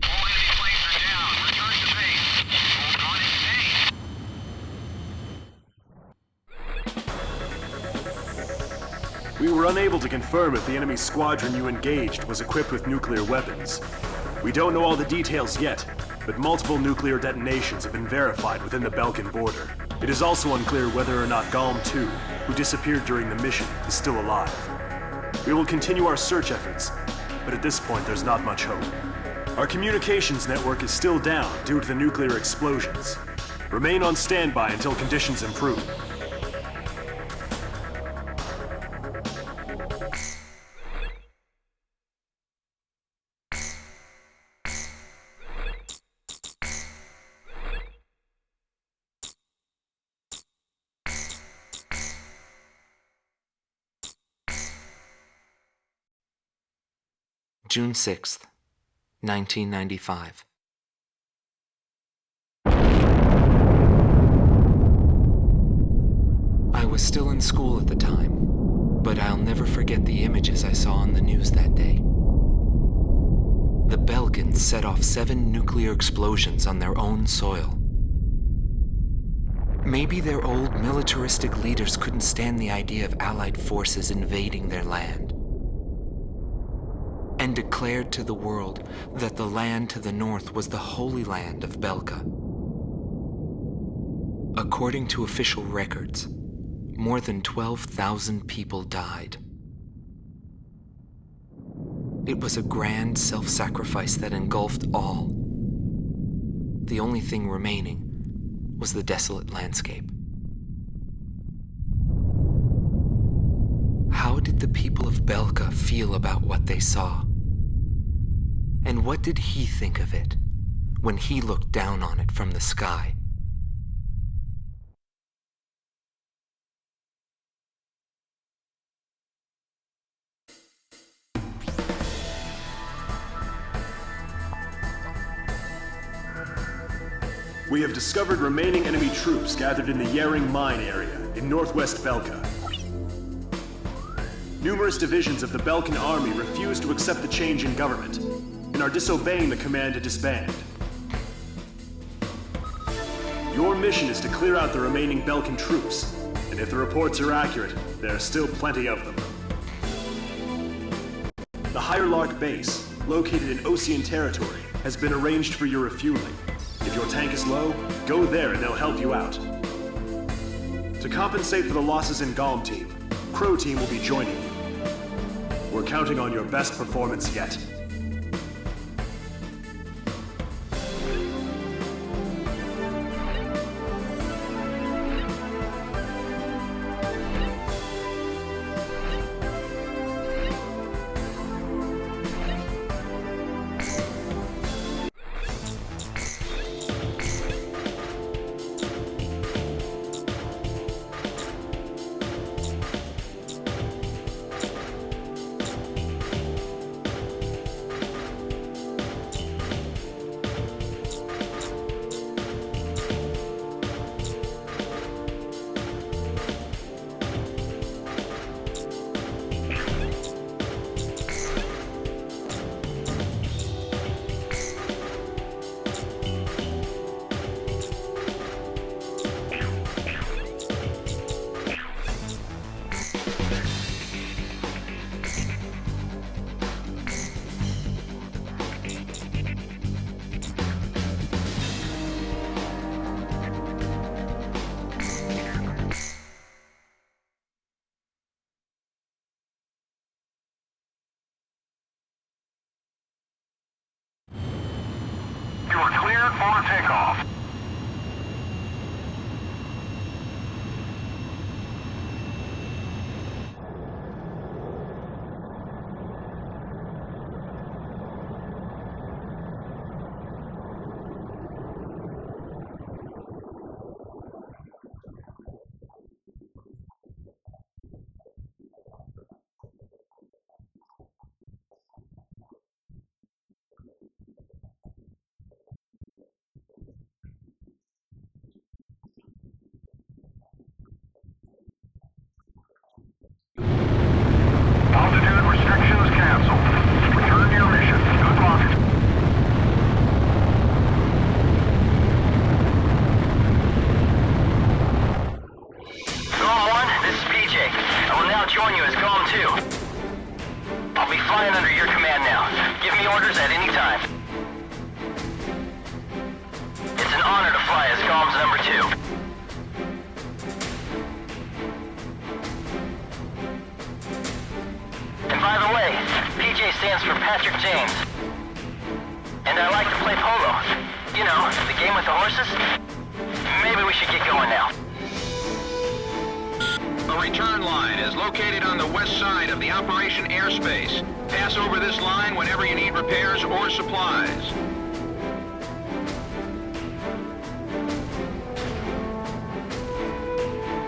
[SPEAKER 3] All enemy planes are down. Return to base. Hold on and stay.
[SPEAKER 4] We were unable to confirm if the enemy squadron you engaged was equipped with nuclear weapons. We don't know all the details yet, but multiple nuclear detonations have been verified within the Belkan border. It is also unclear whether or not Galm 2, who disappeared during the mission, is still alive. We will continue our search efforts, but at this point there's not much hope. Our communications network is still down due to the nuclear explosions. Remain on standby until conditions improve.
[SPEAKER 2] June 6th, 1995. I was still in school at the time, but I'll never forget the images I saw on the news that day. The Belkan set off 7 nuclear explosions on their own soil. Maybe their old militaristic leaders couldn't stand the idea of Allied forces invading their land, and declared to the world that the land to the north was the Holy Land of Belka. According to official records, more than 12,000 people died. It was a grand self-sacrifice that engulfed all. The only thing remaining was the desolate landscape. How did the people of Belka feel about what they saw? And what did he think of it when he looked down on it from the sky?
[SPEAKER 4] We have discovered remaining enemy troops gathered in the Yering mine area in northwest Belka. Numerous divisions of the Belkan army refuse to accept the change in government and are disobeying the command to disband. Your mission is to clear out the remaining Belkan troops, and if the reports are accurate, there are still plenty of them. The Higher Lark base, located in Osean territory, has been arranged for your refueling. If your tank is low, go there and they'll help you out. To compensate for the losses in Galm Team, Crow Team will be joining you. We're counting on your best performance yet.
[SPEAKER 6] You are cleared for takeoff. Altitude restrictions canceled. Return to your mission. Good luck.
[SPEAKER 3] Galm 1, this is PJ. I will now join you as Galm 2. I'll be flying under your command now. Give me orders at any time. It's an honor to fly as Galm's number 2. And by the way, PJ stands for Patrick James. And I like to play polo. You know, the game with the horses. Maybe we should get going now.
[SPEAKER 5] A return line is located on the west side of the operation airspace. Pass over this line whenever you need repairs or supplies.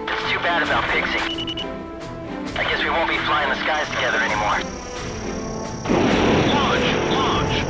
[SPEAKER 3] It's too bad about Pixie. I guess we won't be flying the skies together anymore.
[SPEAKER 5] Launch! Launch!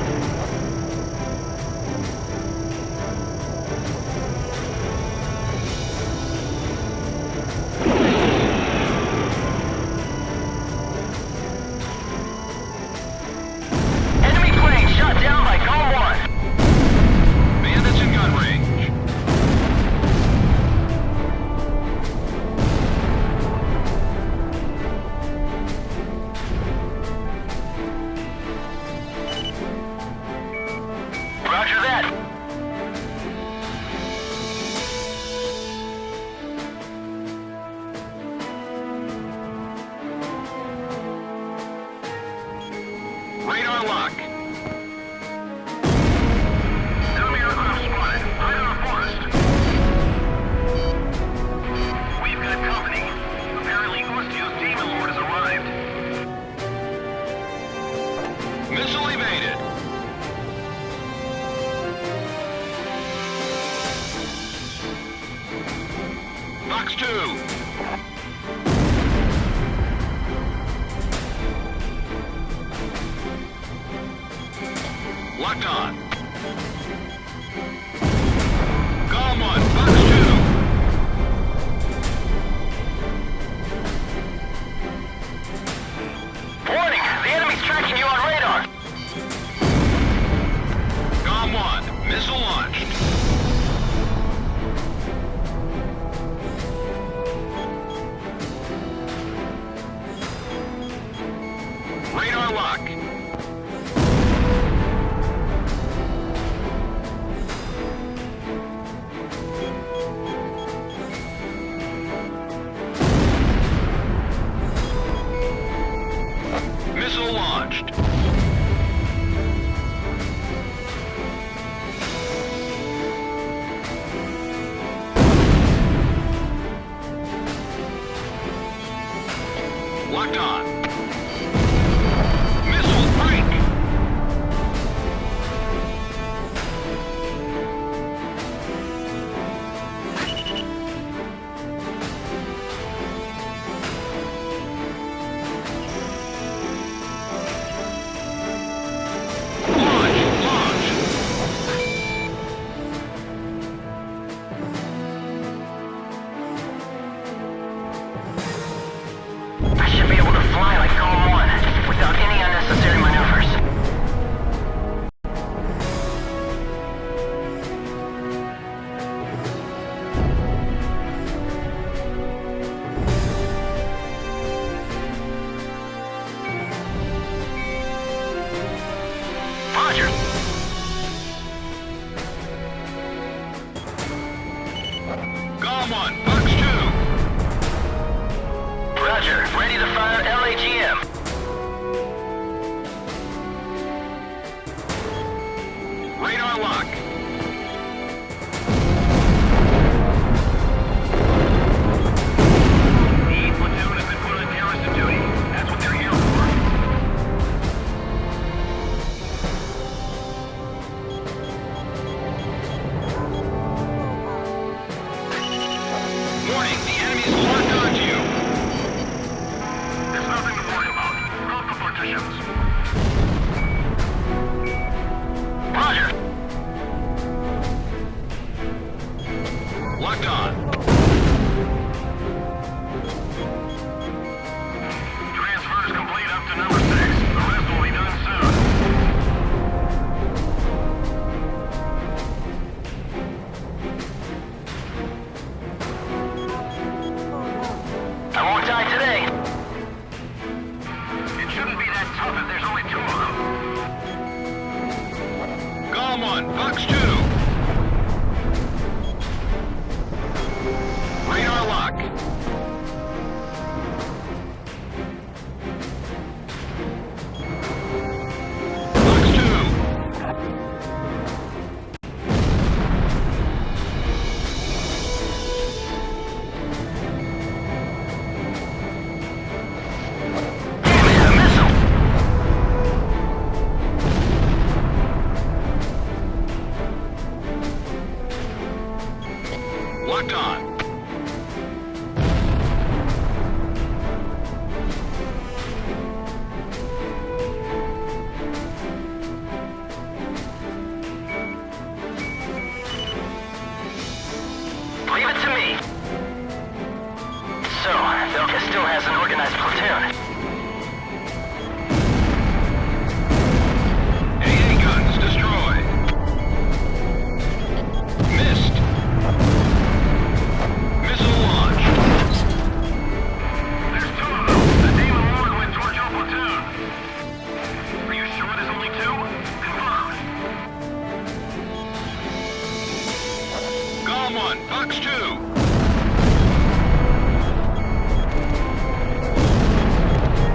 [SPEAKER 5] lock. Missile launched. Locked on. Missile break. Launch.
[SPEAKER 6] I should be able to fly like Calm 1 without any unnecessary maneuvers. Roger.
[SPEAKER 5] Calm 1, Fox 2.
[SPEAKER 6] Roger. Ready to fire LAGM.
[SPEAKER 5] Radar lock.
[SPEAKER 3] The E platoon has been put on garrison duty. That's what they're here for.
[SPEAKER 5] Warning, the enemy's locked onto you.
[SPEAKER 3] There's nothing to worry about. Drop the partitions.
[SPEAKER 6] Roger.
[SPEAKER 5] Locked on.
[SPEAKER 3] Transfers complete up to number 6. The rest will be done soon.
[SPEAKER 6] I won't die today.
[SPEAKER 3] It shouldn't be that tough if there's only 2 of them.
[SPEAKER 5] Calm 1, Fox 2. Radar lock. Fox 2.
[SPEAKER 6] Damn it, a missile.
[SPEAKER 5] Locked on.
[SPEAKER 6] Leave it to me. So, Belkan still has an organized platoon.
[SPEAKER 5] AA guns destroyed. Missed. Missile launched.
[SPEAKER 3] There's 2 of them. The Demon Lord went towards your platoon. Are you sure there's only 2? Confirmed.
[SPEAKER 5] Calm 1, Fox 2.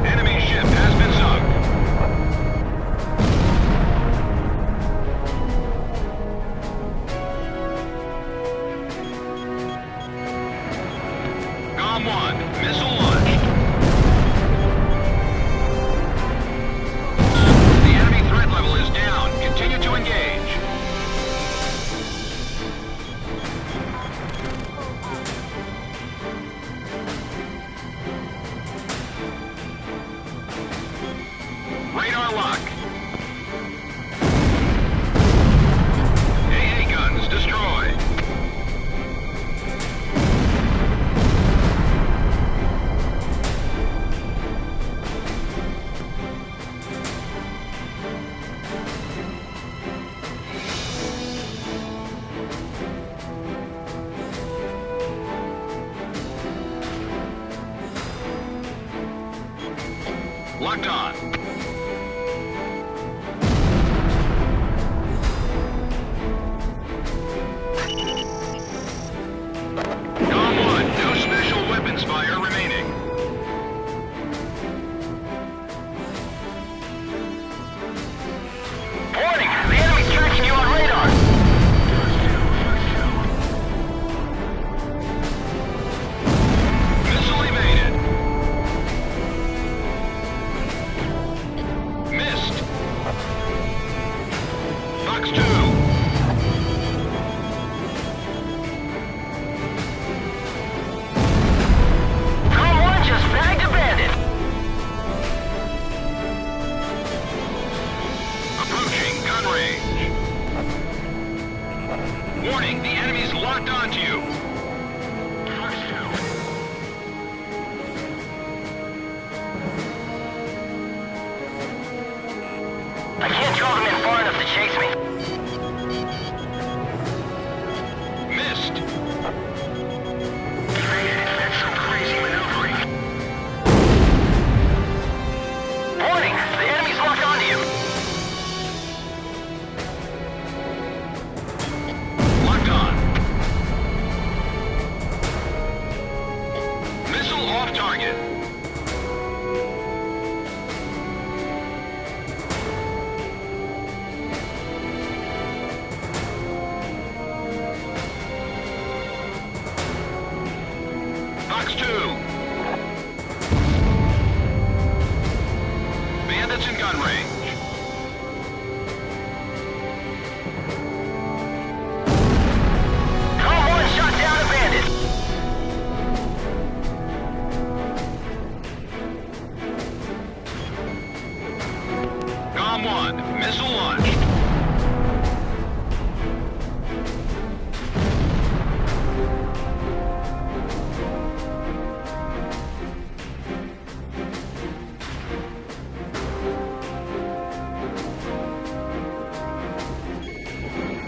[SPEAKER 5] Enemy ship has been sunk. Calm 1, missile launched. The enemy threat level is down. Continue to engage. Radar lock. AA guns destroyed. Locked on. Bandits in gun range.
[SPEAKER 3] Calm 1 shot down a bandit.
[SPEAKER 5] Calm 1, missile launched.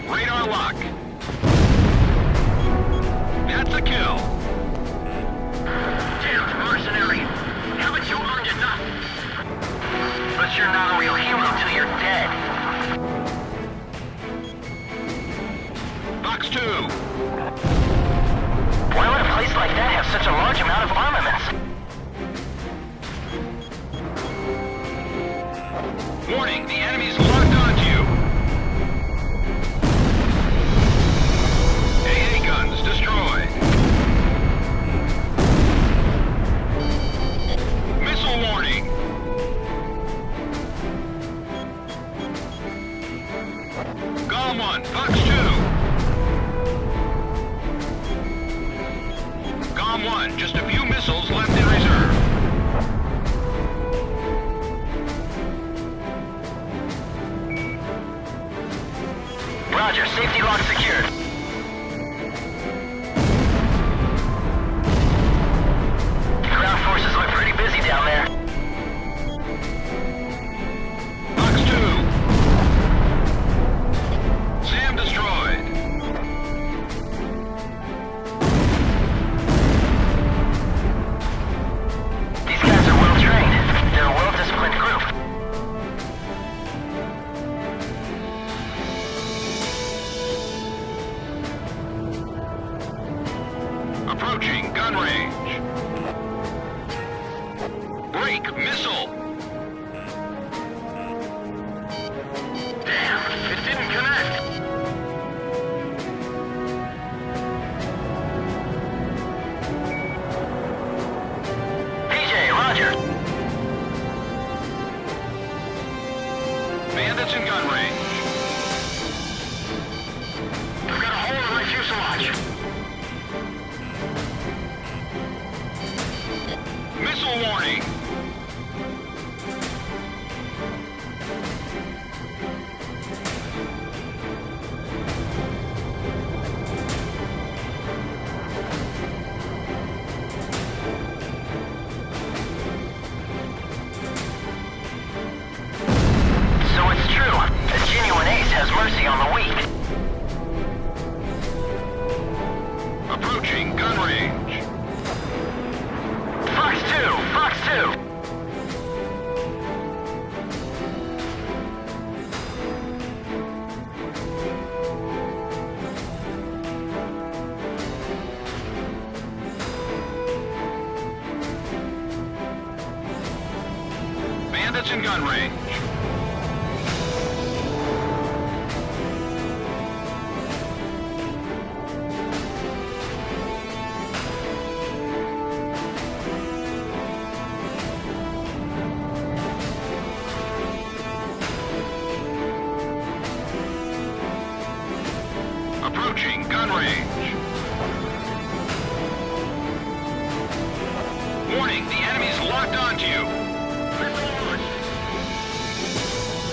[SPEAKER 5] Radar lock. That's a kill.
[SPEAKER 3] Damn mercenary. Haven't you earned enough? But you're not a real hero till you're dead.
[SPEAKER 5] Box 2.
[SPEAKER 3] Why would a place like that have such a large amount of armaments?
[SPEAKER 5] Warning, the enemy's locked onto you. AA guns destroyed. Missile warning. Golem 1, Box 2. Golem 1, just a few missiles left in reserve.
[SPEAKER 3] Roger, safety lock secured. Ground forces look pretty busy down there.
[SPEAKER 5] Box 2. SAM destroyed.
[SPEAKER 3] These guys are well trained. They're a well-disciplined group.
[SPEAKER 5] Approaching gun range. Break missile.
[SPEAKER 3] Damn, it didn't connect. PJ, roger.
[SPEAKER 5] Bandits in gun range.
[SPEAKER 3] I've got a hole in my fuselage.
[SPEAKER 5] Missile warning.
[SPEAKER 3] So it's true. A genuine ace has mercy on the weak.
[SPEAKER 5] Approaching gun range.
[SPEAKER 3] Fox 2! Fox 2!
[SPEAKER 5] Bandits in gun range. Approaching gun range. Warning, the enemy's locked onto you. Missile launched.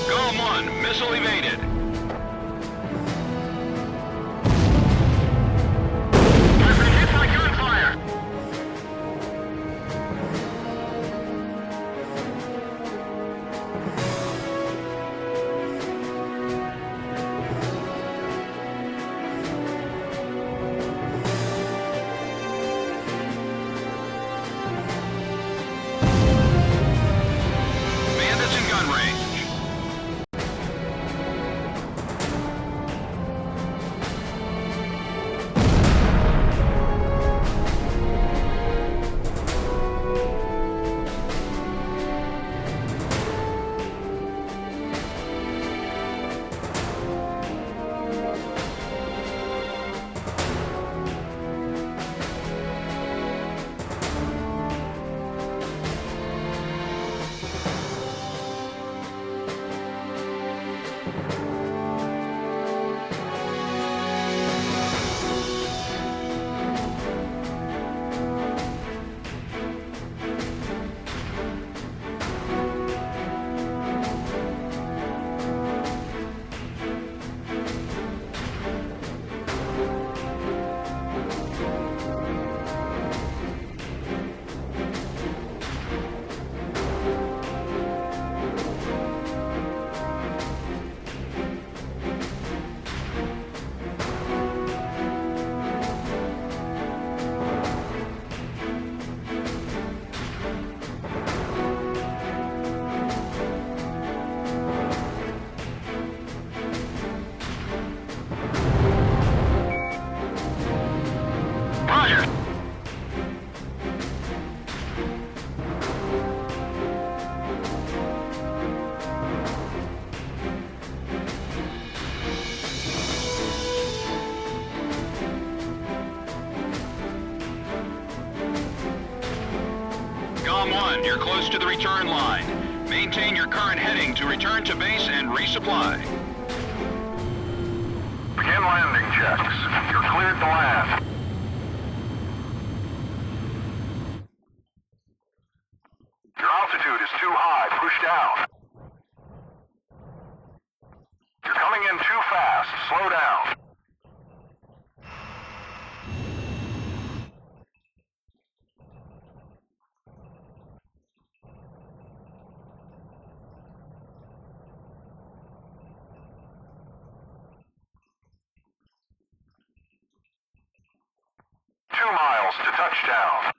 [SPEAKER 5] Golem 1, missile evaded.
[SPEAKER 3] I've been hit by gunfire!
[SPEAKER 5] Bandits in gun range. Column 1, you're close to the return line. Maintain your current heading to return to base and resupply.
[SPEAKER 6] Begin landing checks. You're cleared to land. Your altitude is too high. Push down. You're coming in too fast. Slow down. Miles to touchdown.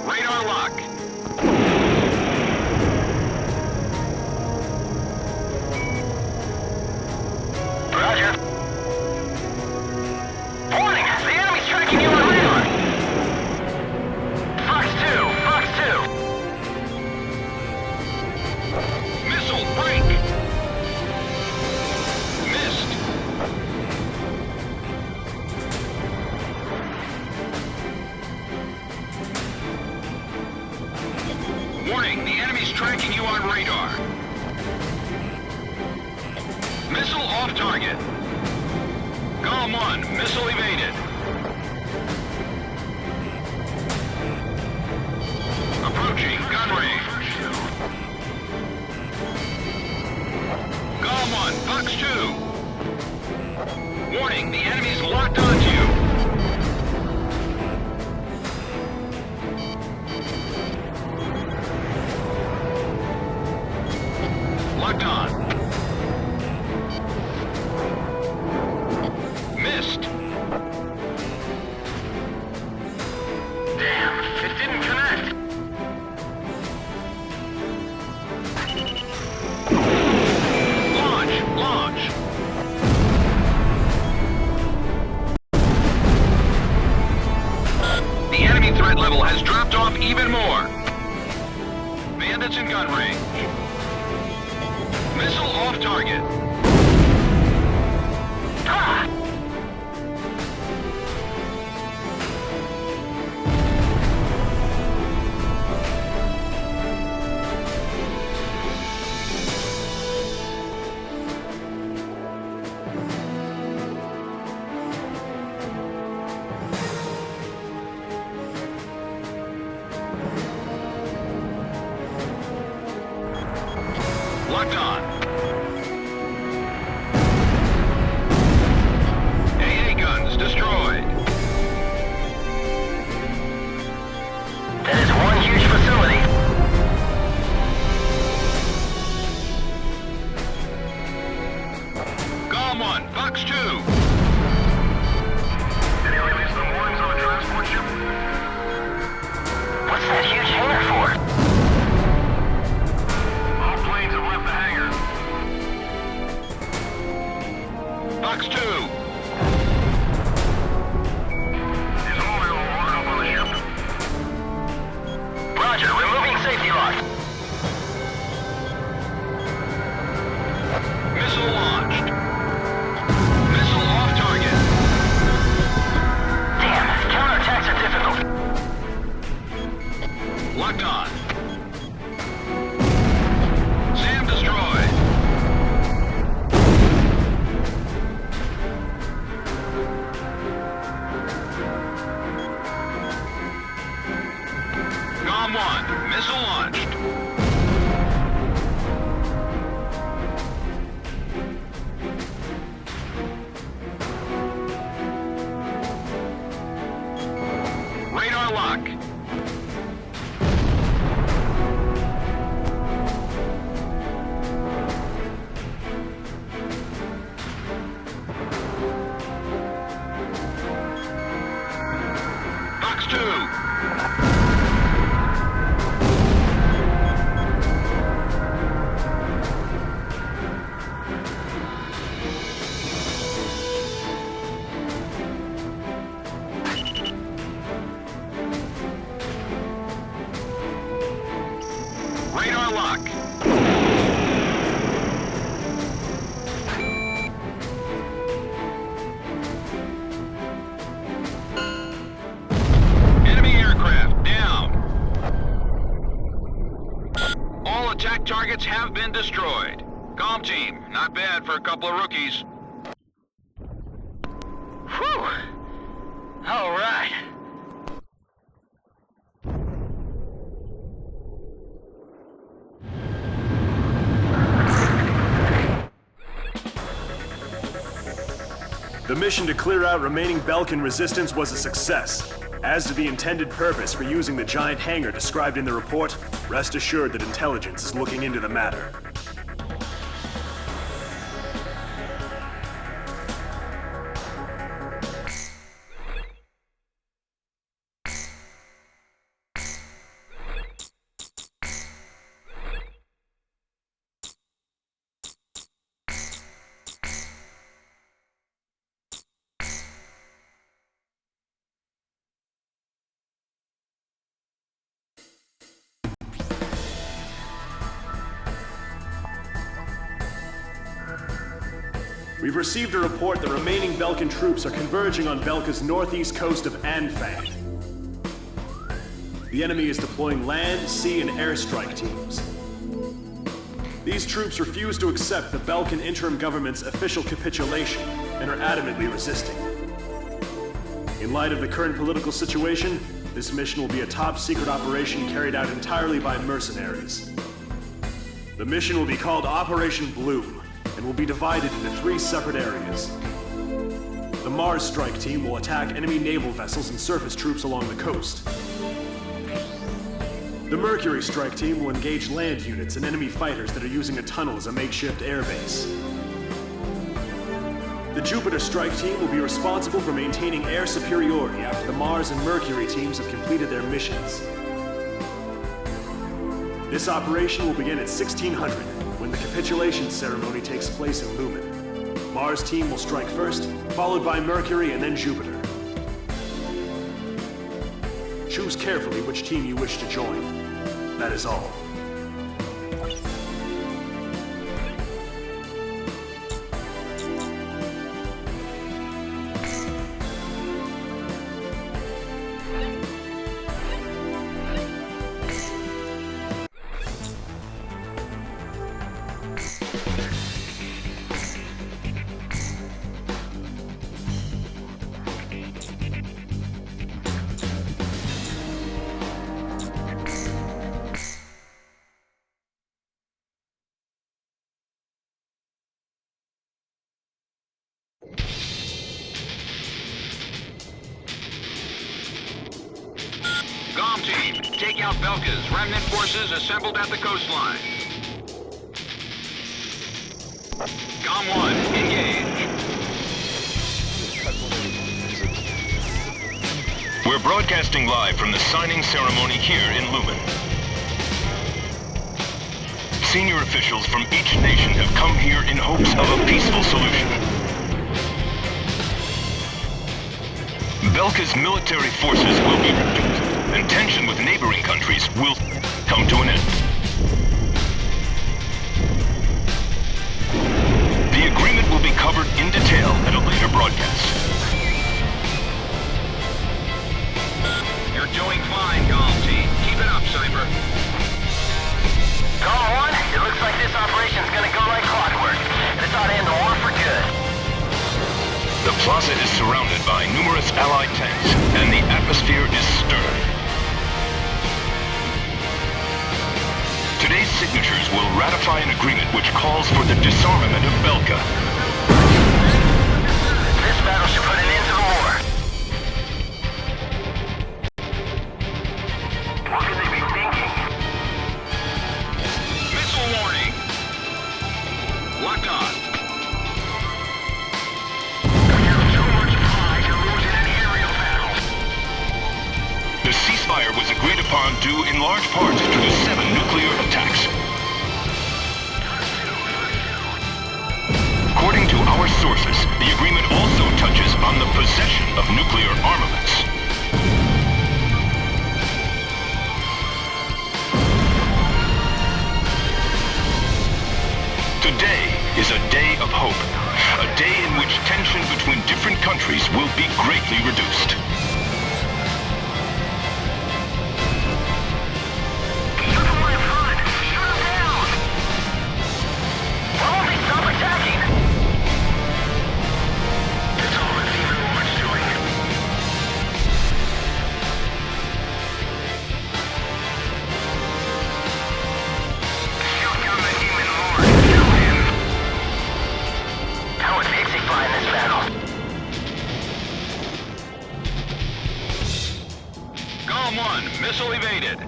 [SPEAKER 5] Radar lock.
[SPEAKER 6] Roger. Warning! The enemy's tracking you on radar! Fox 2! Fox 2!
[SPEAKER 5] Missile break. Missed. Warning, the enemy's tracking you on radar. Missile off target. Column 1, missile evaded. Approaching gun range. Column 1, Fox 2. Warning, the enemy's locked onto you. Locked on. Missed.
[SPEAKER 6] Damn, it didn't connect!
[SPEAKER 5] Launch! Launch! range. Missile off target.
[SPEAKER 6] Ah!
[SPEAKER 5] Locked on. AA guns destroyed.
[SPEAKER 6] That is one huge facility.
[SPEAKER 5] Golem 1, Fox 2.
[SPEAKER 3] Any release the moorings on the transport ship?
[SPEAKER 6] What's that huge hangar for?
[SPEAKER 3] All planes have left the hangar.
[SPEAKER 5] Fox 2.
[SPEAKER 3] Is all air loaded up on the ship?
[SPEAKER 6] Roger, removing safety lock.
[SPEAKER 5] Missile launched. Missile off target.
[SPEAKER 6] Damn, counterattacks are difficult.
[SPEAKER 5] Locked on. SAM destroyed. GOM 1, missile launched. Radar lock. Fox 2. Radar lock. Enemy aircraft down. All attack targets have been destroyed. Comm team, not bad for a couple of rookies.
[SPEAKER 6] Whew. All right.
[SPEAKER 4] The mission to clear out remaining Belkan resistance was a success. As to the intended purpose for using the giant hangar described in the report, rest assured that intelligence is looking into the matter. We've received a report that remaining Belkan troops are converging on Belka's northeast coast of Anfang. The enemy is deploying land, sea, and airstrike teams. These troops refuse to accept the Belkan interim government's official capitulation and are adamantly resisting. In light of the current political situation, this mission will be a top-secret operation carried out entirely by mercenaries. The mission will be called Operation Bloom, and will be divided into 3 separate areas. The Mars strike team will attack enemy naval vessels and surface troops along the coast. The Mercury strike team will engage land units and enemy fighters that are using a tunnel as a makeshift airbase. The Jupiter strike team will be responsible for maintaining air superiority after the Mars and Mercury teams have completed their missions. This operation will begin at 1600, when the capitulation ceremony takes place in Lumen. Mars team will strike first, followed by Mercury and then Jupiter. Choose carefully which team you wish to join. That is all.
[SPEAKER 5] Com team, take out Belka's remnant forces assembled at the coastline. Com 1, engage.
[SPEAKER 3] We're broadcasting live from the signing ceremony here in Lumen. Senior officials from each nation have come here in hopes of a peaceful solution. Belka's military forces will be reduced, and tension with neighboring countries will come to an end. The agreement will be covered in detail at a later broadcast.
[SPEAKER 5] You're doing fine, Com team. Keep it up, Cypher.
[SPEAKER 6] Com 1, it looks like this operation's gonna go like clockwork. And it's ought to end the war for good.
[SPEAKER 3] The plaza is surrounded by numerous Allied tanks, and the atmosphere is stern. Today's signatures will ratify an agreement which calls for the disarmament of Belka.
[SPEAKER 6] This battle should put an end to the war. What could they be thinking?
[SPEAKER 5] Missile warning. Locked on.
[SPEAKER 3] The ceasefire was agreed upon due in large part to the 7 nuclear attacks. According to our sources, the agreement also touches on the possession of nuclear armaments. Today is a day of hope, a day in which tension between different countries will be greatly reduced.
[SPEAKER 5] Com 1, missile evaded.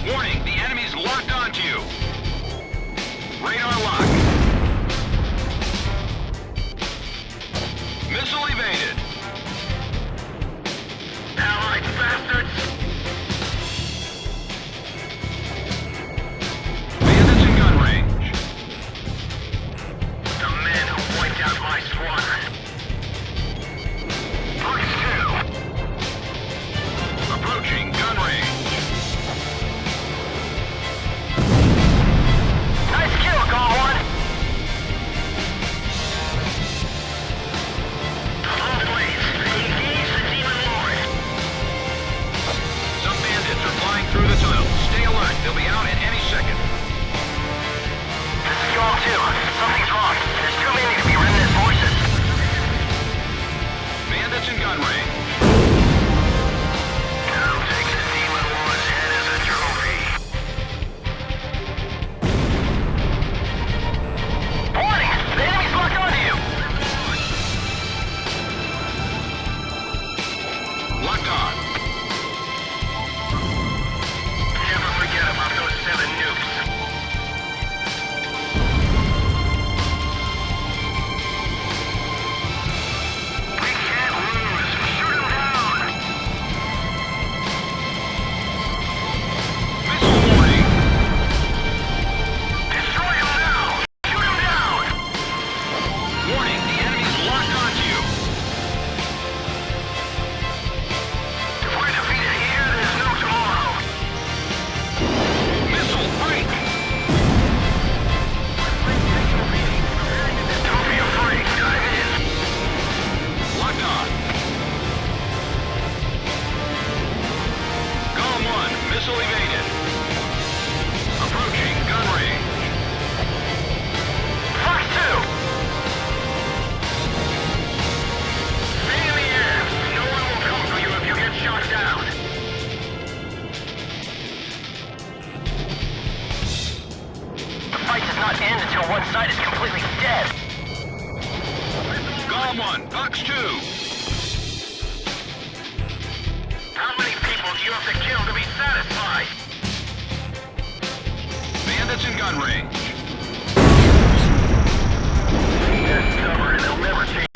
[SPEAKER 5] Warning, the enemy's locked onto you. Radar lock. Missile evaded.
[SPEAKER 6] Allied bastards!
[SPEAKER 5] Bandits in gun range.
[SPEAKER 6] The men who wiped out my squadron. Targets 2.
[SPEAKER 5] Approaching gun range.
[SPEAKER 6] Nice kill, Com 1! All blades, engage the Demon Lord!
[SPEAKER 5] Some bandits are flying through the tunnel. Stay alert. They'll be out at any second.
[SPEAKER 6] This is Com 2. Something's wrong. There's too many to be remnant forces.
[SPEAKER 5] Bandits in gun range.
[SPEAKER 6] I'll take the Demon Lord's head as a trophy. Warning! The enemy's locked onto you!
[SPEAKER 5] Locked on.
[SPEAKER 6] Never forget about those 7 nukes. We can't lose. Shoot 'em
[SPEAKER 5] 1, Box 2.
[SPEAKER 6] How many people do you have to kill to be satisfied?
[SPEAKER 5] Bandits in gun range.
[SPEAKER 6] They're stubborn and they'll never change.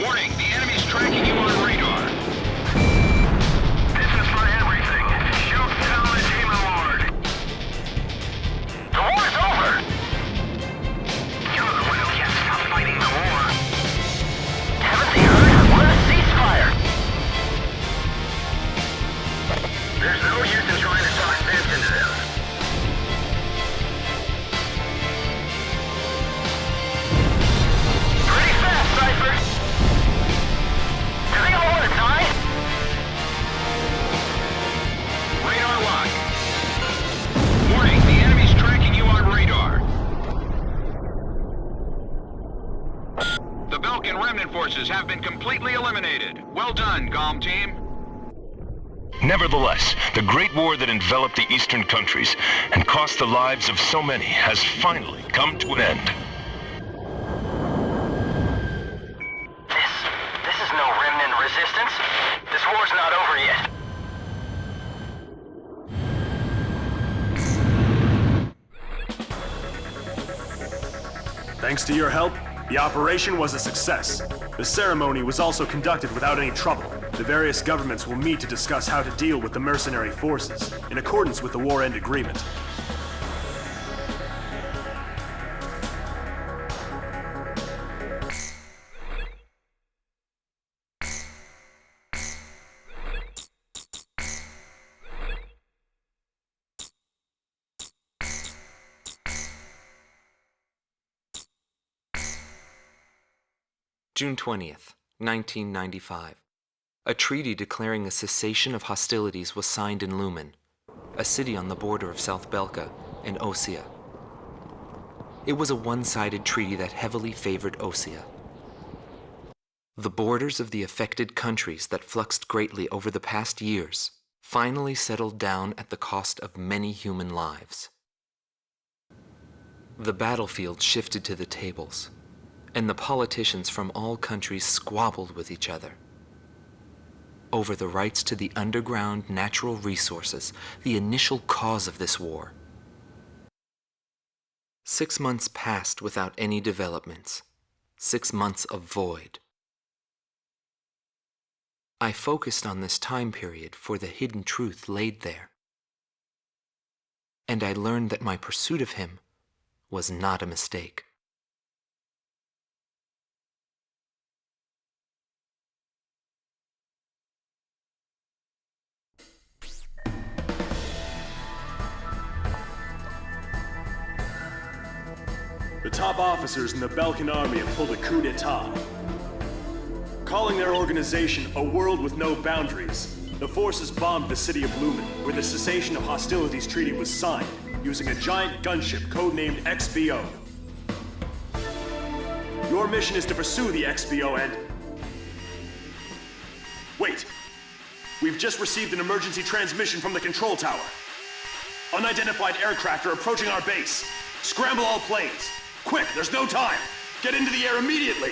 [SPEAKER 5] Warning, the enemy's tracking you on radar.
[SPEAKER 6] This is for everything. Shoot down the Demon Lord. The war's over! You're the one who can't stop fighting the war. Haven't they heard? What a ceasefire! There's no use in trying to talk sense into them. Pretty fast, Cypher! Do they all want to die?
[SPEAKER 5] Radar lock. Warning, the enemy's tracking you on radar. The Belkan remnant forces have been completely eliminated. Well done, GOM team.
[SPEAKER 10] Nevertheless, the Great War that enveloped the eastern countries and cost the lives of so many has finally come to an end.
[SPEAKER 6] This is no remnant resistance. This war's not over yet.
[SPEAKER 4] Thanks to your help, the operation was a success. The ceremony was also conducted without any trouble. The various governments will meet to discuss how to deal with the mercenary forces, in accordance with the War End Agreement.
[SPEAKER 2] June 20th, 1995. A treaty declaring a cessation of hostilities was signed in Lumen, a city on the border of South Belka and Osea. It was a one-sided treaty that heavily favored Osea. The borders of the affected countries that fluxed greatly over the past years finally settled down at the cost of many human lives. The battlefield shifted to the tables, and the politicians from all countries squabbled with each other over the rights to the underground natural resources, the initial cause of this war. 6 months passed without any developments. 6 months of void. I focused on this time period for the hidden truth laid there. And I learned that my pursuit of him was not a mistake.
[SPEAKER 4] The top officers in the Belkan army have pulled a coup d'etat. Calling their organization a world with no boundaries, the forces bombed the city of Lumen, where the cessation of hostilities treaty was signed, using a giant gunship codenamed XBO. Your mission is to pursue the XBO and... Wait! We've just received an emergency transmission from the control tower. Unidentified aircraft are approaching our base. Scramble all planes. Quick, there's no time! Get into the air immediately!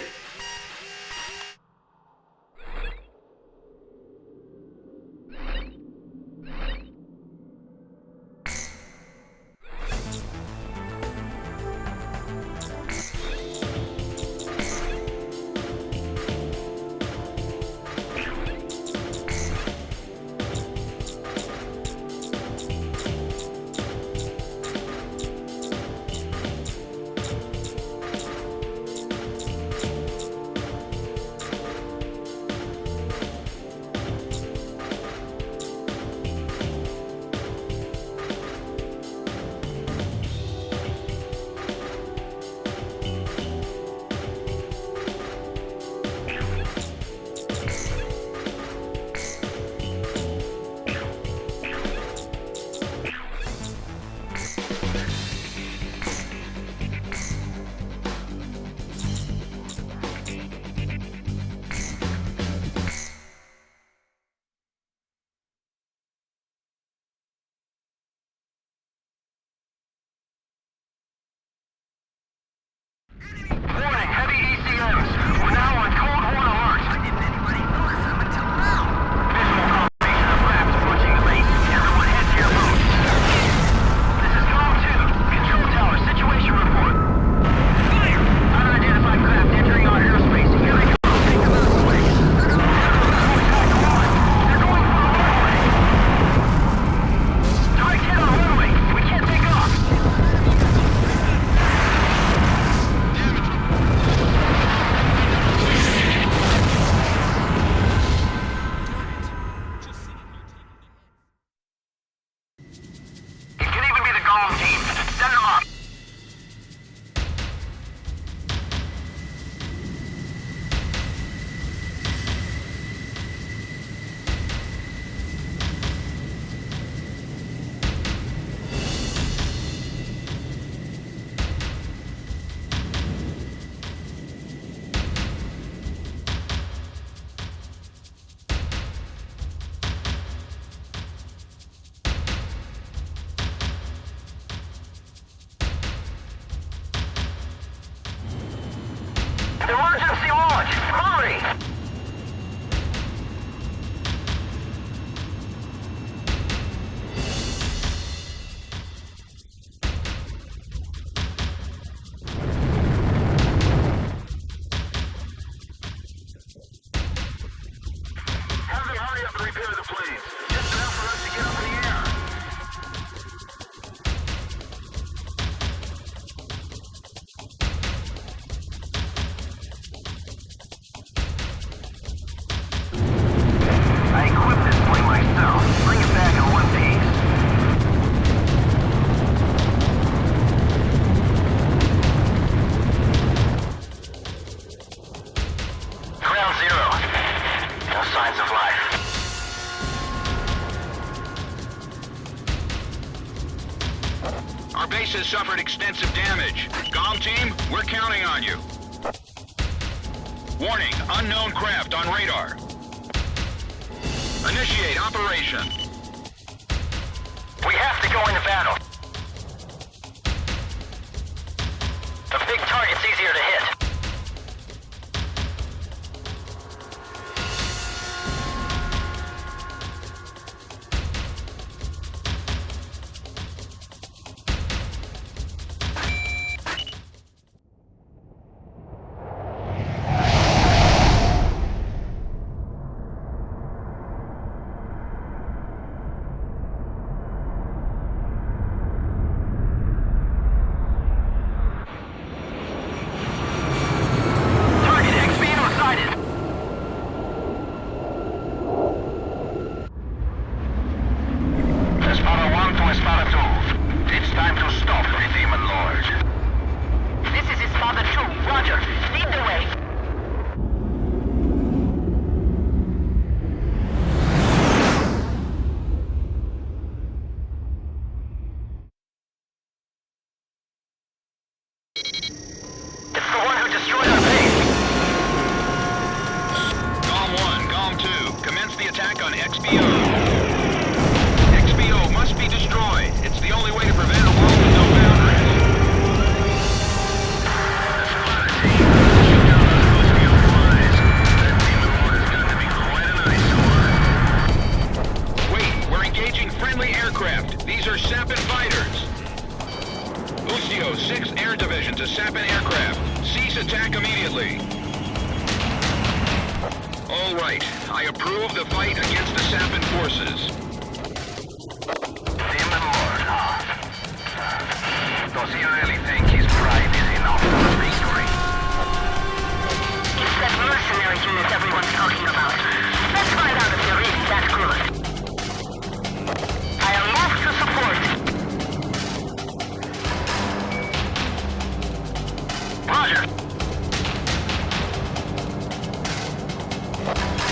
[SPEAKER 6] 3. Have them hurry up and repair the planes. Just enough for us to get up in the air. I equipped this plane myself. Bring it back in one piece. Ground zero. No signs of life.
[SPEAKER 5] Our base has suffered extensive damage. Gom team, we're counting on you. Warning, unknown craft on radar. Initiate operation.
[SPEAKER 6] We have to go into battle. The big target's easier to hit. Target XBO sighted.
[SPEAKER 3] Espada 1 to Espada 2. It's time to stop the Demon Lord.
[SPEAKER 6] This is Espada 2. Roger. Lead the way. It's the one who destroyed our base.
[SPEAKER 5] Gom 1, Gom 2, commence the attack on XBO. XBO must be destroyed. It's the only way to prevent a world with no boundaries.
[SPEAKER 3] Espada team, shoot down those Lucio flies. That Demon Lord is going to be quite an eyesore.
[SPEAKER 5] Wait, we're engaging friendly aircraft. These are Sapin fighters. Lucio, 6th Air Division to Sapin aircraft. Cease attack immediately. All right, I approve the fight against the Sapin forces.
[SPEAKER 3] Demon Lord, huh? Does he really think his pride is enough for a victory?
[SPEAKER 6] It's that mercenary unit everyone's talking about. Let's find out if they're really that good. I'll move to support.
[SPEAKER 3] Roger!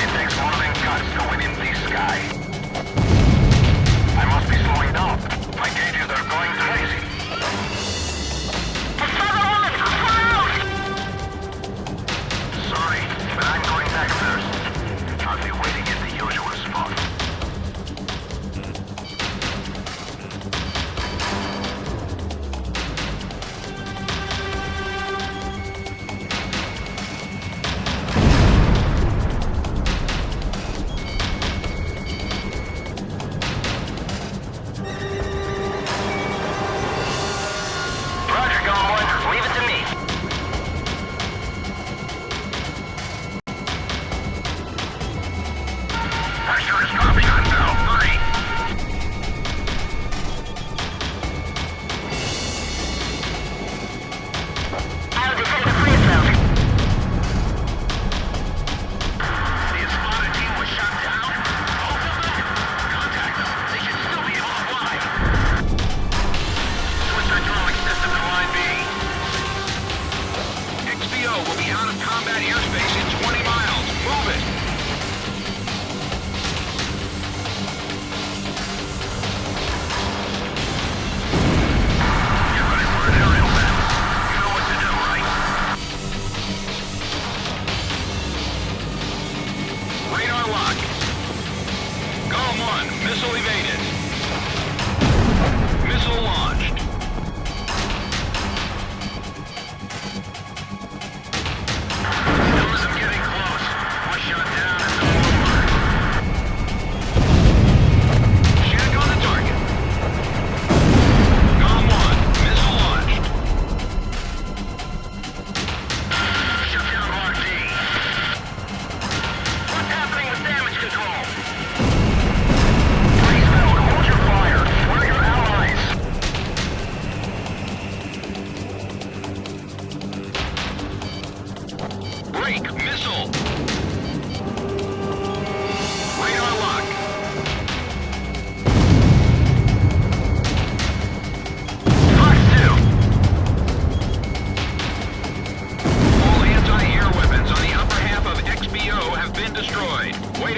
[SPEAKER 3] It takes more than guts to win in this sky. I must be slowing down. My gauges are going crazy.
[SPEAKER 6] Espada 1, fire out!
[SPEAKER 3] Sorry, but I'm going back first. I'll be waiting at the usual spot.
[SPEAKER 6] Roger, Gom 1. Leave it to me.
[SPEAKER 3] Pressure is dropping on Bell 3.
[SPEAKER 6] I'll defend the free zone.
[SPEAKER 3] The Espada team was shot down. Both of them? Contact them. They should still be able to fly. Switch hydraulic system to line B.
[SPEAKER 5] XBO will be out of combat airspace in 20 miles. Move it.
[SPEAKER 3] You're ready for an aerial then. You know what to do, right?
[SPEAKER 5] Radar lock. Gom 1, missile evaded. Missile launched.
[SPEAKER 3] Tourism getting close.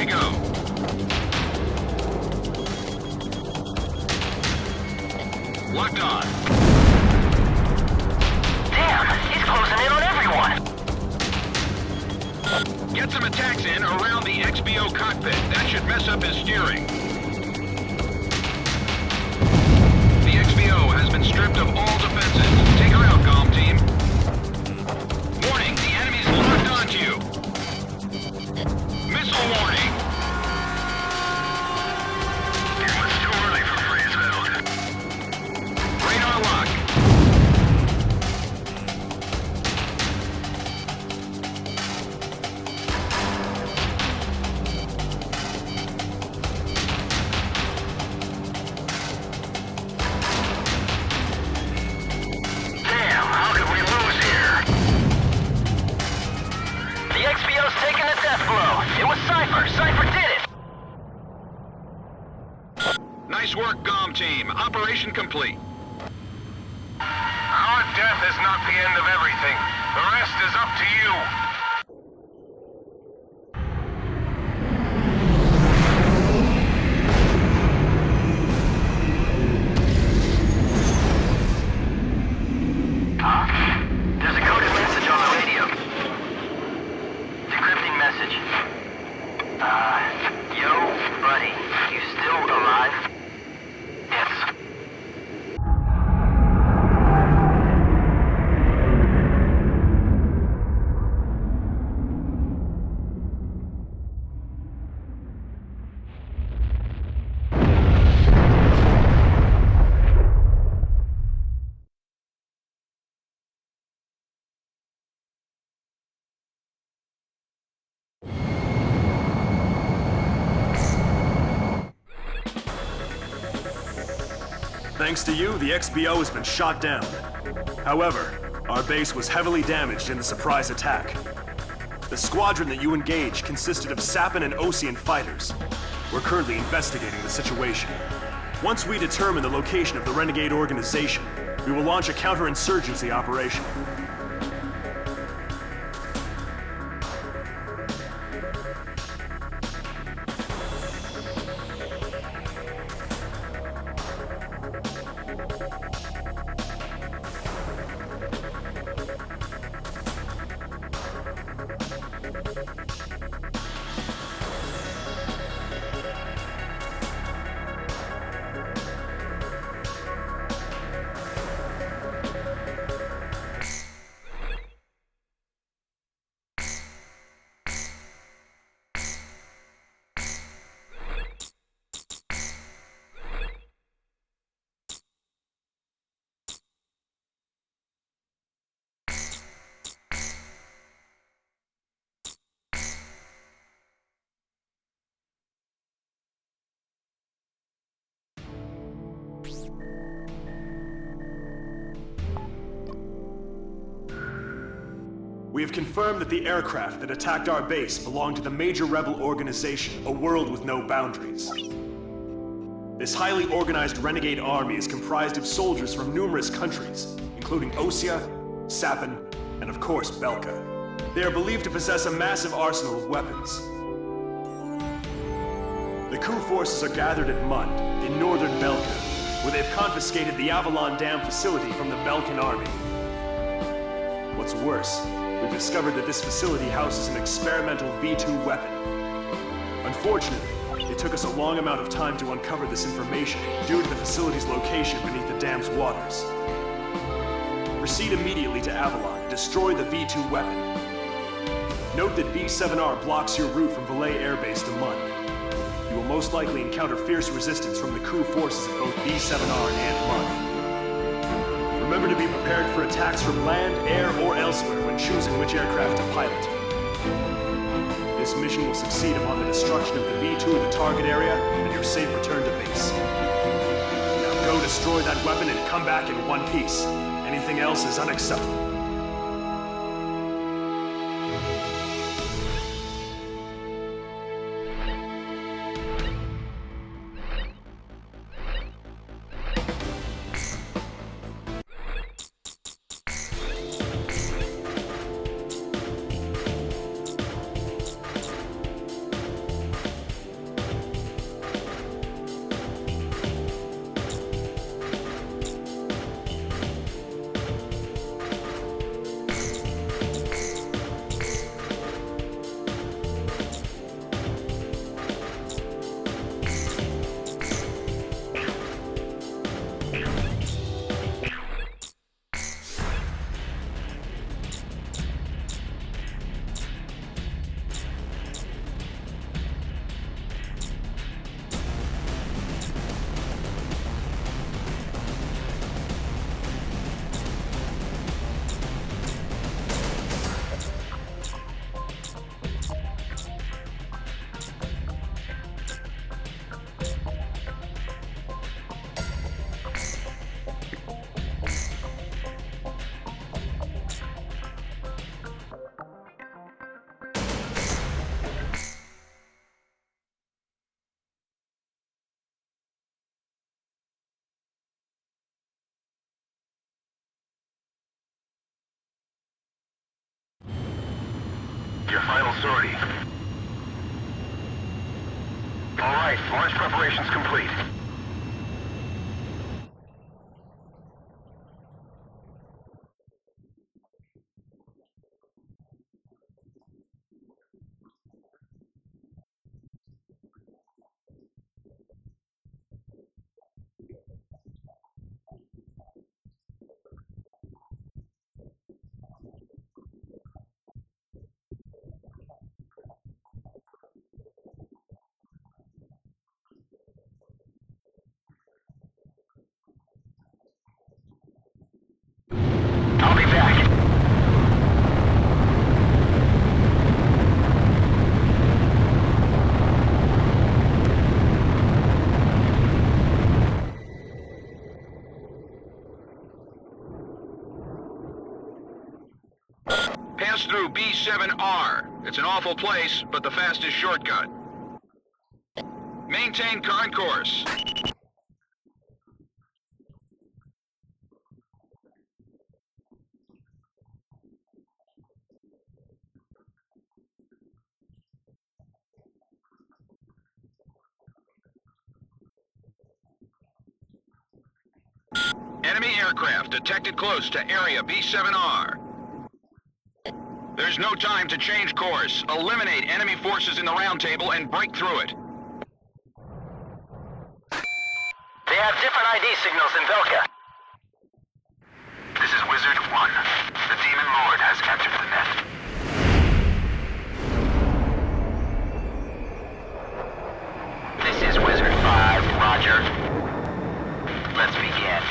[SPEAKER 5] to go. Locked on.
[SPEAKER 6] Damn, he's closing in on everyone.
[SPEAKER 5] Get some attacks in around the XBO cockpit. That should mess up his steering. The XBO has been stripped of all defenses. Take her out, comm team. Warning, the enemy's locked onto you. Missile warning.
[SPEAKER 6] It was too early for freeze mode.
[SPEAKER 5] Radar lock.
[SPEAKER 6] Damn, how could we lose here? The XBO's taking the death blow. It was Cypher. Cypher did it.
[SPEAKER 5] Nice work, comm team. Operation complete.
[SPEAKER 3] Our death is not the end of everything. The rest is up to you.
[SPEAKER 6] There's a coded message on the radio. Decrypting message. Yo, buddy, you still alive? Yes.
[SPEAKER 4] Thanks to you, the XBO has been shot down. However, our base was heavily damaged in the surprise attack. The squadron that you engaged consisted of Sappan and Osean fighters. We're currently investigating the situation. Once we determine the location of the renegade organization, we will launch a counterinsurgency operation. We have confirmed that the aircraft that attacked our base belonged to the major rebel organization, A World with No Boundaries. This highly organized renegade army is comprised of soldiers from numerous countries, including Osea, Sappan, and of course Belka. They are believed to possess a massive arsenal of weapons. The coup forces are gathered at Mund, in northern Belka, where they've confiscated the Avalon Dam facility from the Belkan army. What's worse, we've discovered that this facility houses an experimental V2 weapon. Unfortunately, it took us a long amount of time to uncover this information due to the facility's location beneath the dam's waters. Proceed immediately to Avalon and destroy the V2 weapon. Note that B7R blocks your route from Valais Air Base to Mund. You will most likely encounter fierce resistance from the coup forces at both B7R and Mund. Remember to be prepared for attacks from land, air, or elsewhere when choosing which aircraft to pilot. This mission will succeed upon the destruction of the V2 in the target area and your safe return to base. Now go destroy that weapon and come back in one piece. Anything else is unacceptable.
[SPEAKER 3] sortie. All right, launch preparations complete. I'll be back.
[SPEAKER 5] Pass through B7R. It's an awful place, but the fastest shortcut. Maintain current course. Enemy aircraft detected close to area B7R. There's no time to change course. Eliminate enemy forces in the round table and break through it.
[SPEAKER 3] They have different ID signals in Belkan. This is Wizard 1. The Demon Lord has entered the net. This is Wizard 5, Roger. Let's begin.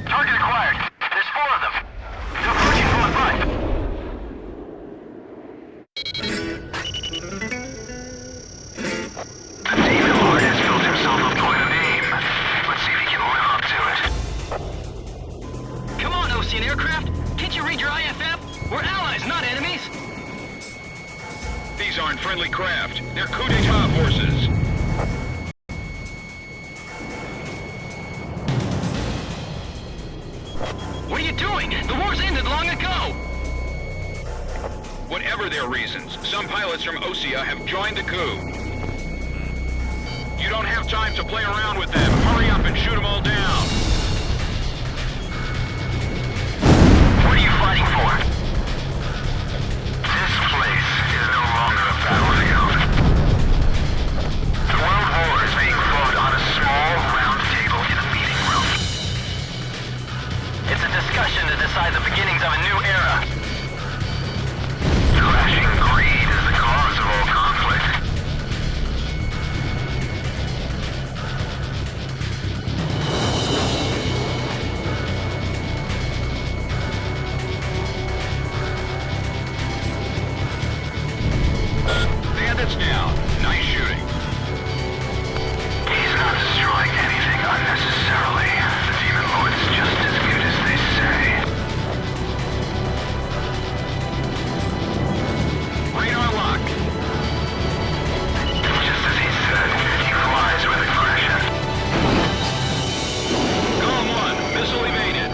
[SPEAKER 3] Target acquired. There's 4 of them. They're approaching from front. The Demon Lord has built himself up quite a name. Let's see if he can live up to it.
[SPEAKER 6] Come on, Ocean Aircraft! Can't you read your IFF? We're allies, not enemies!
[SPEAKER 5] These aren't friendly craft. They're coup d'etat forces.
[SPEAKER 6] What are you doing? The war's ended long ago!
[SPEAKER 5] Whatever their reasons, some pilots from Osea have joined the coup. You don't have time to play around with them. Hurry up and shoot them all down.
[SPEAKER 3] What are you fighting for? This place is no longer a battlefield. The World War is being fought on a small round table in a meeting room. It's a discussion to decide the beginnings of a new era. Clashing greed is the cause of all conflict.
[SPEAKER 5] Bandits down. Nice shooting.
[SPEAKER 3] He's not destroying anything unnecessarily. The Demon Lord is just as good as they say.
[SPEAKER 5] Radar lock.
[SPEAKER 3] Just as he said, he flies with aggression.
[SPEAKER 5] Column 1, missile evaded.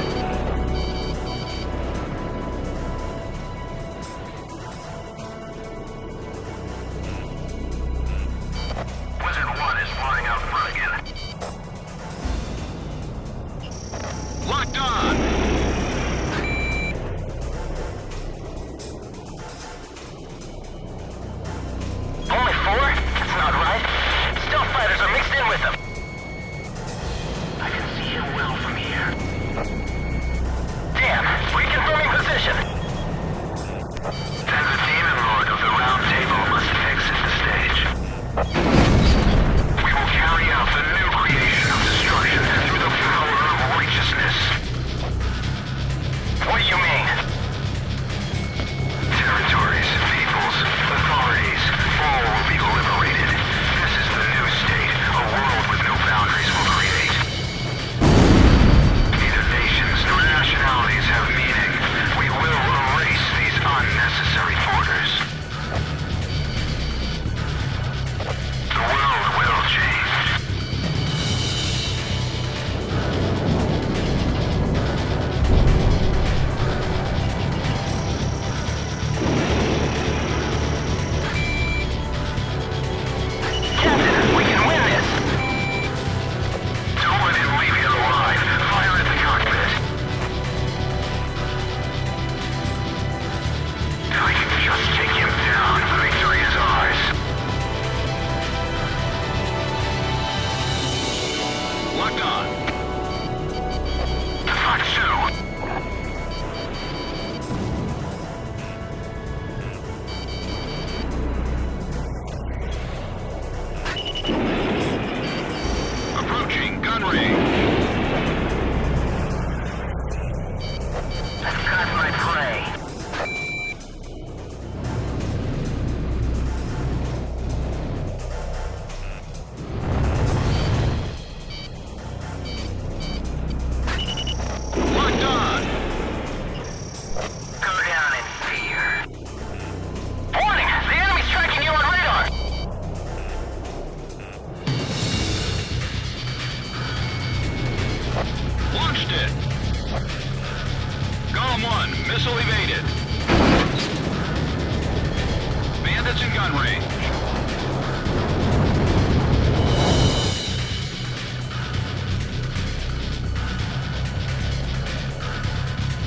[SPEAKER 5] gun range.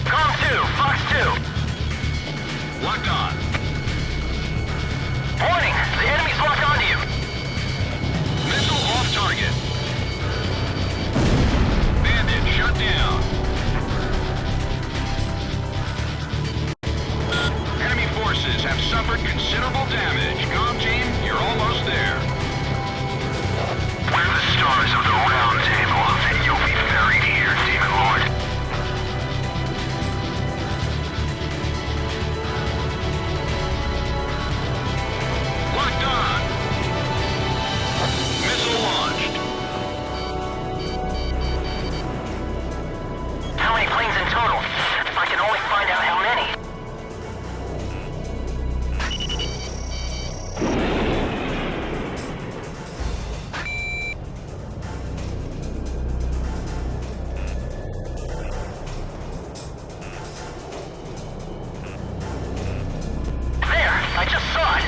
[SPEAKER 6] Com 2, Fox 2.
[SPEAKER 5] Locked on.
[SPEAKER 6] Warning, the enemy's locked onto you.
[SPEAKER 5] Missile off target. Bandit shut down. Enemy forces have suffered considerable damage. Comm team, you're almost there.
[SPEAKER 6] We're the stars of the round table, and you'll be buried here, Demon Lord.
[SPEAKER 5] Locked on. Missile launched.
[SPEAKER 6] How many planes in total? If I can only find out how many. There! I just saw it!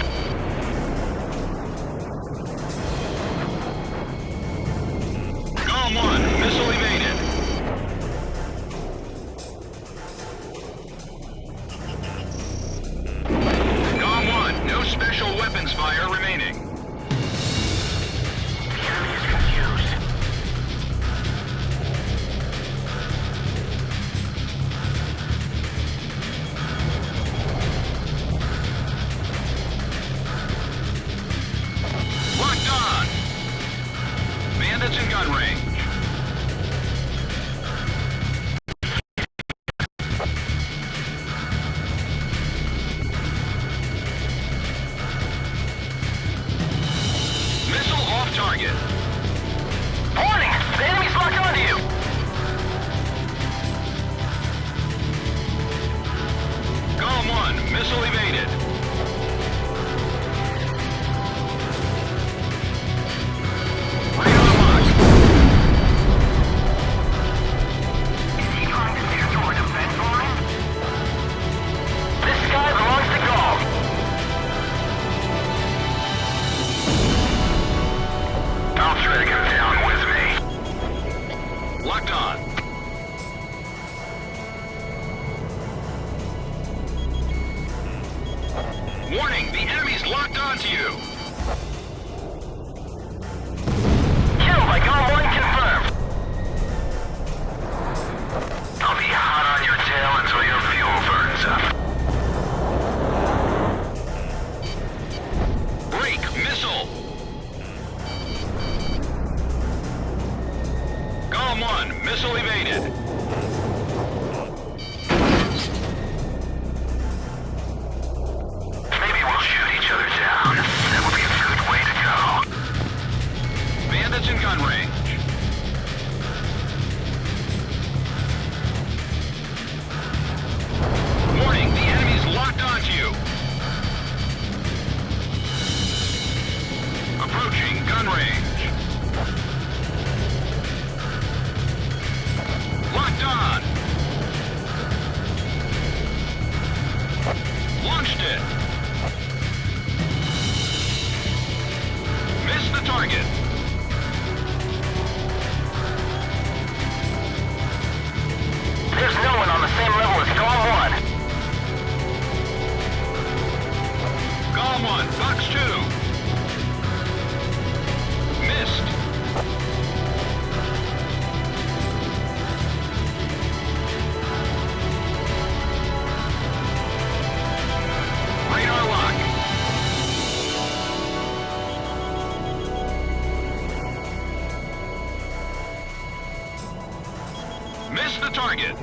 [SPEAKER 5] Column 1, missile evaded. Column 1, no special weapons fire remaining.
[SPEAKER 6] The enemy is confused.
[SPEAKER 5] Locked on. Bandits in gun range. Missile off target.
[SPEAKER 6] Warning! The enemy's locked onto you!
[SPEAKER 5] Column 1, missile evaded. Radar locked.
[SPEAKER 6] Is he trying to steer toward a defense line? This sky belongs to Gaul. I'll drag him down with me.
[SPEAKER 5] Locked on. Warning, the enemy's locked onto you.
[SPEAKER 6] Kill by Gaul 1 confirmed. I'll be hot on your tail until your fuel burns up.
[SPEAKER 5] Break, missile. Column 1, missile evaded.
[SPEAKER 6] Maybe we'll shoot each other down. That would be a good way to go.
[SPEAKER 5] Bandits in gun range. Warning, the enemy's locked onto you. Approaching gun range. Locked on. Launched it. Missed the target.
[SPEAKER 6] There's no one on the same level as Gaul 1.
[SPEAKER 5] Column 1, Fox 2. Missed. Radar lock. Missed the target.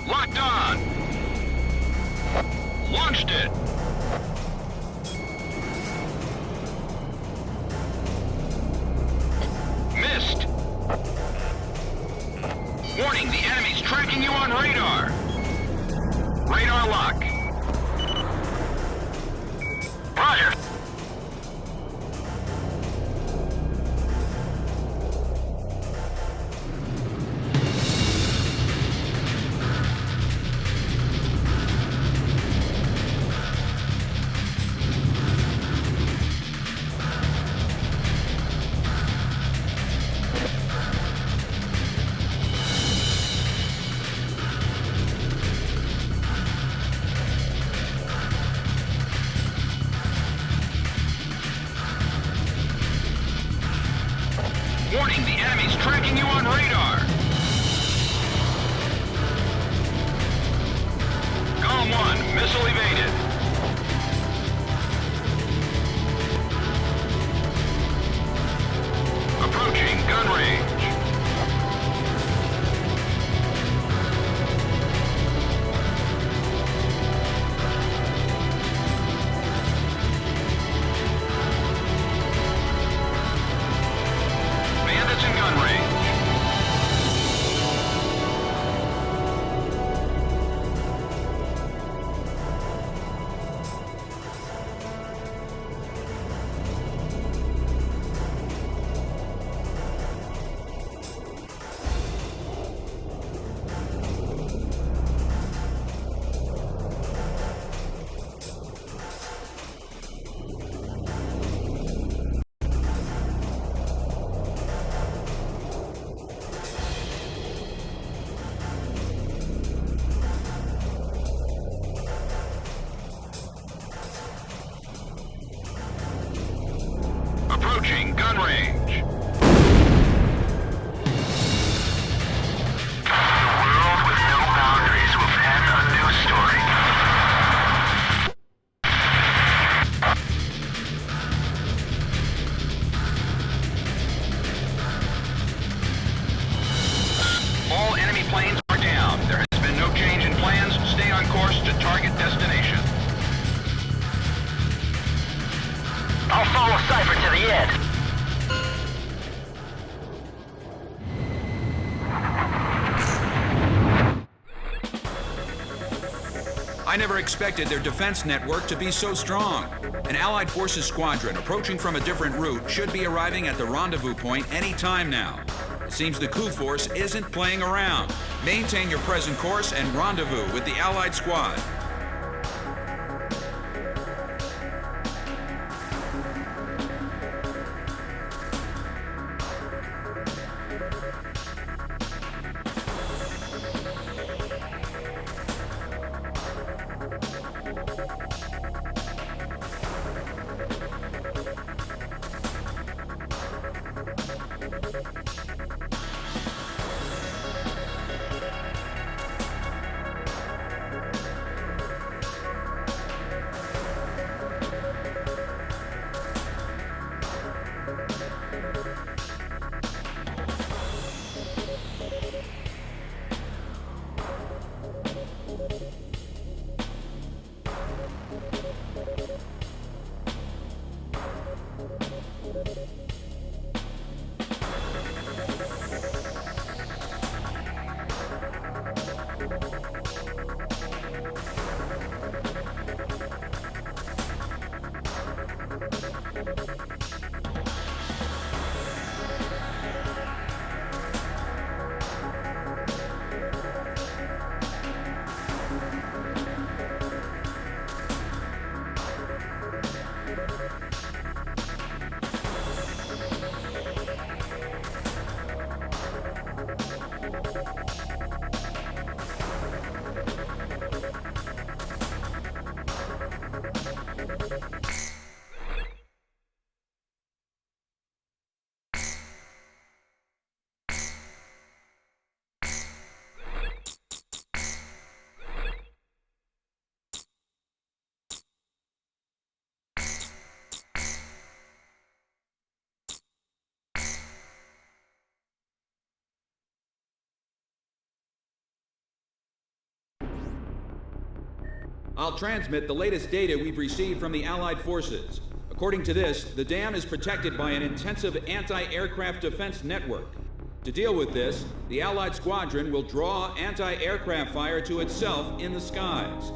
[SPEAKER 5] Locked on. Launched it. Missed. Warning, the enemy's tracking you on radar. Radar lock.
[SPEAKER 6] Roger.
[SPEAKER 5] I never expected their defense network to be so strong. An Allied Forces squadron approaching from a different route should be arriving at the rendezvous point any time now. It seems the coup force isn't playing around. Maintain your present course and rendezvous with the Allied squad. I'll transmit the latest data we've received from the Allied forces. According to this, the dam is protected by an intensive anti-aircraft defense network. To deal with this, the Allied squadron will draw anti-aircraft fire to itself in the skies.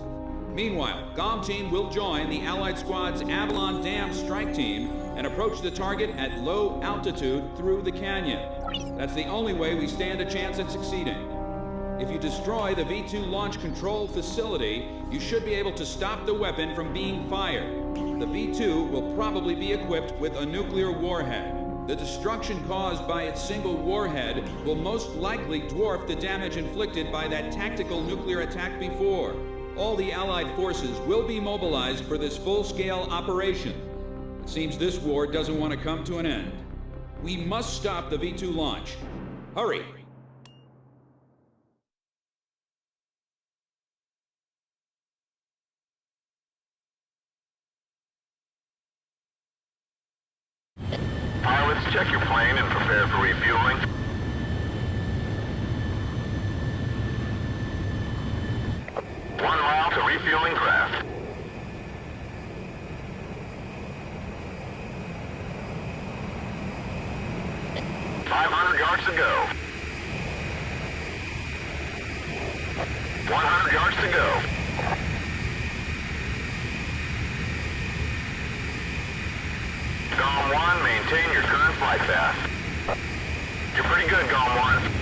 [SPEAKER 5] Meanwhile, GOM team will join the Allied squad's Avalon Dam strike team and approach the target at low altitude through the canyon. That's the only way we stand a chance at succeeding. If you destroy the V-2 launch control facility, you should be able to stop the weapon from being fired. The V-2 will probably be equipped with a nuclear warhead. The destruction caused by its single warhead will most likely dwarf the damage inflicted by that tactical nuclear attack before. All the Allied forces will be mobilized for this full-scale operation. It seems this war doesn't want to come to an end. We must stop the V-2 launch. Hurry!
[SPEAKER 3] Pilots, check your plane and prepare for refueling. One mile to refueling craft. Yards to go. 100 yards to go. GOM 1, maintain your current flight path. You're pretty good, GOM 1.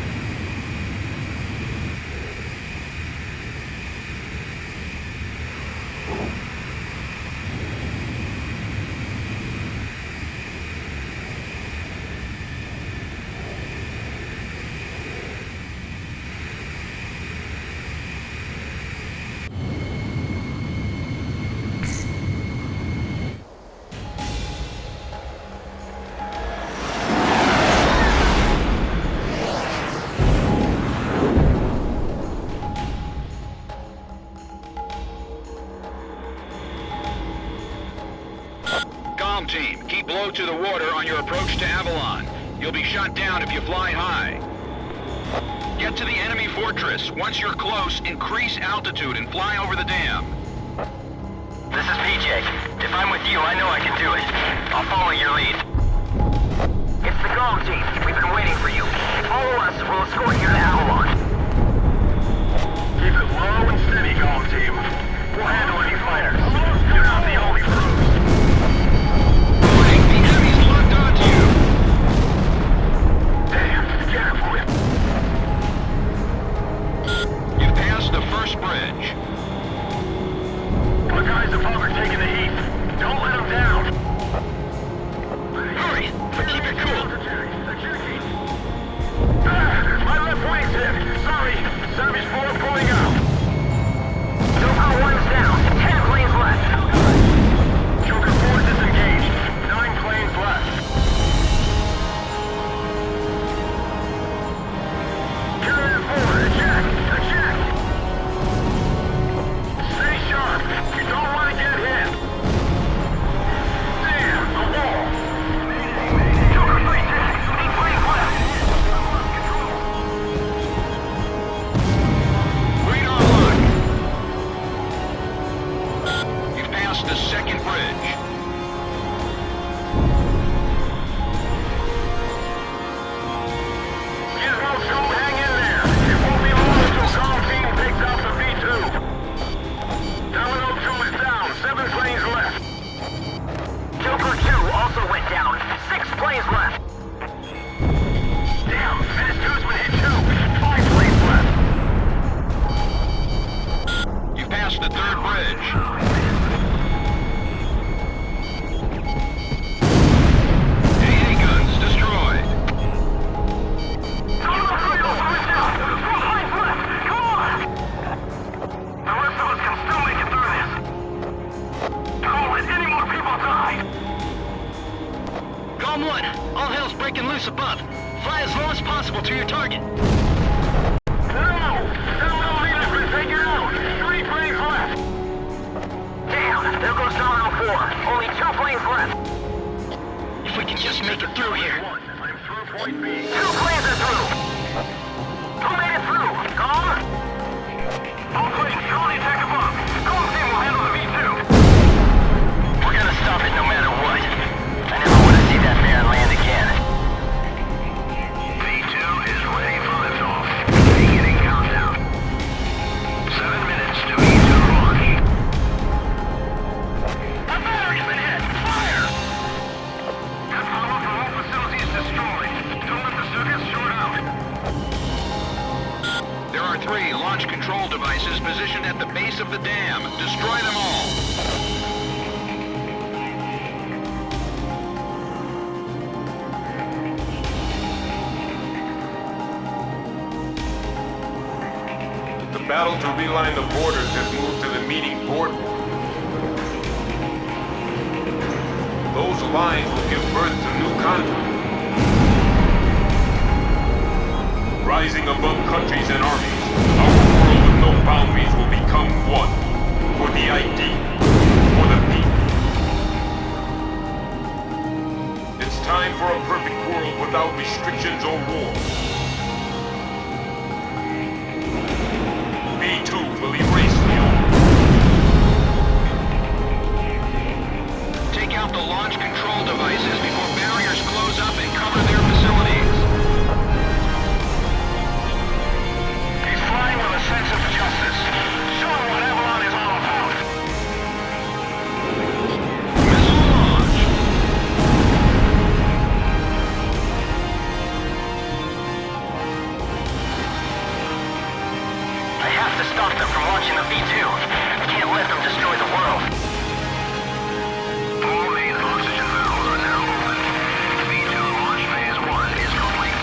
[SPEAKER 5] Team, keep low to the water on your approach to Avalon. You'll be shot down if you fly high. Get to the enemy fortress. Once you're close, increase altitude and fly over the dam.
[SPEAKER 6] This is PJ. If I'm with you, I know I can do it. I'll follow your lead. It's the GOM team. We've been waiting for you. Follow us. We'll escort you to Avalon.
[SPEAKER 3] Keep it low and steady, GOM team.
[SPEAKER 5] across the third bridge. AA guns destroyed.
[SPEAKER 6] Calm 1, all hell's breaking loose above. Fly as low as possible to your target. There goes Domino 4. Only 2 planes left. If we can just make it through here.
[SPEAKER 3] I'm through point B.
[SPEAKER 6] 2 planes are through. Who made it through? Calm?
[SPEAKER 3] All planes, only attack above. Calm team will handle the V2.
[SPEAKER 6] We're gonna stop it no matter what. I never want to see that man land again.
[SPEAKER 3] V2 is ready for liftoff. Beginning countdown. 7 minutes to V2 launch.
[SPEAKER 6] A battery's been hit! Fire!
[SPEAKER 3] That power from all facilities destroyed. Don't let the circuits short out.
[SPEAKER 5] There are 3 launch control devices positioned at the base of the dam. Destroy them all.
[SPEAKER 10] The battle to reline the borders has moved to the meeting boardwalk. Those lines will give birth to new conflict. Rising above countries and armies, our world with no boundaries will become one. For the idea, for the people. It's time for a perfect world without restrictions or war. V2 will erase the old.
[SPEAKER 5] Take out the launch control devices before barriers close up and cover their facilities.
[SPEAKER 3] He's flying with a sense of justice. Show him what Avalon is all about.
[SPEAKER 5] Missile launch.
[SPEAKER 6] I have to stop them from launching the V2. I can't let them destroy the world.
[SPEAKER 3] All main oxygen valves are now open. V2 launch phase 1 is complete.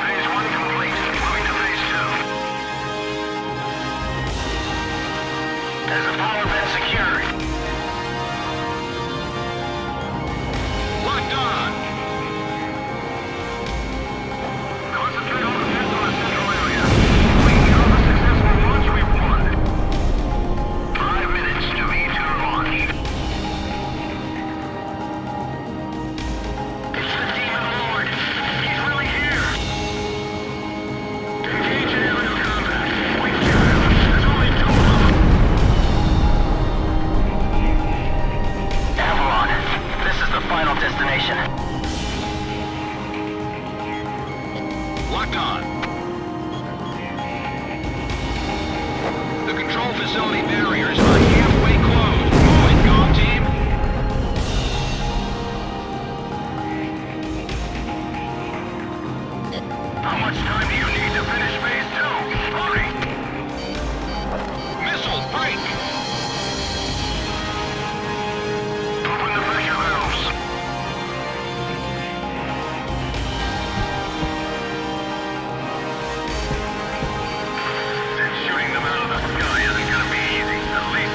[SPEAKER 3] Phase 1 complete. Moving to phase 2.
[SPEAKER 6] Has the power been secured?
[SPEAKER 5] Locked on.
[SPEAKER 3] Concentrate all defense on the central area. We have a successful launch we've won. 5 minutes to V2 launch.
[SPEAKER 6] It's the Demon Lord. He's really here.
[SPEAKER 3] Engage in aerial combat. We've got him. There's only 2 of them.
[SPEAKER 6] Avalon, this is the final destination.
[SPEAKER 5] Locked on. The control facility barriers are halfway closed. Move it, Comm Team.
[SPEAKER 3] How much time do you need to finish phase 2? Hurry!
[SPEAKER 5] Missile break.
[SPEAKER 3] Open the pressure valves. And shooting them out of the sky isn't gonna be easy. At least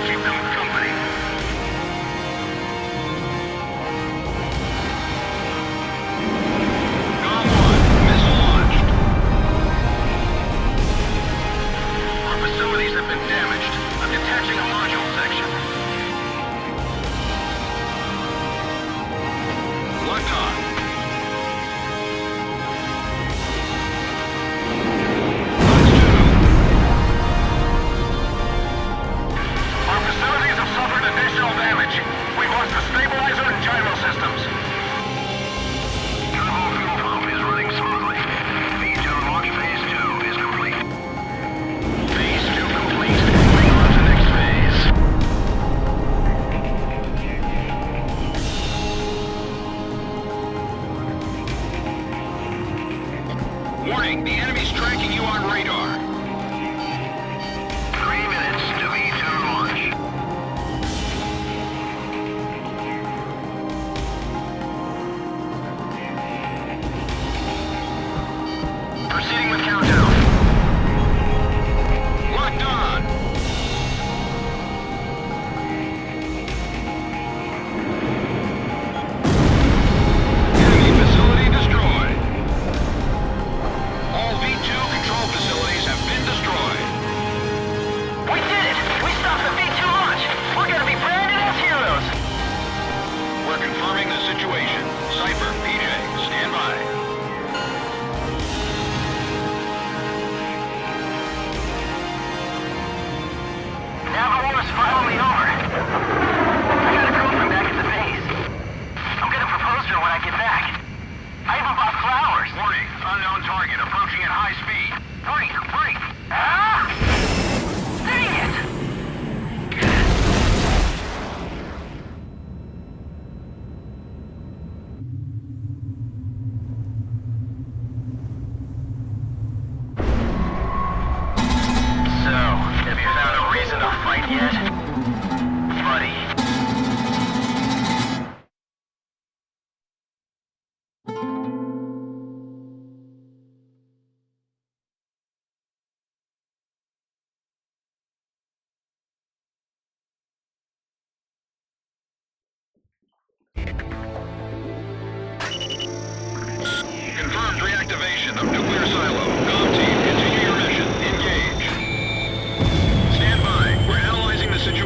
[SPEAKER 6] Bombers, follow me over. I got a girlfriend back at the base. I'm gonna propose to her when I get back. I even bought flowers.
[SPEAKER 5] Warning, unknown target approaching at high speed.
[SPEAKER 6] Break, break. Ah! Dang it!
[SPEAKER 3] So, have you found a reason to fight yet? Buddy.
[SPEAKER 5] Confirmed reactivation of nuclear silo. Com team, continue your mission. Engage. Stand by. We're analyzing the situation.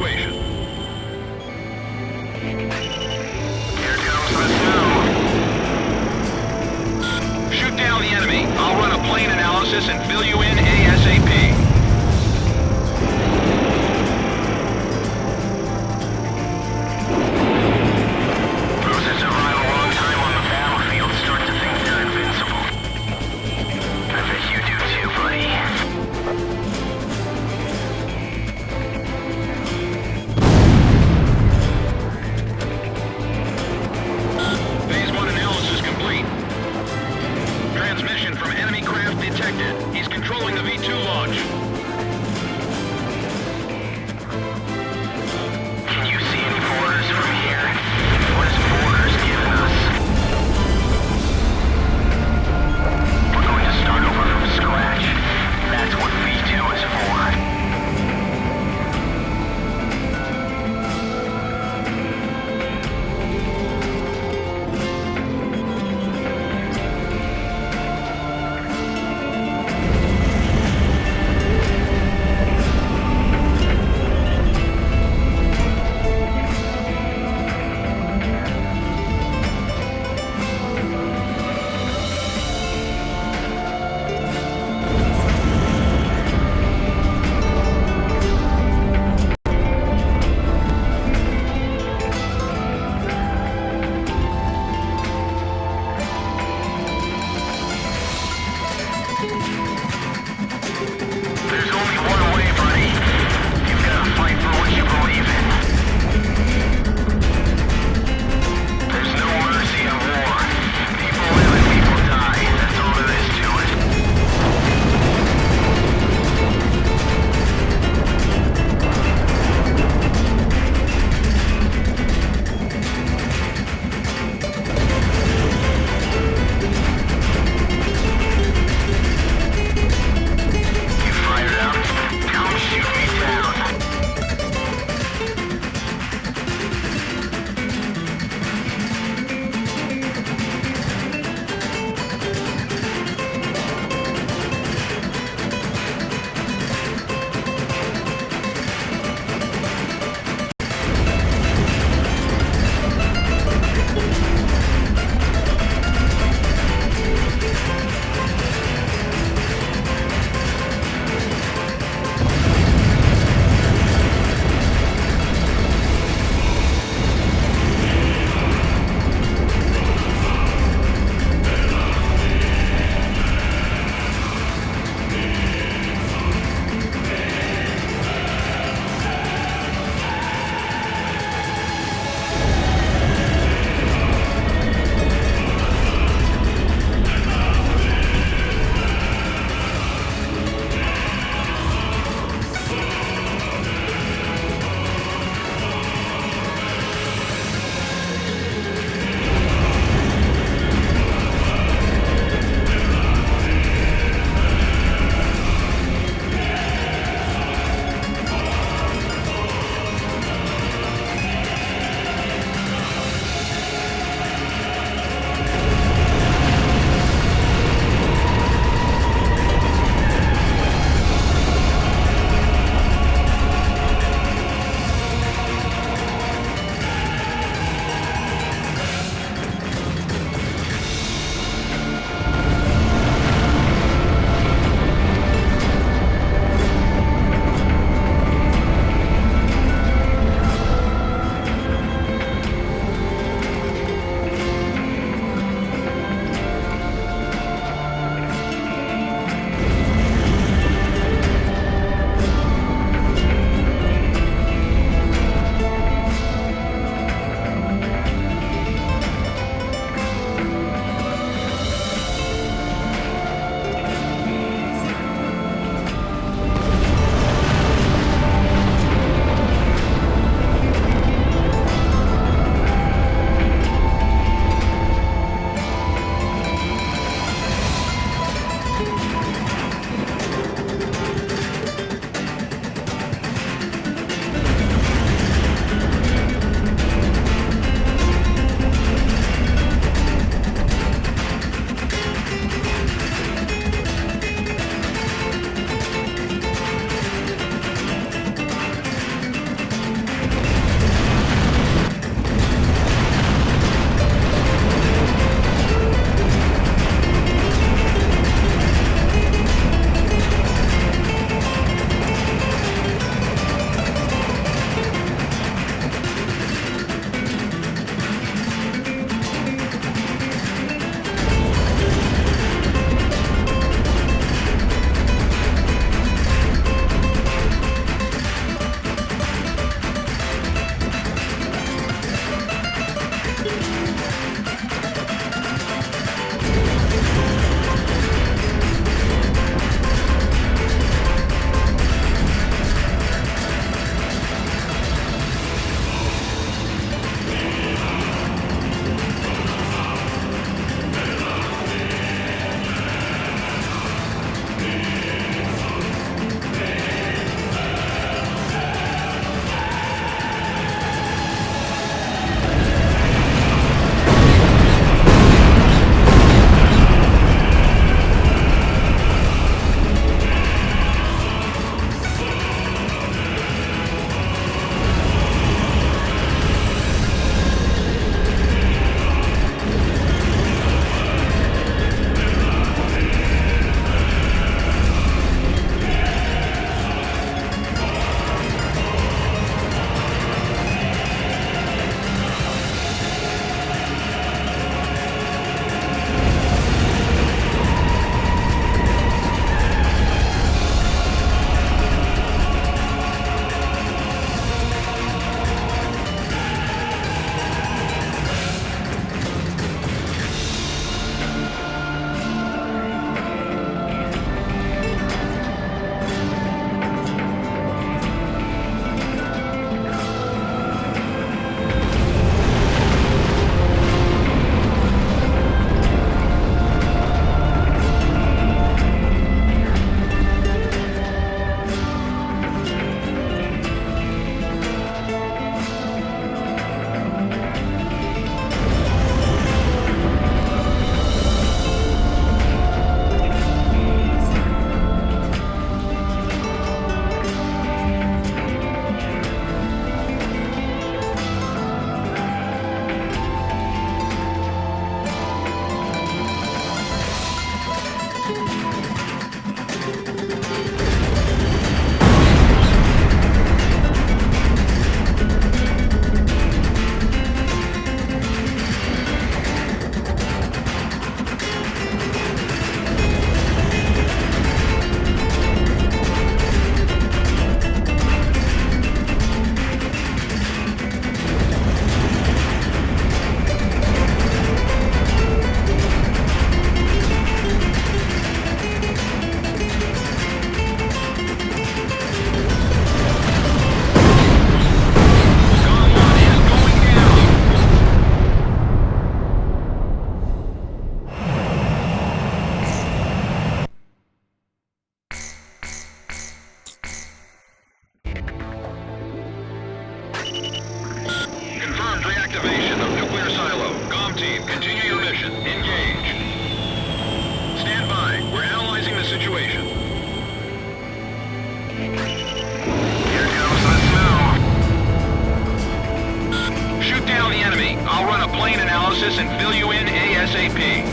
[SPEAKER 5] status and fill you in ASAP.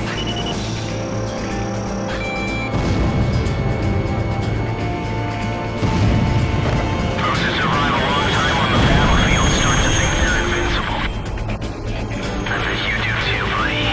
[SPEAKER 6] Those who survive a long time on the battlefield start to think they're invincible. I bet you do too, buddy.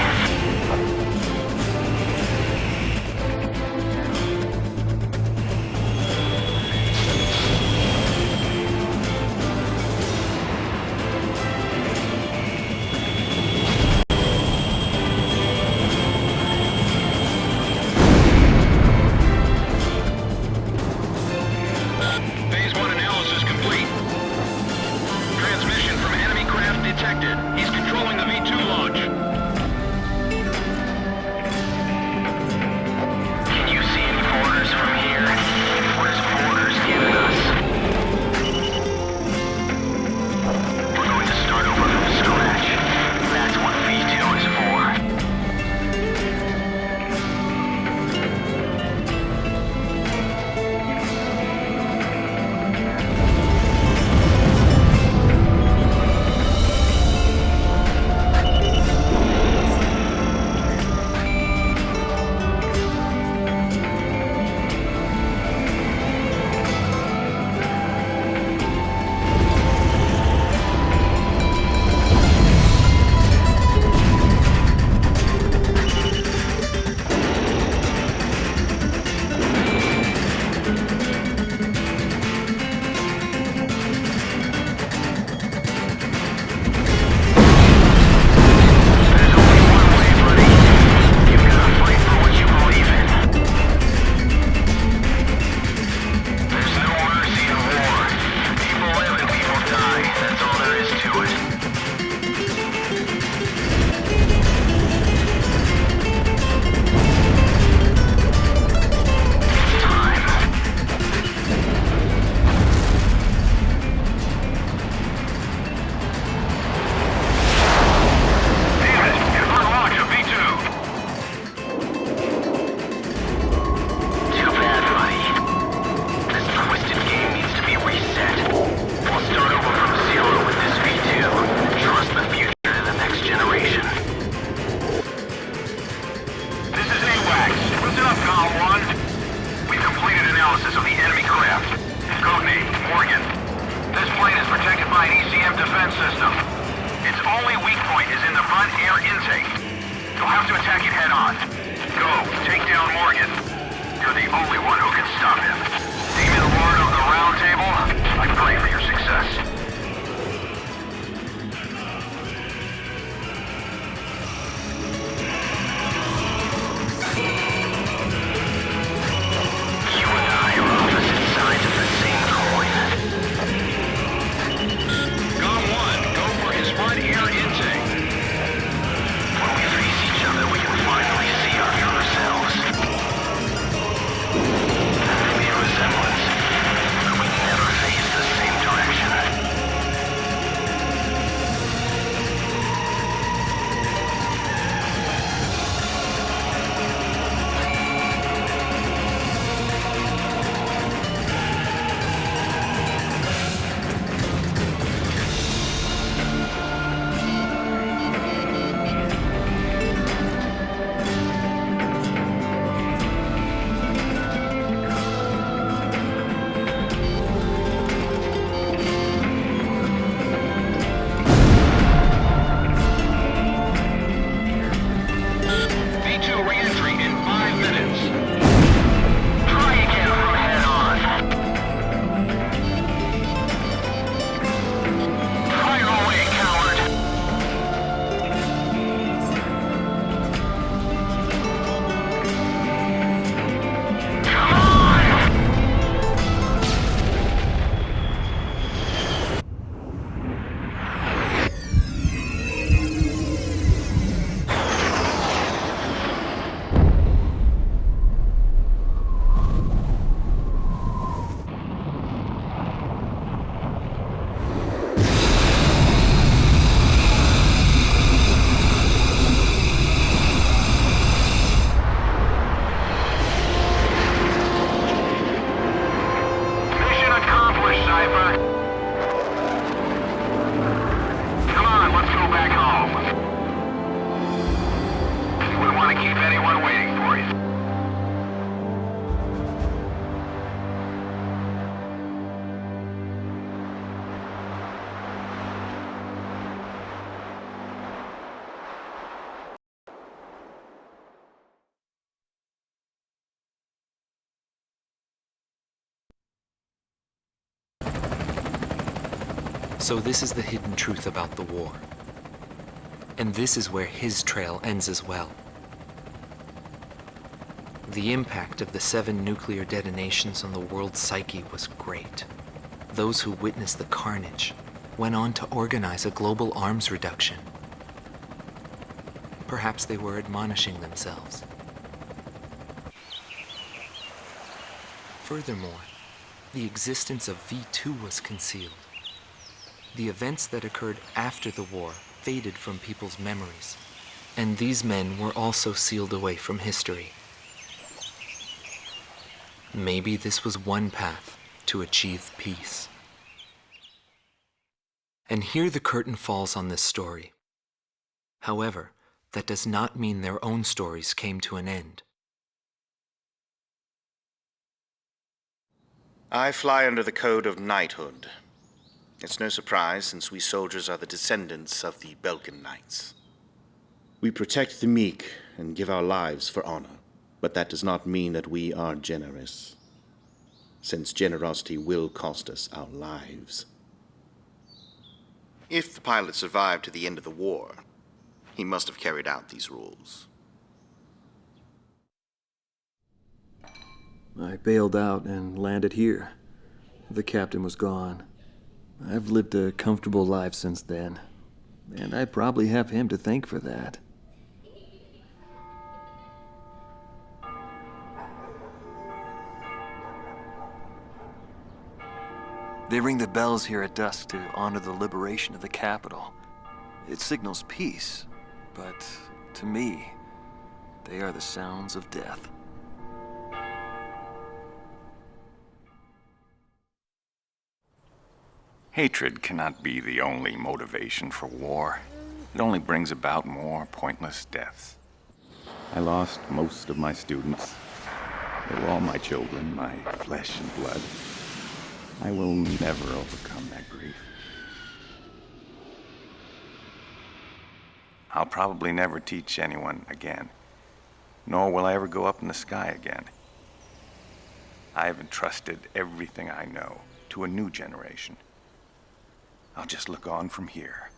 [SPEAKER 2] So this is the hidden truth about the war. And this is where his trail ends as well. The impact of the 7 nuclear detonations on the world's psyche was great. Those who witnessed the carnage went on to organize a global arms reduction. Perhaps they were admonishing themselves. Furthermore, the existence of V2 was concealed. The events that occurred after the war faded from people's memories, and these men were also sealed away from history. Maybe this was one path to achieve peace. And here the curtain falls on this story. However, that does not mean their own stories came to an end.
[SPEAKER 7] I fly under the code of knighthood. It's no surprise, since we soldiers are the descendants of the Belkan Knights. We protect the meek and give our lives for honor, but that does not mean that we are generous, since generosity will cost us our lives. If the pilot survived to the end of the war, he must have carried out these rules.
[SPEAKER 8] I bailed out and landed here. The captain was gone. I've lived a comfortable life since then, and I probably have him to thank for that. They ring the bells here at dusk to honor the liberation of the capital. It signals peace, but to me, they are the sounds of death.
[SPEAKER 9] Hatred cannot be the only motivation for war. It only brings about more pointless deaths. I lost most of my students. They were all my children, my flesh and blood. I will never overcome that grief. I'll probably never teach anyone again, nor will I ever go up in the sky again. I have entrusted everything I know to a new generation. I'll just look on from here.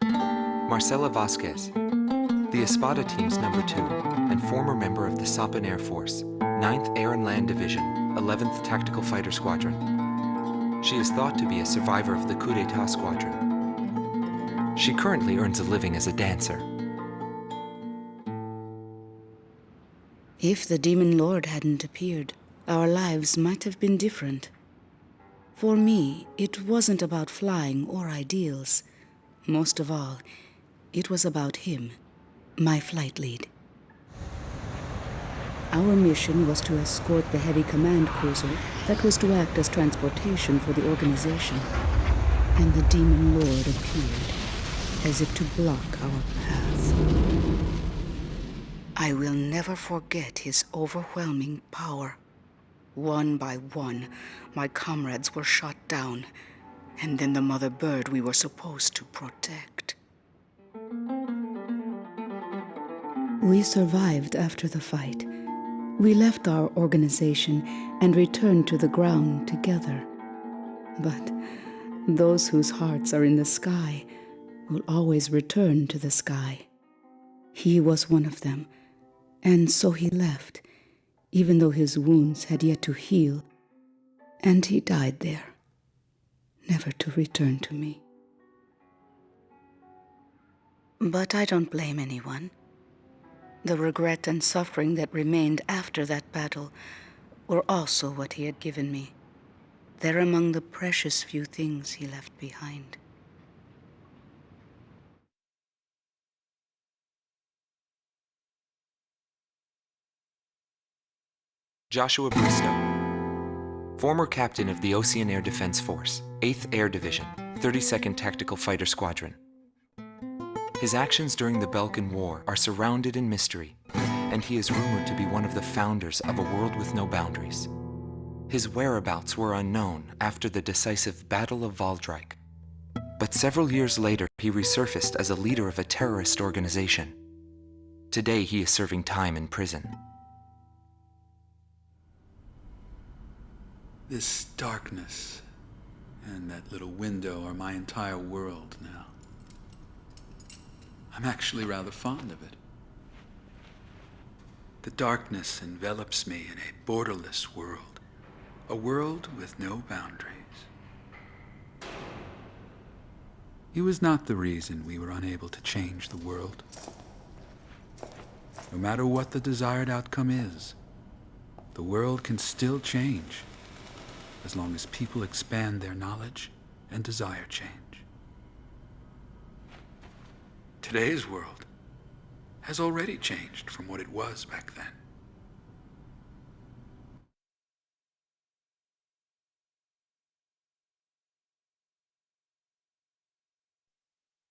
[SPEAKER 2] Marcela Vasquez, the Espada team's number 2 and former member of the Sapan Air Force, 9th Air and Land Division, 11th Tactical Fighter Squadron. She is thought to be a survivor of the coup d'etat squadron. She currently earns a living as a dancer.
[SPEAKER 11] If the Demon Lord hadn't appeared, our lives might have been different. For me, it wasn't about flying or ideals. Most of all, it was about him, my flight lead. Our mission was to escort the heavy command cruiser that was to act as transportation for the organization. And the Demon Lord appeared, as if to block our path. I will never forget his overwhelming power. One by one, my comrades were shot down, and then the mother bird we were supposed to protect. We survived after the fight. We left our organization and returned to the ground together. But those whose hearts are in the sky will always return to the sky. He was one of them. And so he left, even though his wounds had yet to heal. And he died there, never to return to me. But I don't blame anyone. The regret and suffering that remained after that battle were also what he had given me. They're among the precious few things he left behind.
[SPEAKER 2] Joshua Bristow, former captain of the Ocean Air Defense Force, 8th Air Division, 32nd Tactical Fighter Squadron. His actions during the Belkan War are surrounded in mystery, and he is rumored to be one of the founders of a world with no boundaries. His whereabouts were unknown after the decisive Battle of Valdreich, but several years later he resurfaced as a leader of a terrorist organization. Today he is serving time in prison.
[SPEAKER 12] This darkness and that little window are my entire world now. I'm actually rather fond of it. The darkness envelops me in a borderless world, a world with no boundaries. He was not the reason we were unable to change the world. No matter what the desired outcome is, the world can still change as long as people expand their knowledge and desire change. Today's world has already changed from what it was back then.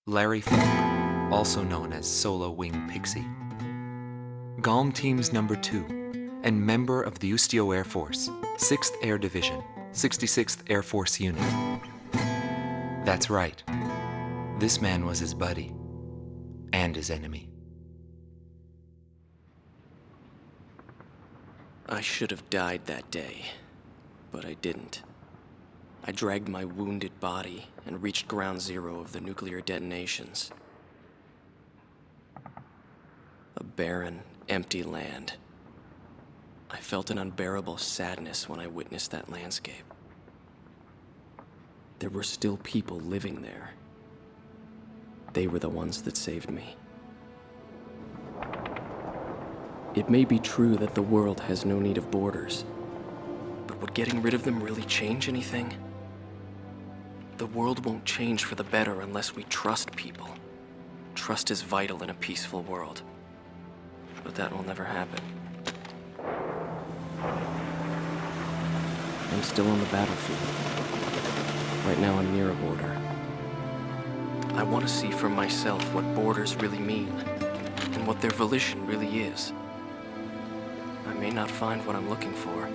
[SPEAKER 2] Larry Falk, also known as Solo Wing Pixie. GALM Team's number 2 and member of the Ustio Air Force, 6th Air Division, 66th Air Force Unit. That's right. This man was his buddy and his enemy.
[SPEAKER 1] I should have died that day, but I didn't. I dragged my wounded body and reached ground zero of the nuclear detonations. A barren, empty land. I felt an unbearable sadness when I witnessed that landscape. There were still people living there. They were the ones that saved me. It may be true that the world has no need of borders, but would getting rid of them really change anything? The world won't change for the better unless we trust people. Trust is vital in a peaceful world, but that will never happen. I'm still on the battlefield. Right now I'm near a border. I want to see for myself what borders really mean, and what their volition really is. I may not find what I'm looking for,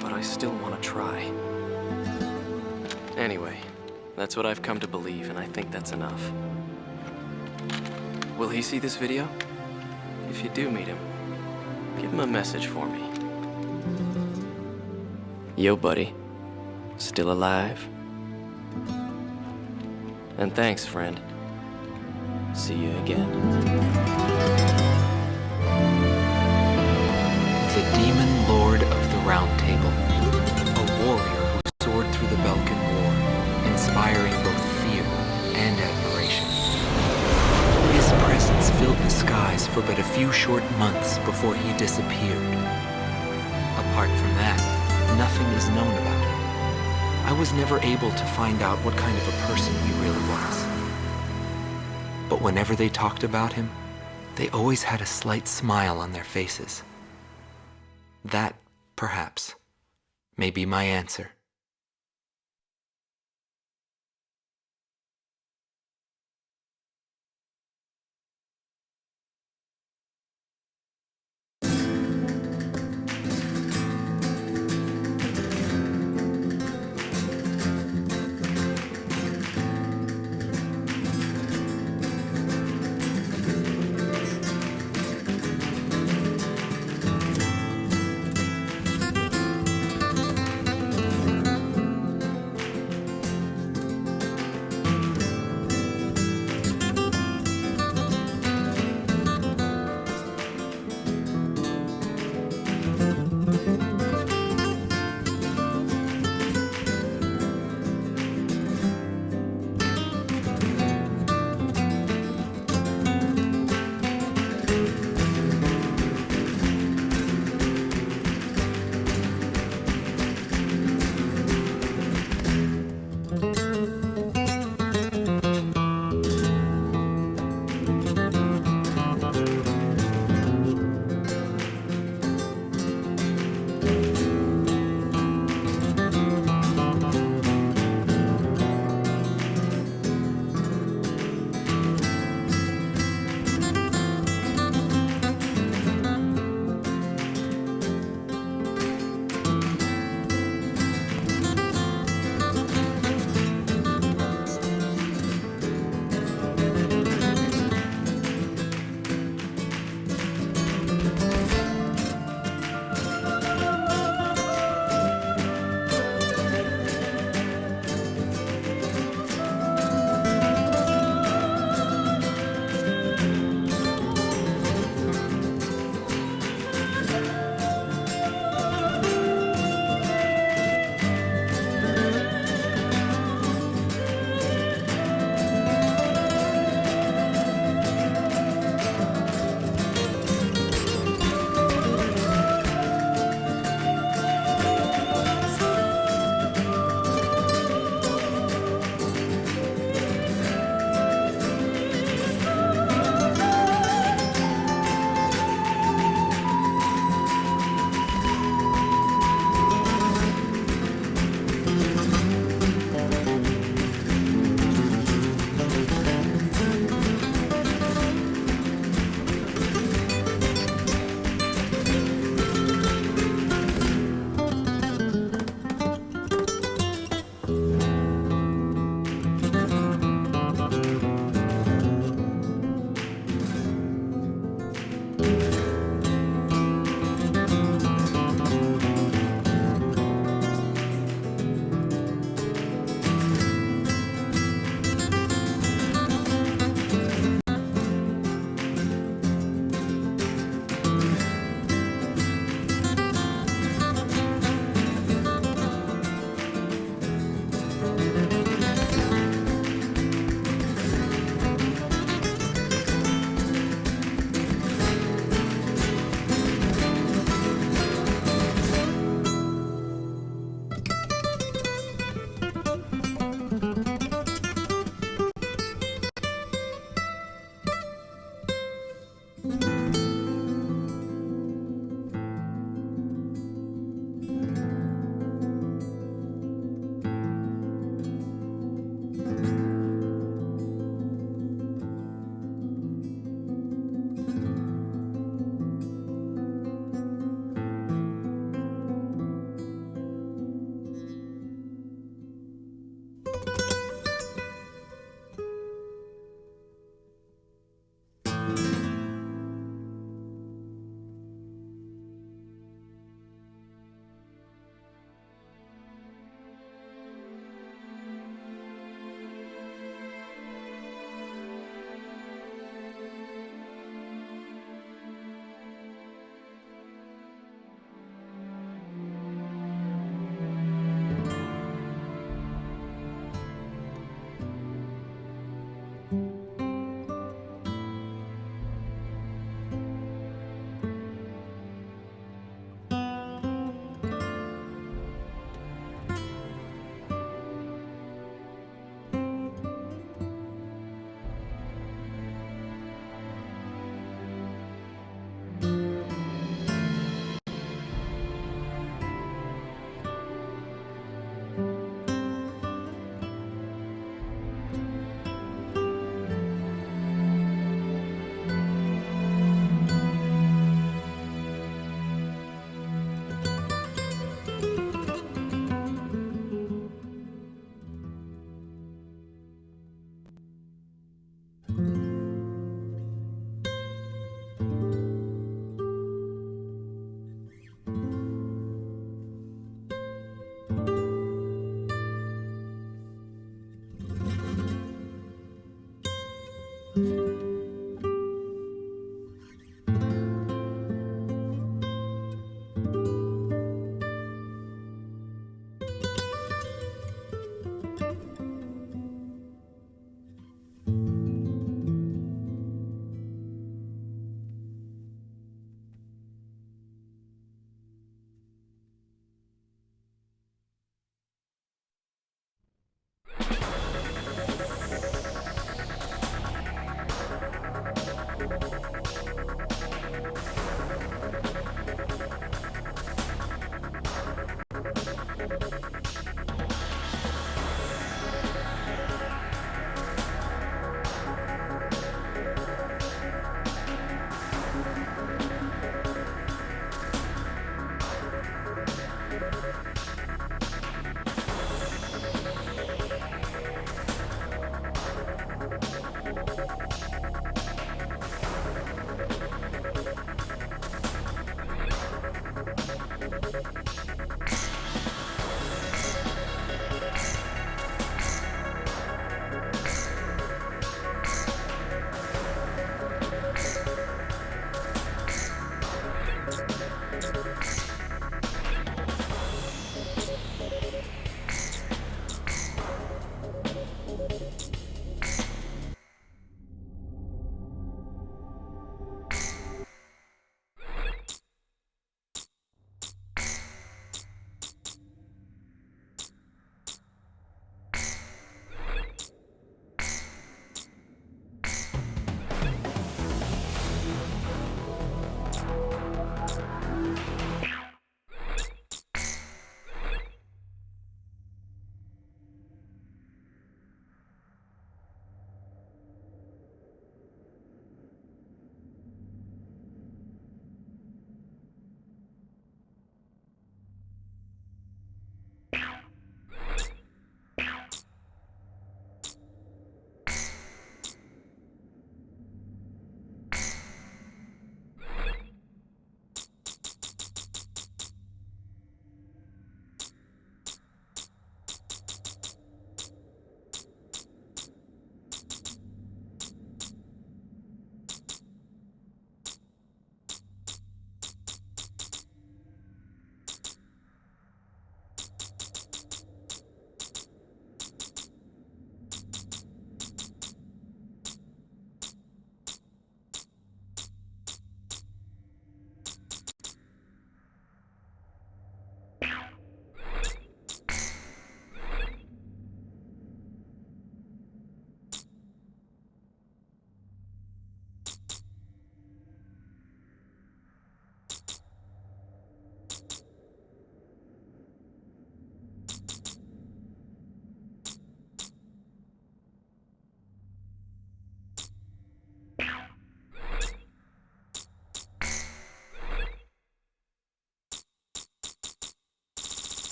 [SPEAKER 1] but I still want to try. Anyway, that's what I've come to believe, and I think that's enough. Will he see this video? If you do meet him, give him a message for me. Yo, buddy. Still alive? And thanks, friend. See you again.
[SPEAKER 2] The Demon Lord of the Round Table, a warrior who soared through the Belkan War, inspiring both fear and admiration. His presence filled the skies for but a few short months before he disappeared. Apart from that, nothing is known about him. I was never able to find out what kind of a person he really was. But whenever they talked about him, they always had a slight smile on their faces. That, perhaps, may be my answer.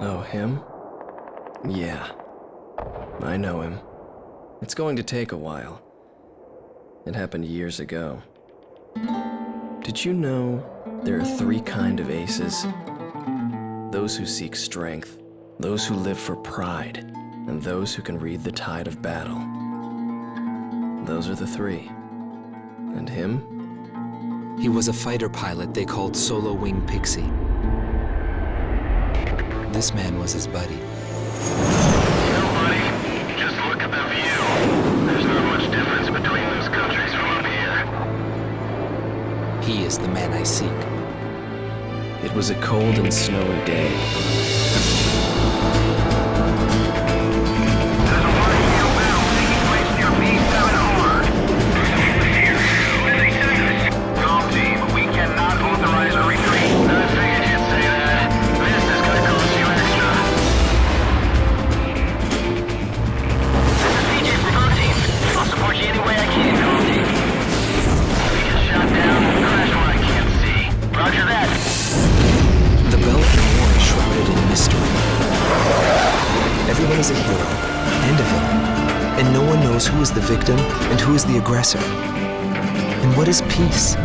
[SPEAKER 1] Oh, him? Yeah. I know him. It's going to take a while. It happened years ago. Did you know there are 3 kinds of aces? Those who seek strength, those who live for pride, and those who can read the tide of battle. Those are the 3. And him?
[SPEAKER 2] He was a fighter pilot they called Solo Wing Pixie. This man was his buddy.
[SPEAKER 3] You know, buddy, just look at the view. There's not much difference between those countries from up here.
[SPEAKER 2] He is the man I seek.
[SPEAKER 1] It was a cold and snowy day.
[SPEAKER 3] There's a wide field battle taking place near B7R. Calm team, we cannot authorize a retreat. I figured you'd say that. This is gonna cost you extra. This is CJ from Calm team. I'll support you any way I can, Calm team. We get shot down, crash where I can't see. Roger that.
[SPEAKER 2] The Belkan War is shrouded in mystery. Everyone is a hero and a villain, and no one knows who is the victim and who is the aggressor. And what is peace?